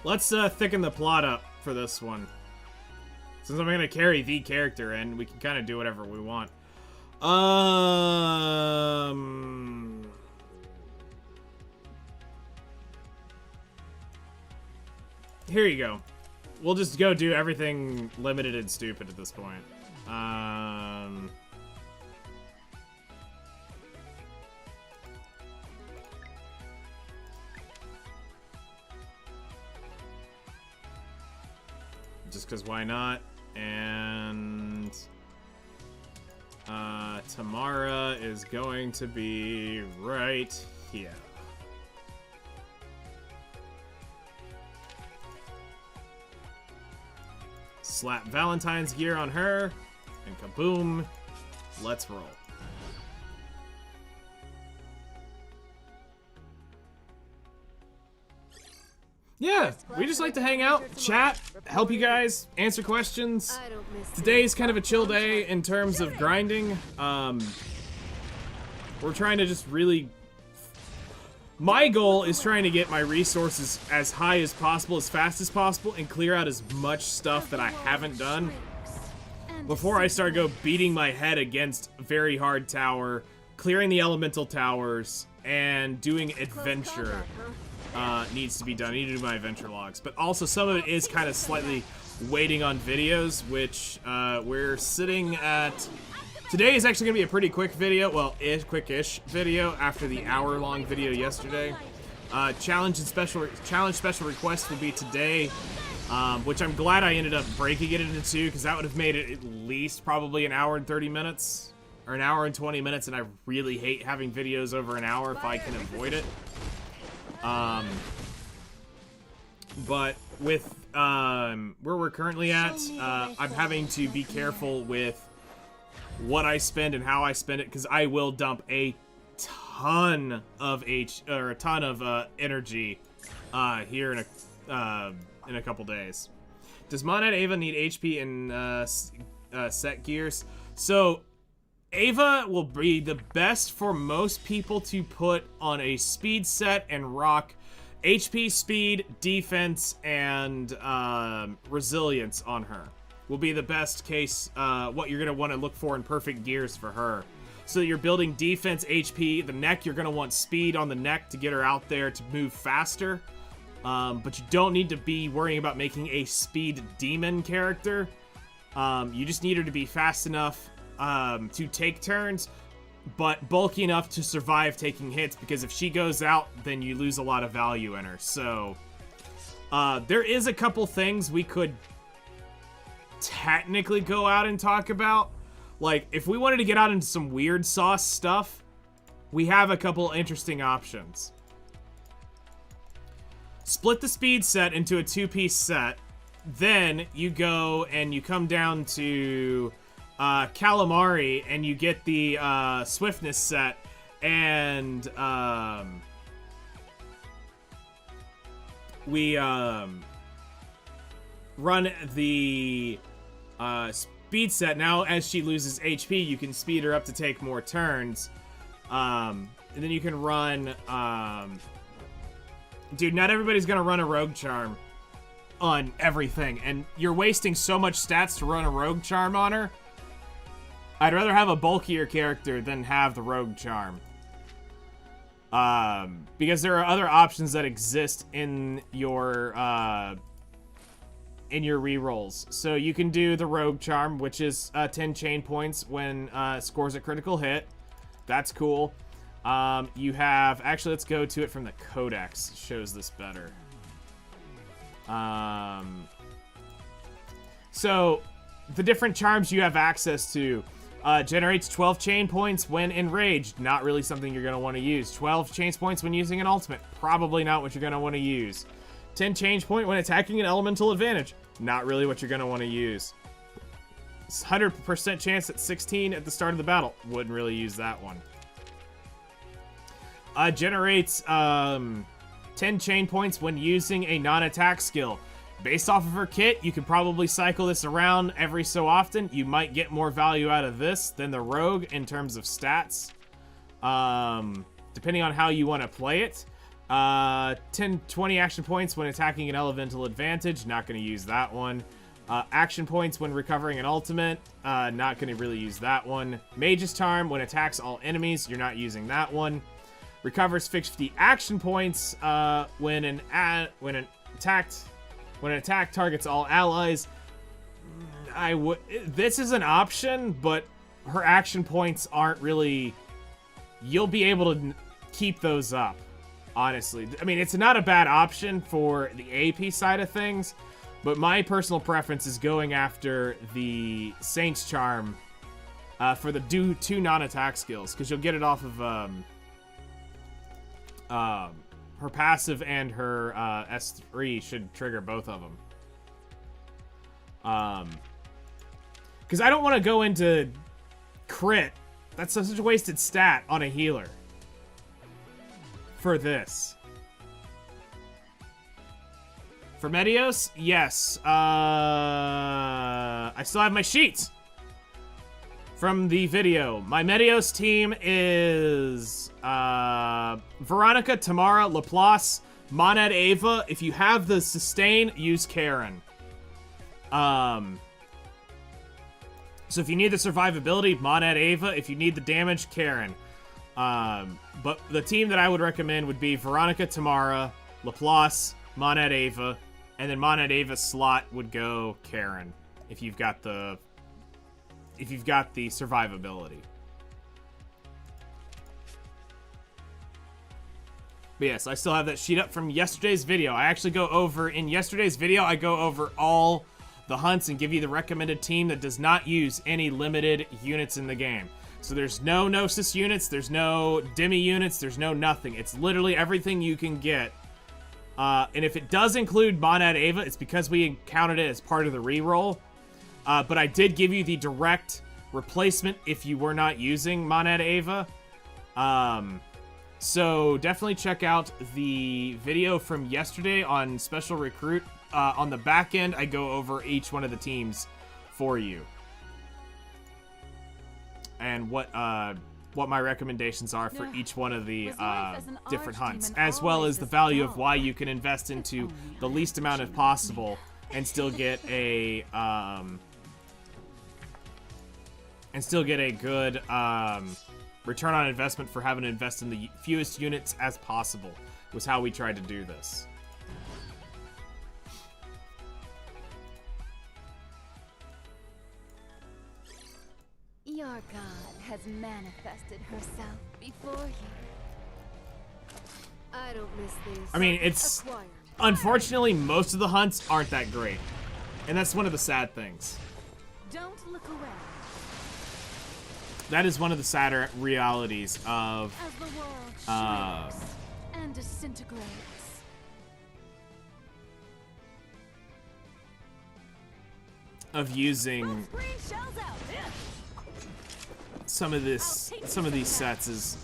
Let's thicken the plot up for this one. Since I'm gonna carry the character in, we can kind of do whatever we want. Here you go. We'll just go do everything limited and stupid at this point. Just because why not? And Tamara is going to be right here. Slap Valentine's gear on her, and kaboom, let's roll. Yeah, we just like to hang out, chat, help you guys, answer questions. Today's kind of a chill day in terms of grinding. We're trying to just really... My goal is trying to get my resources as high as possible, as fast as possible, and clear out as much stuff that I haven't done before I start beating my head against very hard tower, clearing the elemental towers, and doing adventure. Needs to be done. I need to do my adventure logs. But also, some of it is kind of slightly waiting on videos, which we're sitting at... Today is actually going to be a pretty quick video. Well, quick-ish video after the hour-long video yesterday. Challenge special request will be today, which I'm glad I ended up breaking it into two, because that would have made it at least probably an hour and 30 minutes, or an hour and 20 minutes, and I really hate having videos over an hour if I can avoid it. But with where we're currently at, I'm having to be careful with what I spend and how I spend it, because I will dump a ton of energy here in a couple days. Does Monad Ava need HP and set gears? So Ava will be the best for most people to put on a speed set and rock HP, speed, defense, and resilience on her. Will be the best case, what you're going to want to look for in perfect gears for her. So you're building defense, HP, the neck, you're going to want speed on the neck to get her out there to move faster. But you don't need to be worrying about making a speed demon character. You just need her to be fast enough to take turns, but bulky enough to survive taking hits, because if she goes out, then you lose a lot of value in her. So there is a couple things we could technically go out and talk about. Like, if we wanted to get out into some weird sauce stuff, we have a couple interesting options. Split the speed set into a 2-piece set, then you go and you come down to Calamari and you get the swiftness set, and we run the speed set. Now, as she loses HP, you can speed her up to take more turns. And then you can run... dude, not everybody's gonna run a Rogue Charm on everything, and you're wasting so much stats to run a Rogue Charm on her. I'd rather have a bulkier character than have the Rogue Charm. Because there are other options that exist in your rerolls. So you can do the Rogue Charm, which is 10 chain points when scores a critical hit. That's cool. You have... Actually, let's go to it from the Codex. It shows this better. So, the different charms you have access to. Generates 12 chain points when enraged. Not really something you're going to want to use. 12 chain points when using an ultimate. Probably not what you're going to want to use. 10 change point when attacking an elemental advantage. Not really what you're going to want to use. 100% chance at 16 at the start of the battle. Wouldn't really use that one. Generates 10 chain points when using a non-attack skill. Based off of her kit, you could probably cycle this around every so often. You might get more value out of this than the Rogue in terms of stats. Depending on how you want to play it. 20 action points when attacking an elemental advantage. Not going to use that one. Action points when recovering an ultimate. Not going to really use that one. Mage's Charm when attacks all enemies. You're not using that one. Recovers 50 action points when an attack targets all allies. This is an option, but her action points aren't really... You'll be able to keep those up, honestly. I mean, it's not a bad option for the AP side of things, But my personal preference is going after the Saint's Charm for the two non-attack skills, because you'll get it off of her passive, and her S3 should trigger both of them. Because I don't want to go into crit. That's such a wasted stat on a healer for this. For Medios, yes. I still have my sheets from the video. My Medios team is Veronica, Tamara, Laplace, Monad, Ava. If you have the sustain, use Karen. So if you need the survivability, Monad, Ava. If you need the damage, Karen. But the team that I would recommend would be Veronica, Tamara, Laplace, Monad, Ava. And then Monad Ava's slot would go Karen if you've got the survivability. But yes, I still have that sheet up from yesterday's video. I actually go over in yesterday's video. I go over all the hunts and give you the recommended team that does not use any limited units in the game. So there's no Gnosis units, there's no Demi units, there's no nothing. It's literally everything you can get. And if it does include Monad Ava, it's because we counted it as part of the reroll. But I did give you the direct replacement if you were not using Monad Ava. So definitely check out the video from yesterday on Special Recruit. On the back end, I go over each one of the teams for you. And what my recommendations are for each one of the different hunts, as well as the value of why you can invest into the least amount of possible and still get a good return on investment for having to invest in the fewest units as possible. Was how we tried to do this. Your god has manifested herself before you. I don't miss these. I mean, it's... Unfortunately, most of the hunts aren't that great. And that's one of the sad things. Don't look away. That is one of the sadder realities of... As the world shrinks and disintegrates. Of using... some of these sets is,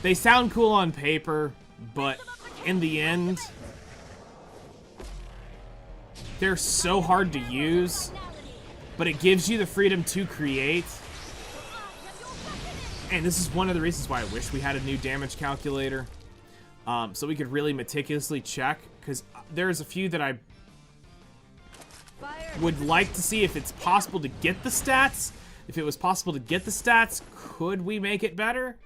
they sound cool on paper, but in the end, they're so hard to use, but it gives you the freedom to create. And this is one of the reasons why I wish we had a new damage calculator, so we could really meticulously check, because there's a few that I would like to see if it's possible to get the stats. If it was possible to get the stats, could we make it better?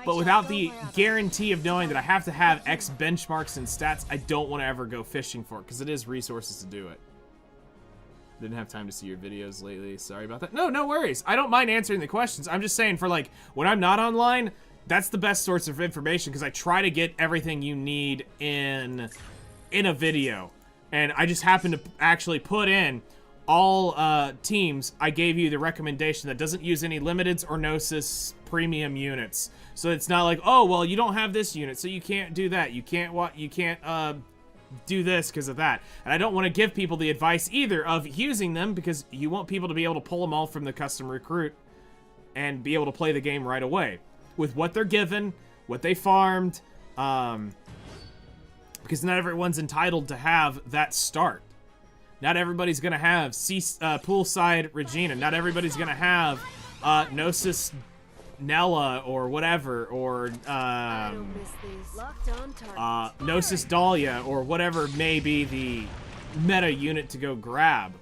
But without the guarantee of knowing that I have to have X benchmarks and stats, I don't want to ever go fishing for it, because it is resources to do it. Didn't have time to see your videos lately. Sorry about that. No worries. I don't mind answering the questions. I'm just saying, for like, when I'm not online, that's the best source of information, because I try to get everything you need in a video. And I just happen to actually put in all teams. I gave you the recommendation that doesn't use any limiteds or Gnosis premium units. So it's not like, oh, well, you don't have this unit, so you can't do that. You can't do this because of that. And I don't want to give people the advice either of using them, because you want people to be able to pull them all from the custom recruit and be able to play the game right away with what they're given, what they farmed, because not everyone's entitled to have that start. Not everybody's going to have poolside Regina. Not everybody's going to have Gnosis Nella or whatever, or Gnosis Dahlia, or whatever may be the meta unit to go grab,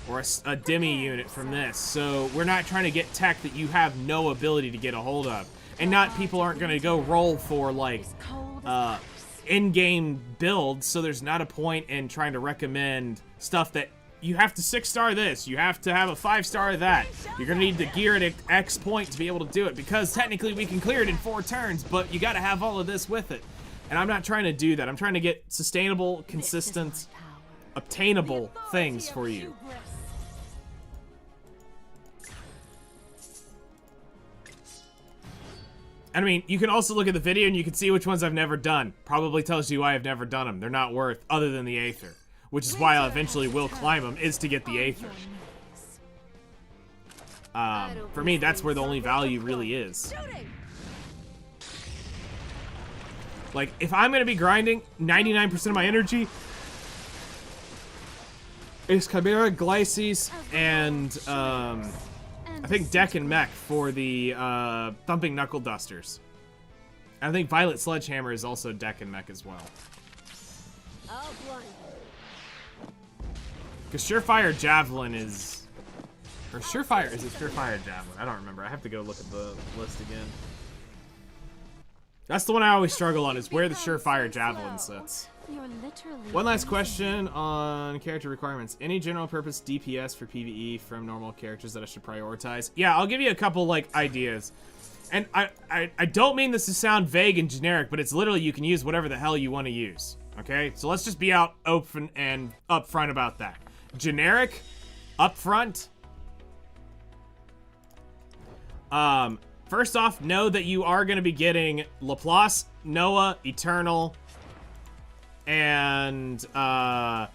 or a Demi unit from this. So we're not trying to get tech that you have no ability to get a hold of. And not people aren't going to go roll for, like, in-game builds, so there's not a point in trying to recommend stuff that you have to 6-star this, you have to have a 5-star that, you're gonna need the gear at X point to be able to do it, because technically we can clear it in 4 turns, but you gotta have all of this with it. And I'm not trying to do that. I'm trying to get sustainable, consistent obtainable things for you. I mean, you can also look at the video and you can see which ones I've never done. Probably tells you why I've never done them. They're not worth other than the Aether. Which is why I eventually will climb them, is to get the Aether. For me, that's where the only value really is. Like, if I'm going to be grinding 99% of my energy, it's Chimera, Glyces, and I think Deck and Mech for the Thumping Knuckle Dusters. I think Violet Sledgehammer is also Deck and Mech as well. Because Surefire Javelin is... Or Surefire... Is it Surefire Javelin? I don't remember. I have to go look at the list again. That's the one I always struggle on, is where the Surefire Javelin sits. One last question on character requirements. Any general purpose DPS for PvE from normal characters that I should prioritize? Yeah, I'll give you a couple, like, ideas. And I don't mean this to sound vague and generic, but it's literally you can use whatever the hell you want to use. Okay? So let's just be out open and upfront about that. Generic, upfront. First off, know that you are going to be getting Laplace, Noah, Eternal, and Beth,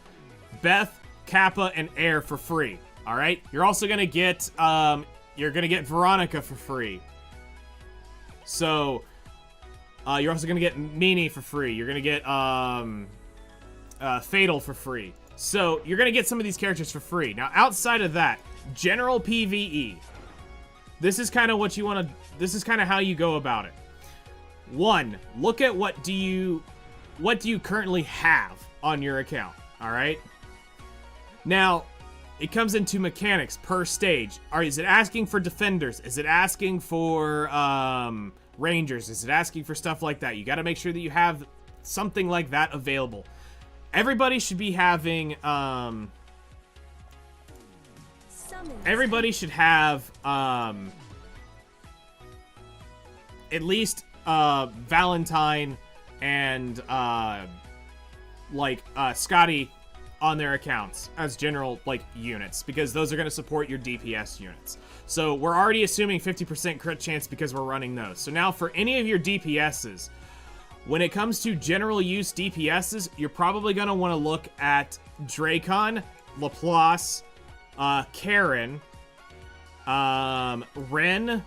Kappa, and Air for free. All right. You're also going to get Veronica for free. So you're also going to get Meanie for free. You're going to get Fatal for free. So you're going to get some of these characters for free. Now, outside of that, general PvE. This is kind of what you want to... This is kind of how you go about it. One, look at what do you currently have on your account, all right? Now, it comes into mechanics per stage. Is it asking for defenders? Is it asking for rangers? Is it asking for stuff like that? You got to make sure that you have something like that available. Everybody should be having... Everybody should have at least Valentine and Scotty on their accounts as general units, because those are going to support your DPS units. So we're already assuming 50% crit chance because we're running those. So now for any of your DPSs, when it comes to general use DPSs, you're probably going to want to look at Dracon, Laplace, Karen, Ren,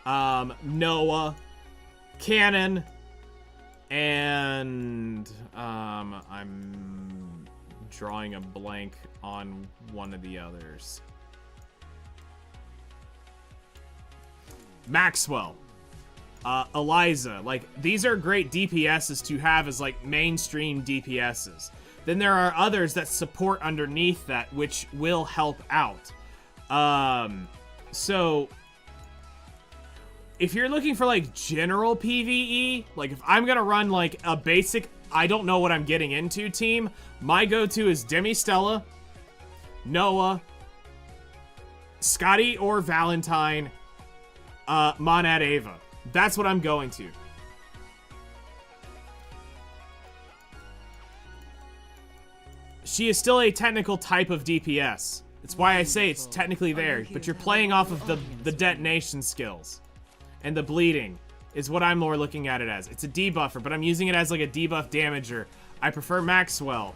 Noah, Cannon, and I'm drawing a blank on one of the others. Maxwell, Eliza. These are great DPSs to have as mainstream DPSs. Then there are others that support underneath that, which will help out. So if you're looking for general PvE, if I'm gonna run a basic, I don't know what I'm getting into team, my go-to is Demi Stella, Noah, Scotty or Valentine, Monad Ava. That's what I'm going to. She is still a technical type of DPS. It's why I say it's technically there, but you're playing off of the detonation skills. And the bleeding is what I'm more looking at it as. It's a debuffer, but I'm using it as a debuff damager. I prefer Maxwell.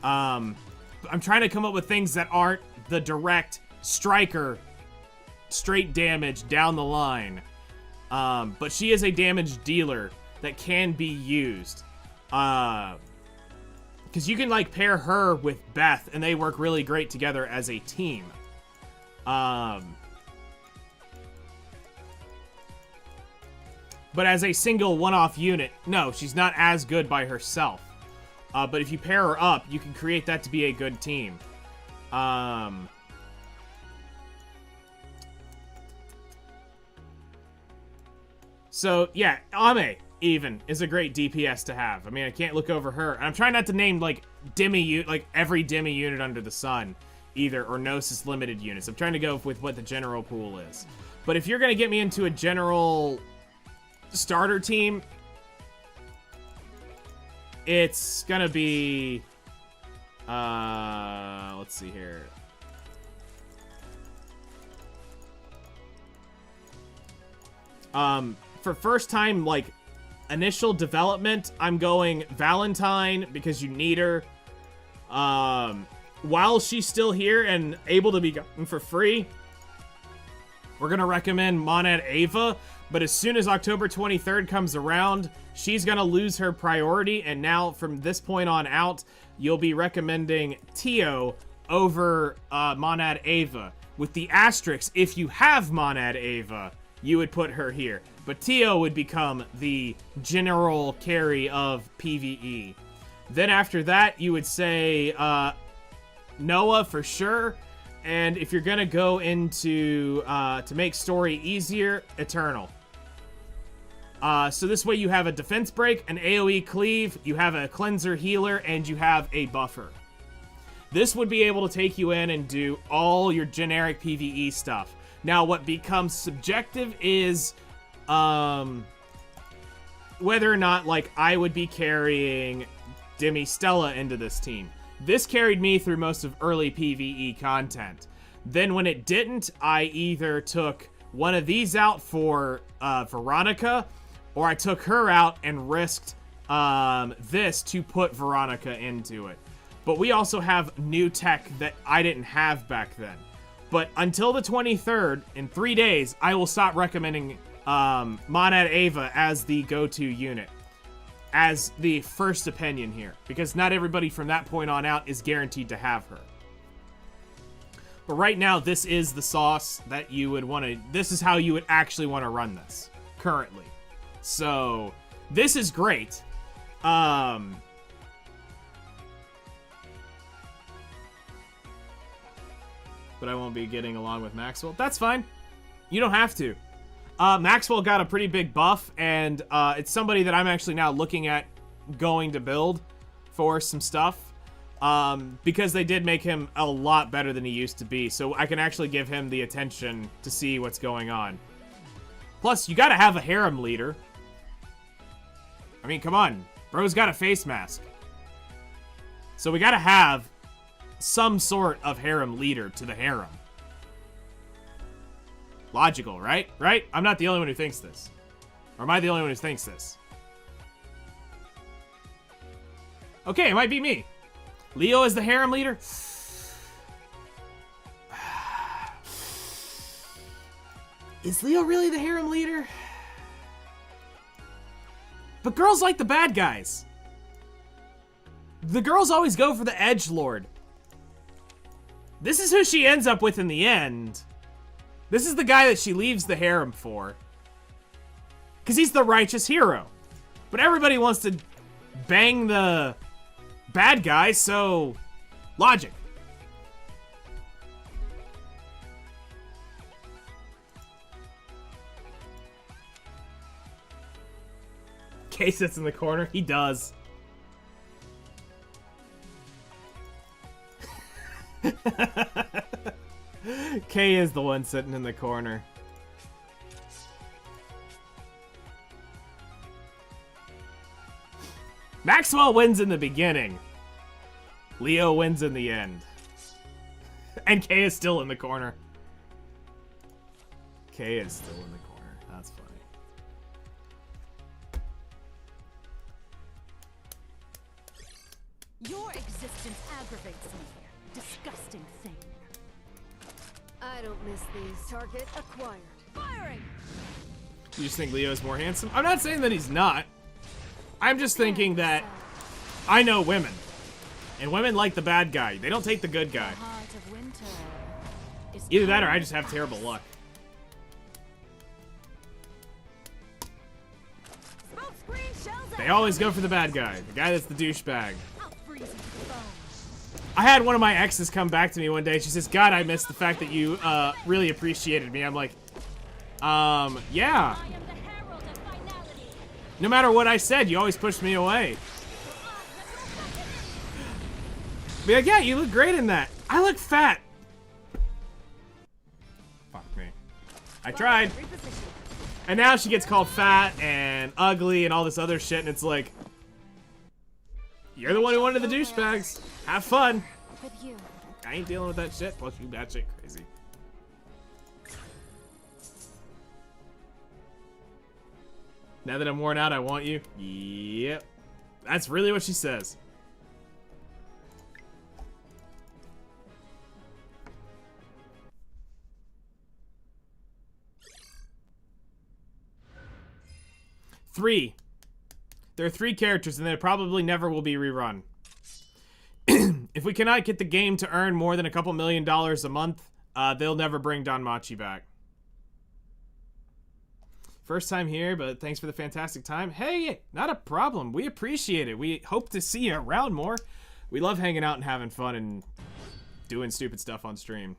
I'm trying to come up with things that aren't the direct striker, straight damage down the line. But she is a damage dealer that can be used. Because you can pair her with Beth, and they work really great together as a team. But as a single one-off unit, no, she's not as good by herself. But if you pair her up, you can create that to be a good team. So, yeah, Ame, even, is a great DPS to have. I mean, I can't look over her. And I'm trying not to name, every Demi unit under the sun, either, or Gnosis limited units. I'm trying to go with what the general pool is. But if you're going to get me into a general starter team, it's gonna be, let's see here. For first time, like, initial development, I'm going Valentine because you need her. While she's still here and able to be gotten for free, we're gonna recommend Monad Ava, but as soon as October 23rd comes around, she's gonna lose her priority, and now from this point on out, you'll be recommending Tio over Monad Ava. With the asterisk, if you have Monad Ava, you would put her here. But Tio would become the general carry of PvE. Then after that, you would say Noah for sure. And if you're gonna go into, to make story easier, Eternal. So this way you have a defense break, an AoE cleave, you have a cleanser healer, and you have a buffer. This would be able to take you in and do all your generic PvE stuff. Now, what becomes subjective is whether or not, like, I would be carrying Demi Stella into this team. This carried me through most of early PvE content. Then when it didn't, I either took one of these out for Veronica, or I took her out and risked this to put Veronica into it. But we also have new tech that I didn't have back then. But until the 23rd, in 3 days, I will stop recommending Monad Ava as the go-to unit. As the first opinion here. Because not everybody from that point on out is guaranteed to have her. But right now, this is the sauce that you would want to... This is how you would actually want to run this. Currently. So, this is great. But I won't be getting along with Maxwell. That's fine. You don't have to. Maxwell got a pretty big buff, and it's somebody that I'm actually now looking at going to build for some stuff. Because they did make him a lot better than he used to be, so I can actually give him the attention to see what's going on. Plus, you gotta have a harem leader. I mean, come on. Bro's got a face mask. So we gotta have some sort of harem leader to the harem. Logical, right? Right? I'm not the only one who thinks this. Or am I the only one who thinks this? Okay, it might be me. Leo is the harem leader? Is Leo really the harem leader? But girls like the bad guys. The girls always go for the edgelord. This is who she ends up with in the end. This is the guy that she leaves the harem for. Because he's the righteous hero. But everybody wants to bang the bad guy, so... Logic. Kay sits in the corner. He does. Kay is the one sitting in the corner. Maxwell wins in the beginning. Leo wins in the end. And Kay is still in the corner. Kay is still in the corner. That's funny. Your existence aggravates me. Disgusting thing. I don't miss these. Target acquired. Firing! You just think Leo is more handsome? I'm not saying that he's not. I'm just thinking that I know women. And women like the bad guy. They don't take the good guy. The heart of winter is Either that or I just have terrible luck. Smoke screen shells They always go for the bad guy. The guy that's the douchebag. out. Freezing the bone. I had one of my exes come back to me one day. She says, God, I missed the fact that you really appreciated me. I'm like, yeah. I am the herald of finality. No matter what I said, you always pushed me away. Be like, yeah, you look great in that. I look fat. Fuck me. I tried. And now she gets called fat and ugly and all this other shit, and it's like, You're the one who wanted the douchebags. Have fun. With you. I ain't dealing with that shit. Plus, you batshit crazy. Now that I'm worn out, I want you. Yep. That's really what she says. Three. There are 3 characters, and they probably never will be rerun. If we cannot get the game to earn more than a couple $1,000,000 a month, they'll never bring Danmachi back. First time here, but thanks for the fantastic time. Hey, not a problem. We appreciate it. We hope to see you around more. We love hanging out and having fun and doing stupid stuff on stream.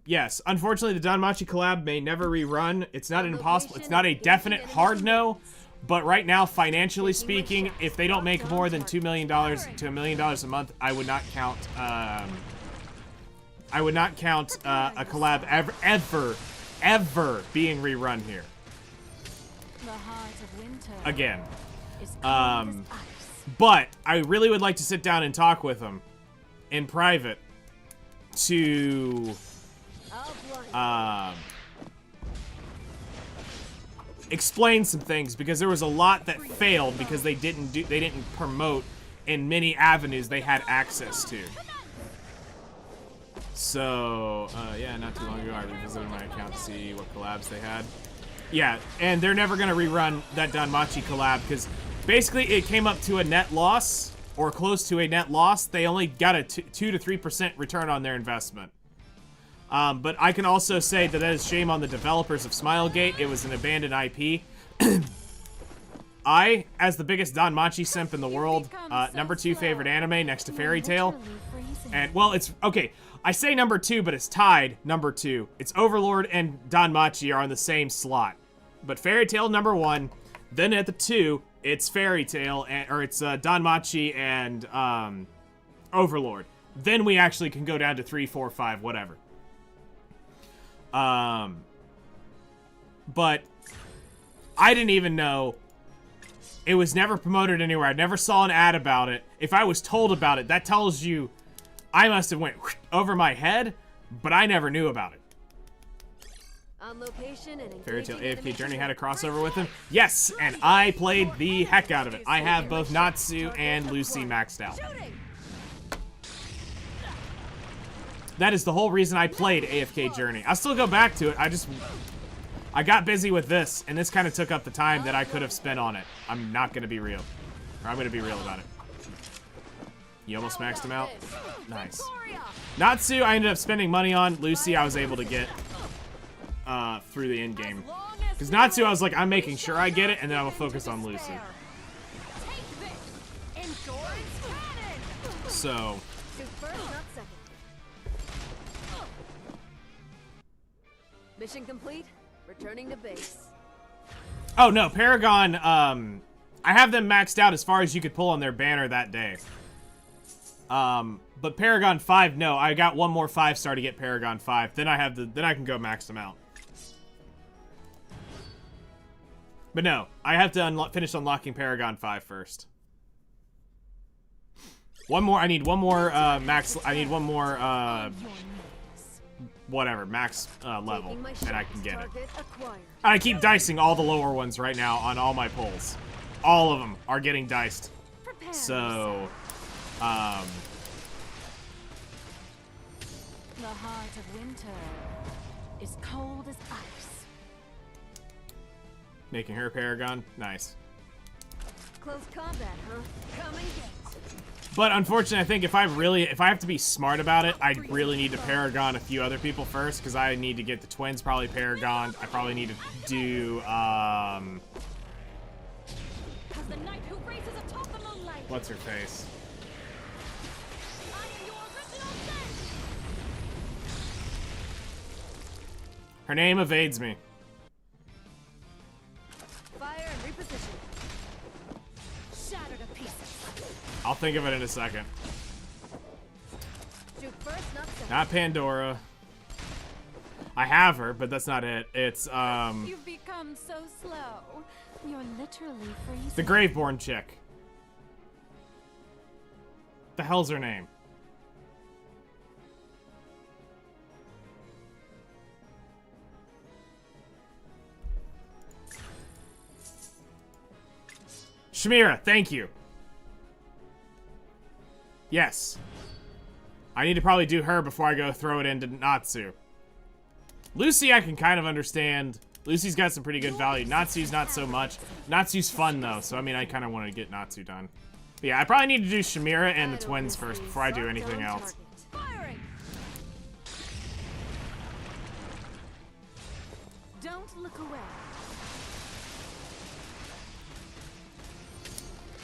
Yes, unfortunately, the Danmachi collab may never rerun. It's not an impossible. It's not a definite hard no. But right now, financially speaking, if they don't make more than $2 million to $1 million a month, I would not count. I would not count a collab ever being rerun here. Again. But I really would like to sit down and talk with them in private to explain some things, because there was a lot that failed because they didn't promote in many avenues they had access to. So yeah, not too long ago I revisited my account to see what collabs they had. Yeah, and they're never gonna rerun that Danmachi collab because basically it came up to a net loss or close to a net loss. They only got a 2 to 3% return on their investment. But I can also say that is shame on the developers of Smilegate. It was an abandoned IP. I, as the biggest Danmachi simp in the world, #2 favorite anime next to Fairy Tail. And, well, it's, okay, I say #2, but it's tied #2. It's Overlord and Danmachi are on the same slot. But Fairy Tail #1, then at the 2, it's Fairy Tail, or it's Danmachi and Overlord. Then we actually can go down to 3, 4, 5, whatever. But I didn't even know. It was never promoted anywhere. I never saw an ad about it. If I was told about it, that tells you I must have went over my head, but I never knew about it. On location and Fairy Tail AFK Journey had a crossover with him. Yes, and I played the heck out of it. I have both Natsu and Lucy maxed out. That is the whole reason I played AFK Journey. I'll still go back to it. I got busy with this, and this kind of took up the time that I could have spent on it. I'm not going to be real. Or I'm going to be real about it. You almost maxed him out? Nice. Natsu, I ended up spending money on. Lucy, I was able to get through the end game. Because Natsu, I was like, I'm making sure I get it, and then I will focus on Lucy. So... Mission complete. Returning to base. Oh no, Paragon, I have them maxed out as far as you could pull on their banner that day. But Paragon 5, no, I got one more 5-star to get Paragon 5. Then I can go max them out. But no, I have to finish unlocking Paragon 5 first. One more, I need one more, whatever, max level, and I can get it. And I keep dicing all the lower ones right now on all my pulls. All of them are getting diced. So, The heart of winter is cold as ice. Making her Paragon, nice. Close combat, huh? Come and get. But unfortunately, I think if I have to be smart about it, I really need to Paragon a few other people first, because I need to get the twins probably Paragoned. I probably need to do, what's her face? Her name evades me. Fire and reposition. Shattered to pieces. I'll think of it in a second. Shoot first, not second. Not Pandora. I have her, but that's not it. It's, You've become so slow. You're literally freezing. the Graveborn chick. The hell's her name? Shamira, thank you. Yes. I need to probably do her before I go throw it into Natsu. Lucy I can kind of understand. Lucy's got some pretty good value. Natsu's not so much. Natsu's fun though, so I mean I kind of want to get Natsu done. But yeah, I probably need to do Shamira and the twins first before I do anything else. Firing! Don't look away.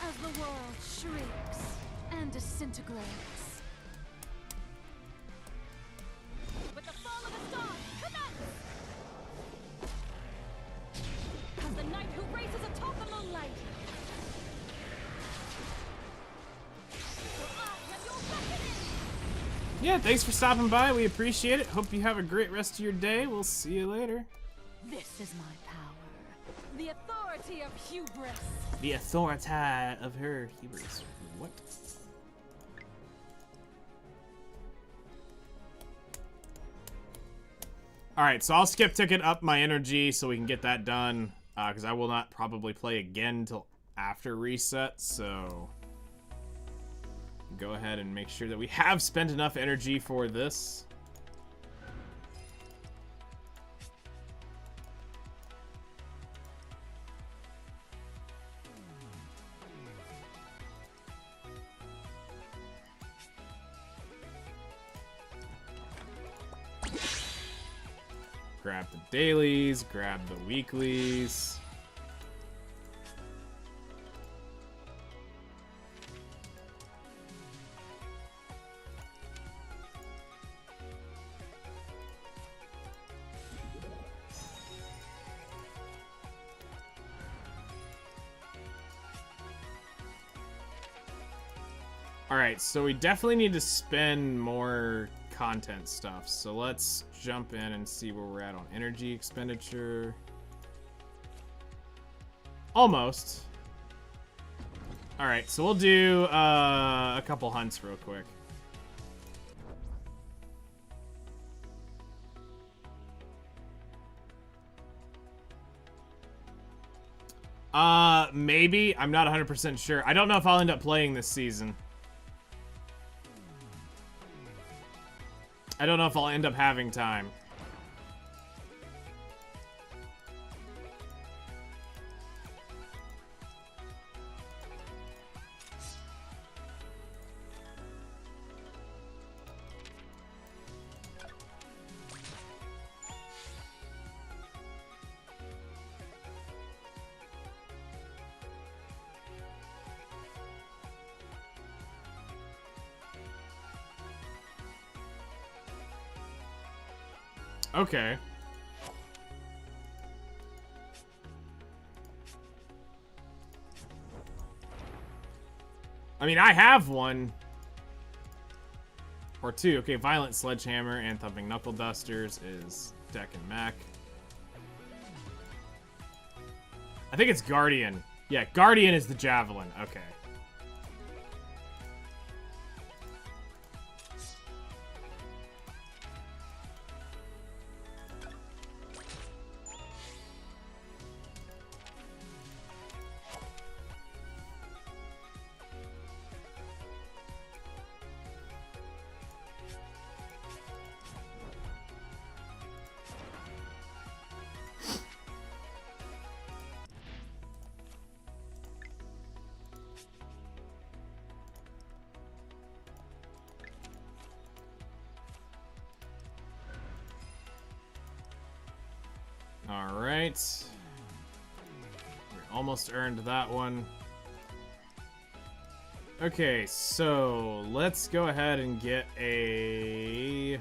As the world shrinks and disintegrates. With the fall of the dawn, commence! As the knight who races atop the moonlight. For I am your reckoning! Yeah, thanks for stopping by. We appreciate it. Hope you have a great rest of your day. We'll see you later. This is my power. The authority of hubris. The authority of her hubris. What? Alright, so I'll skip ticket up my energy so we can get that done. Because I will not probably play again until after reset, so... Go ahead and make sure that we have spent enough energy for this. Grab the dailies, grab the weeklies. Alright, so we definitely need to spend more content stuff. So let's jump in and see where we're at on energy expenditure. Almost. Alright, so we'll do a couple hunts real quick. Maybe. I'm not 100% sure. I don't know if I'll end up playing this season. I don't know if I'll end up having time. Okay. I mean, I have one. Or two. Okay, Violent Sledgehammer and Thumping Knuckle Dusters is Deck and Mech. I think it's Guardian. Yeah, Guardian is the Javelin. Okay. Alright. We almost earned that one. Okay, so let's go ahead and get a...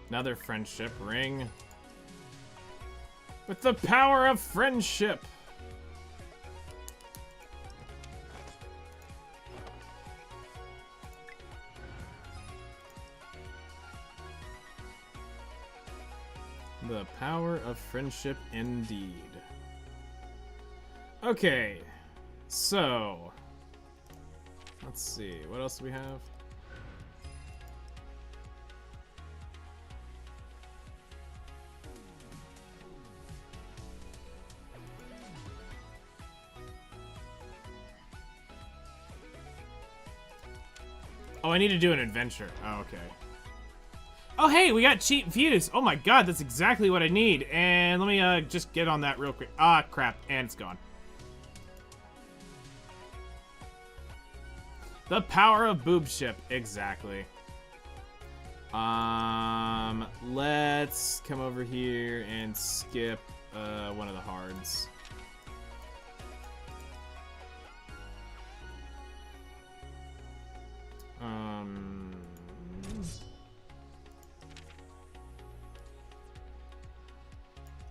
another friendship ring. With the power of friendship! The power of friendship indeed. Okay. So, let's see. What else do we have? Oh, I need to do an adventure. Oh, okay. Oh, hey, we got cheap views. Oh my god, that's exactly what I need. And let me just get on that real quick. Ah, crap, and it's gone. The power of boob ship, exactly. Let's come over here and skip one of the hards.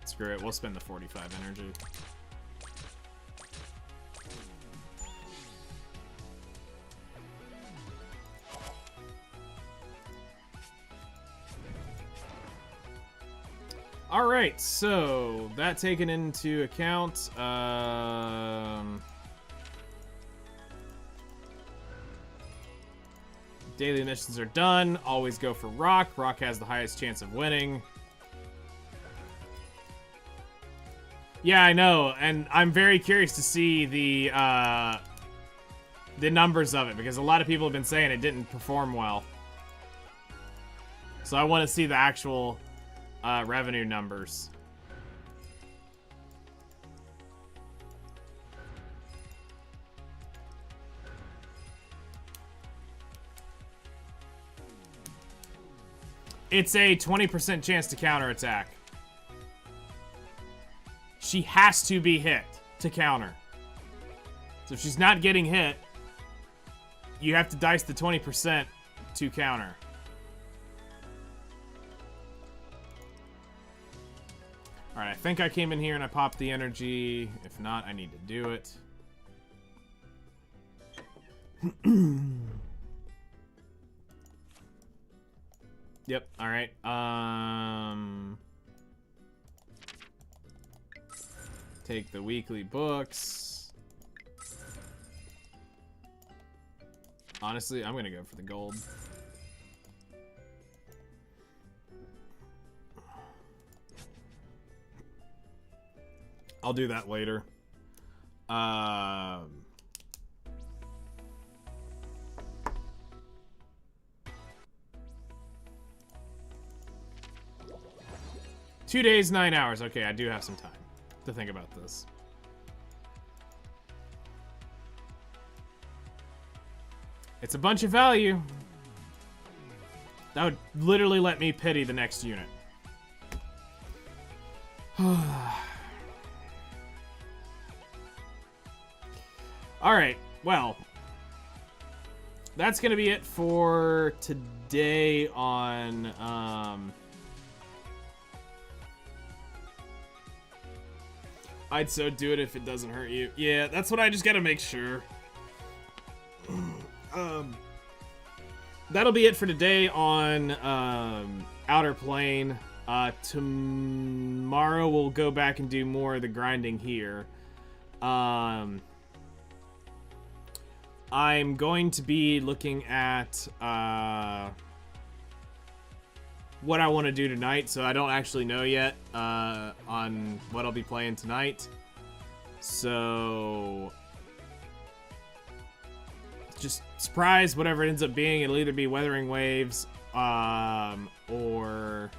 Screw it, we'll spend the 45 energy. All right, so that taken into account, daily missions are done. Always go for Rock. Rock has the highest chance of winning. Yeah, I know, and I'm very curious to see the numbers of it, because a lot of people have been saying it didn't perform well. So I want to see the actual revenue numbers. It's a 20% chance to counterattack. She has to be hit to counter. So if she's not getting hit, you have to dice the 20% to counter. Alright, I think I came in here and I popped the energy. If not, I need to do it. Yep, alright. Take the weekly books. Honestly, I'm gonna go for the gold. I'll do that later. 2 days, 9 hours. Okay, I do have some time to think about this. It's a bunch of value. That would literally let me pity the next unit. Alright, well. That's gonna be it for today on, I'd so do it if it doesn't hurt you. Yeah, that's what I just gotta make sure. That'll be it for today on Outerplane. Tomorrow we'll go back and do more of the grinding here. I'm going to be looking at what I want to do tonight, so I don't actually know yet on what I'll be playing tonight. So just surprise, whatever it ends up being. It'll either be Weathering Waves or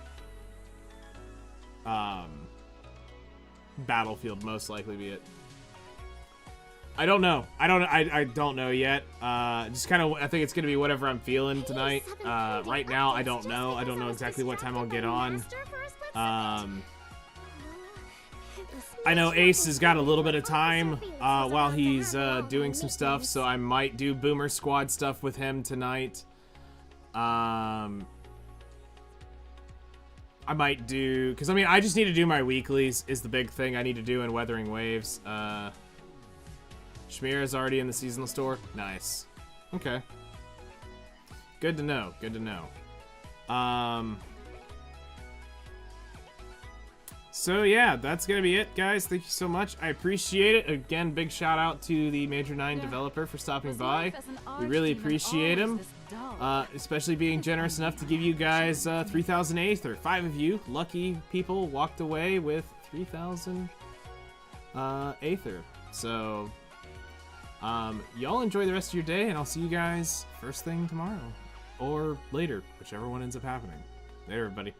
Battlefield, most likely be it. I don't know. I don't know yet. Just kind of, I think it's gonna be whatever I'm feeling tonight. Right now, I don't know. I don't know exactly what time I'll get on. I know Ace has got a little bit of time while he's doing some stuff, so I might do Boomer Squad stuff with him tonight. I might do, because I mean, I just need to do my weeklies is the big thing I need to do in Weathering Waves. Shmir is already in the seasonal store. Nice. Okay. Good to know. Good to know. So yeah, that's gonna be it, guys. Thank you so much. I appreciate it. Again, big shout out to the Major 9 developer for stopping by. We really appreciate him, especially being generous enough to give you guys 3,000 Aether. 5 of you, lucky people, walked away with 3,000 Aether. So, y'all enjoy the rest of your day, and I'll see you guys first thing tomorrow. Or later, whichever one ends up happening. Later, everybody.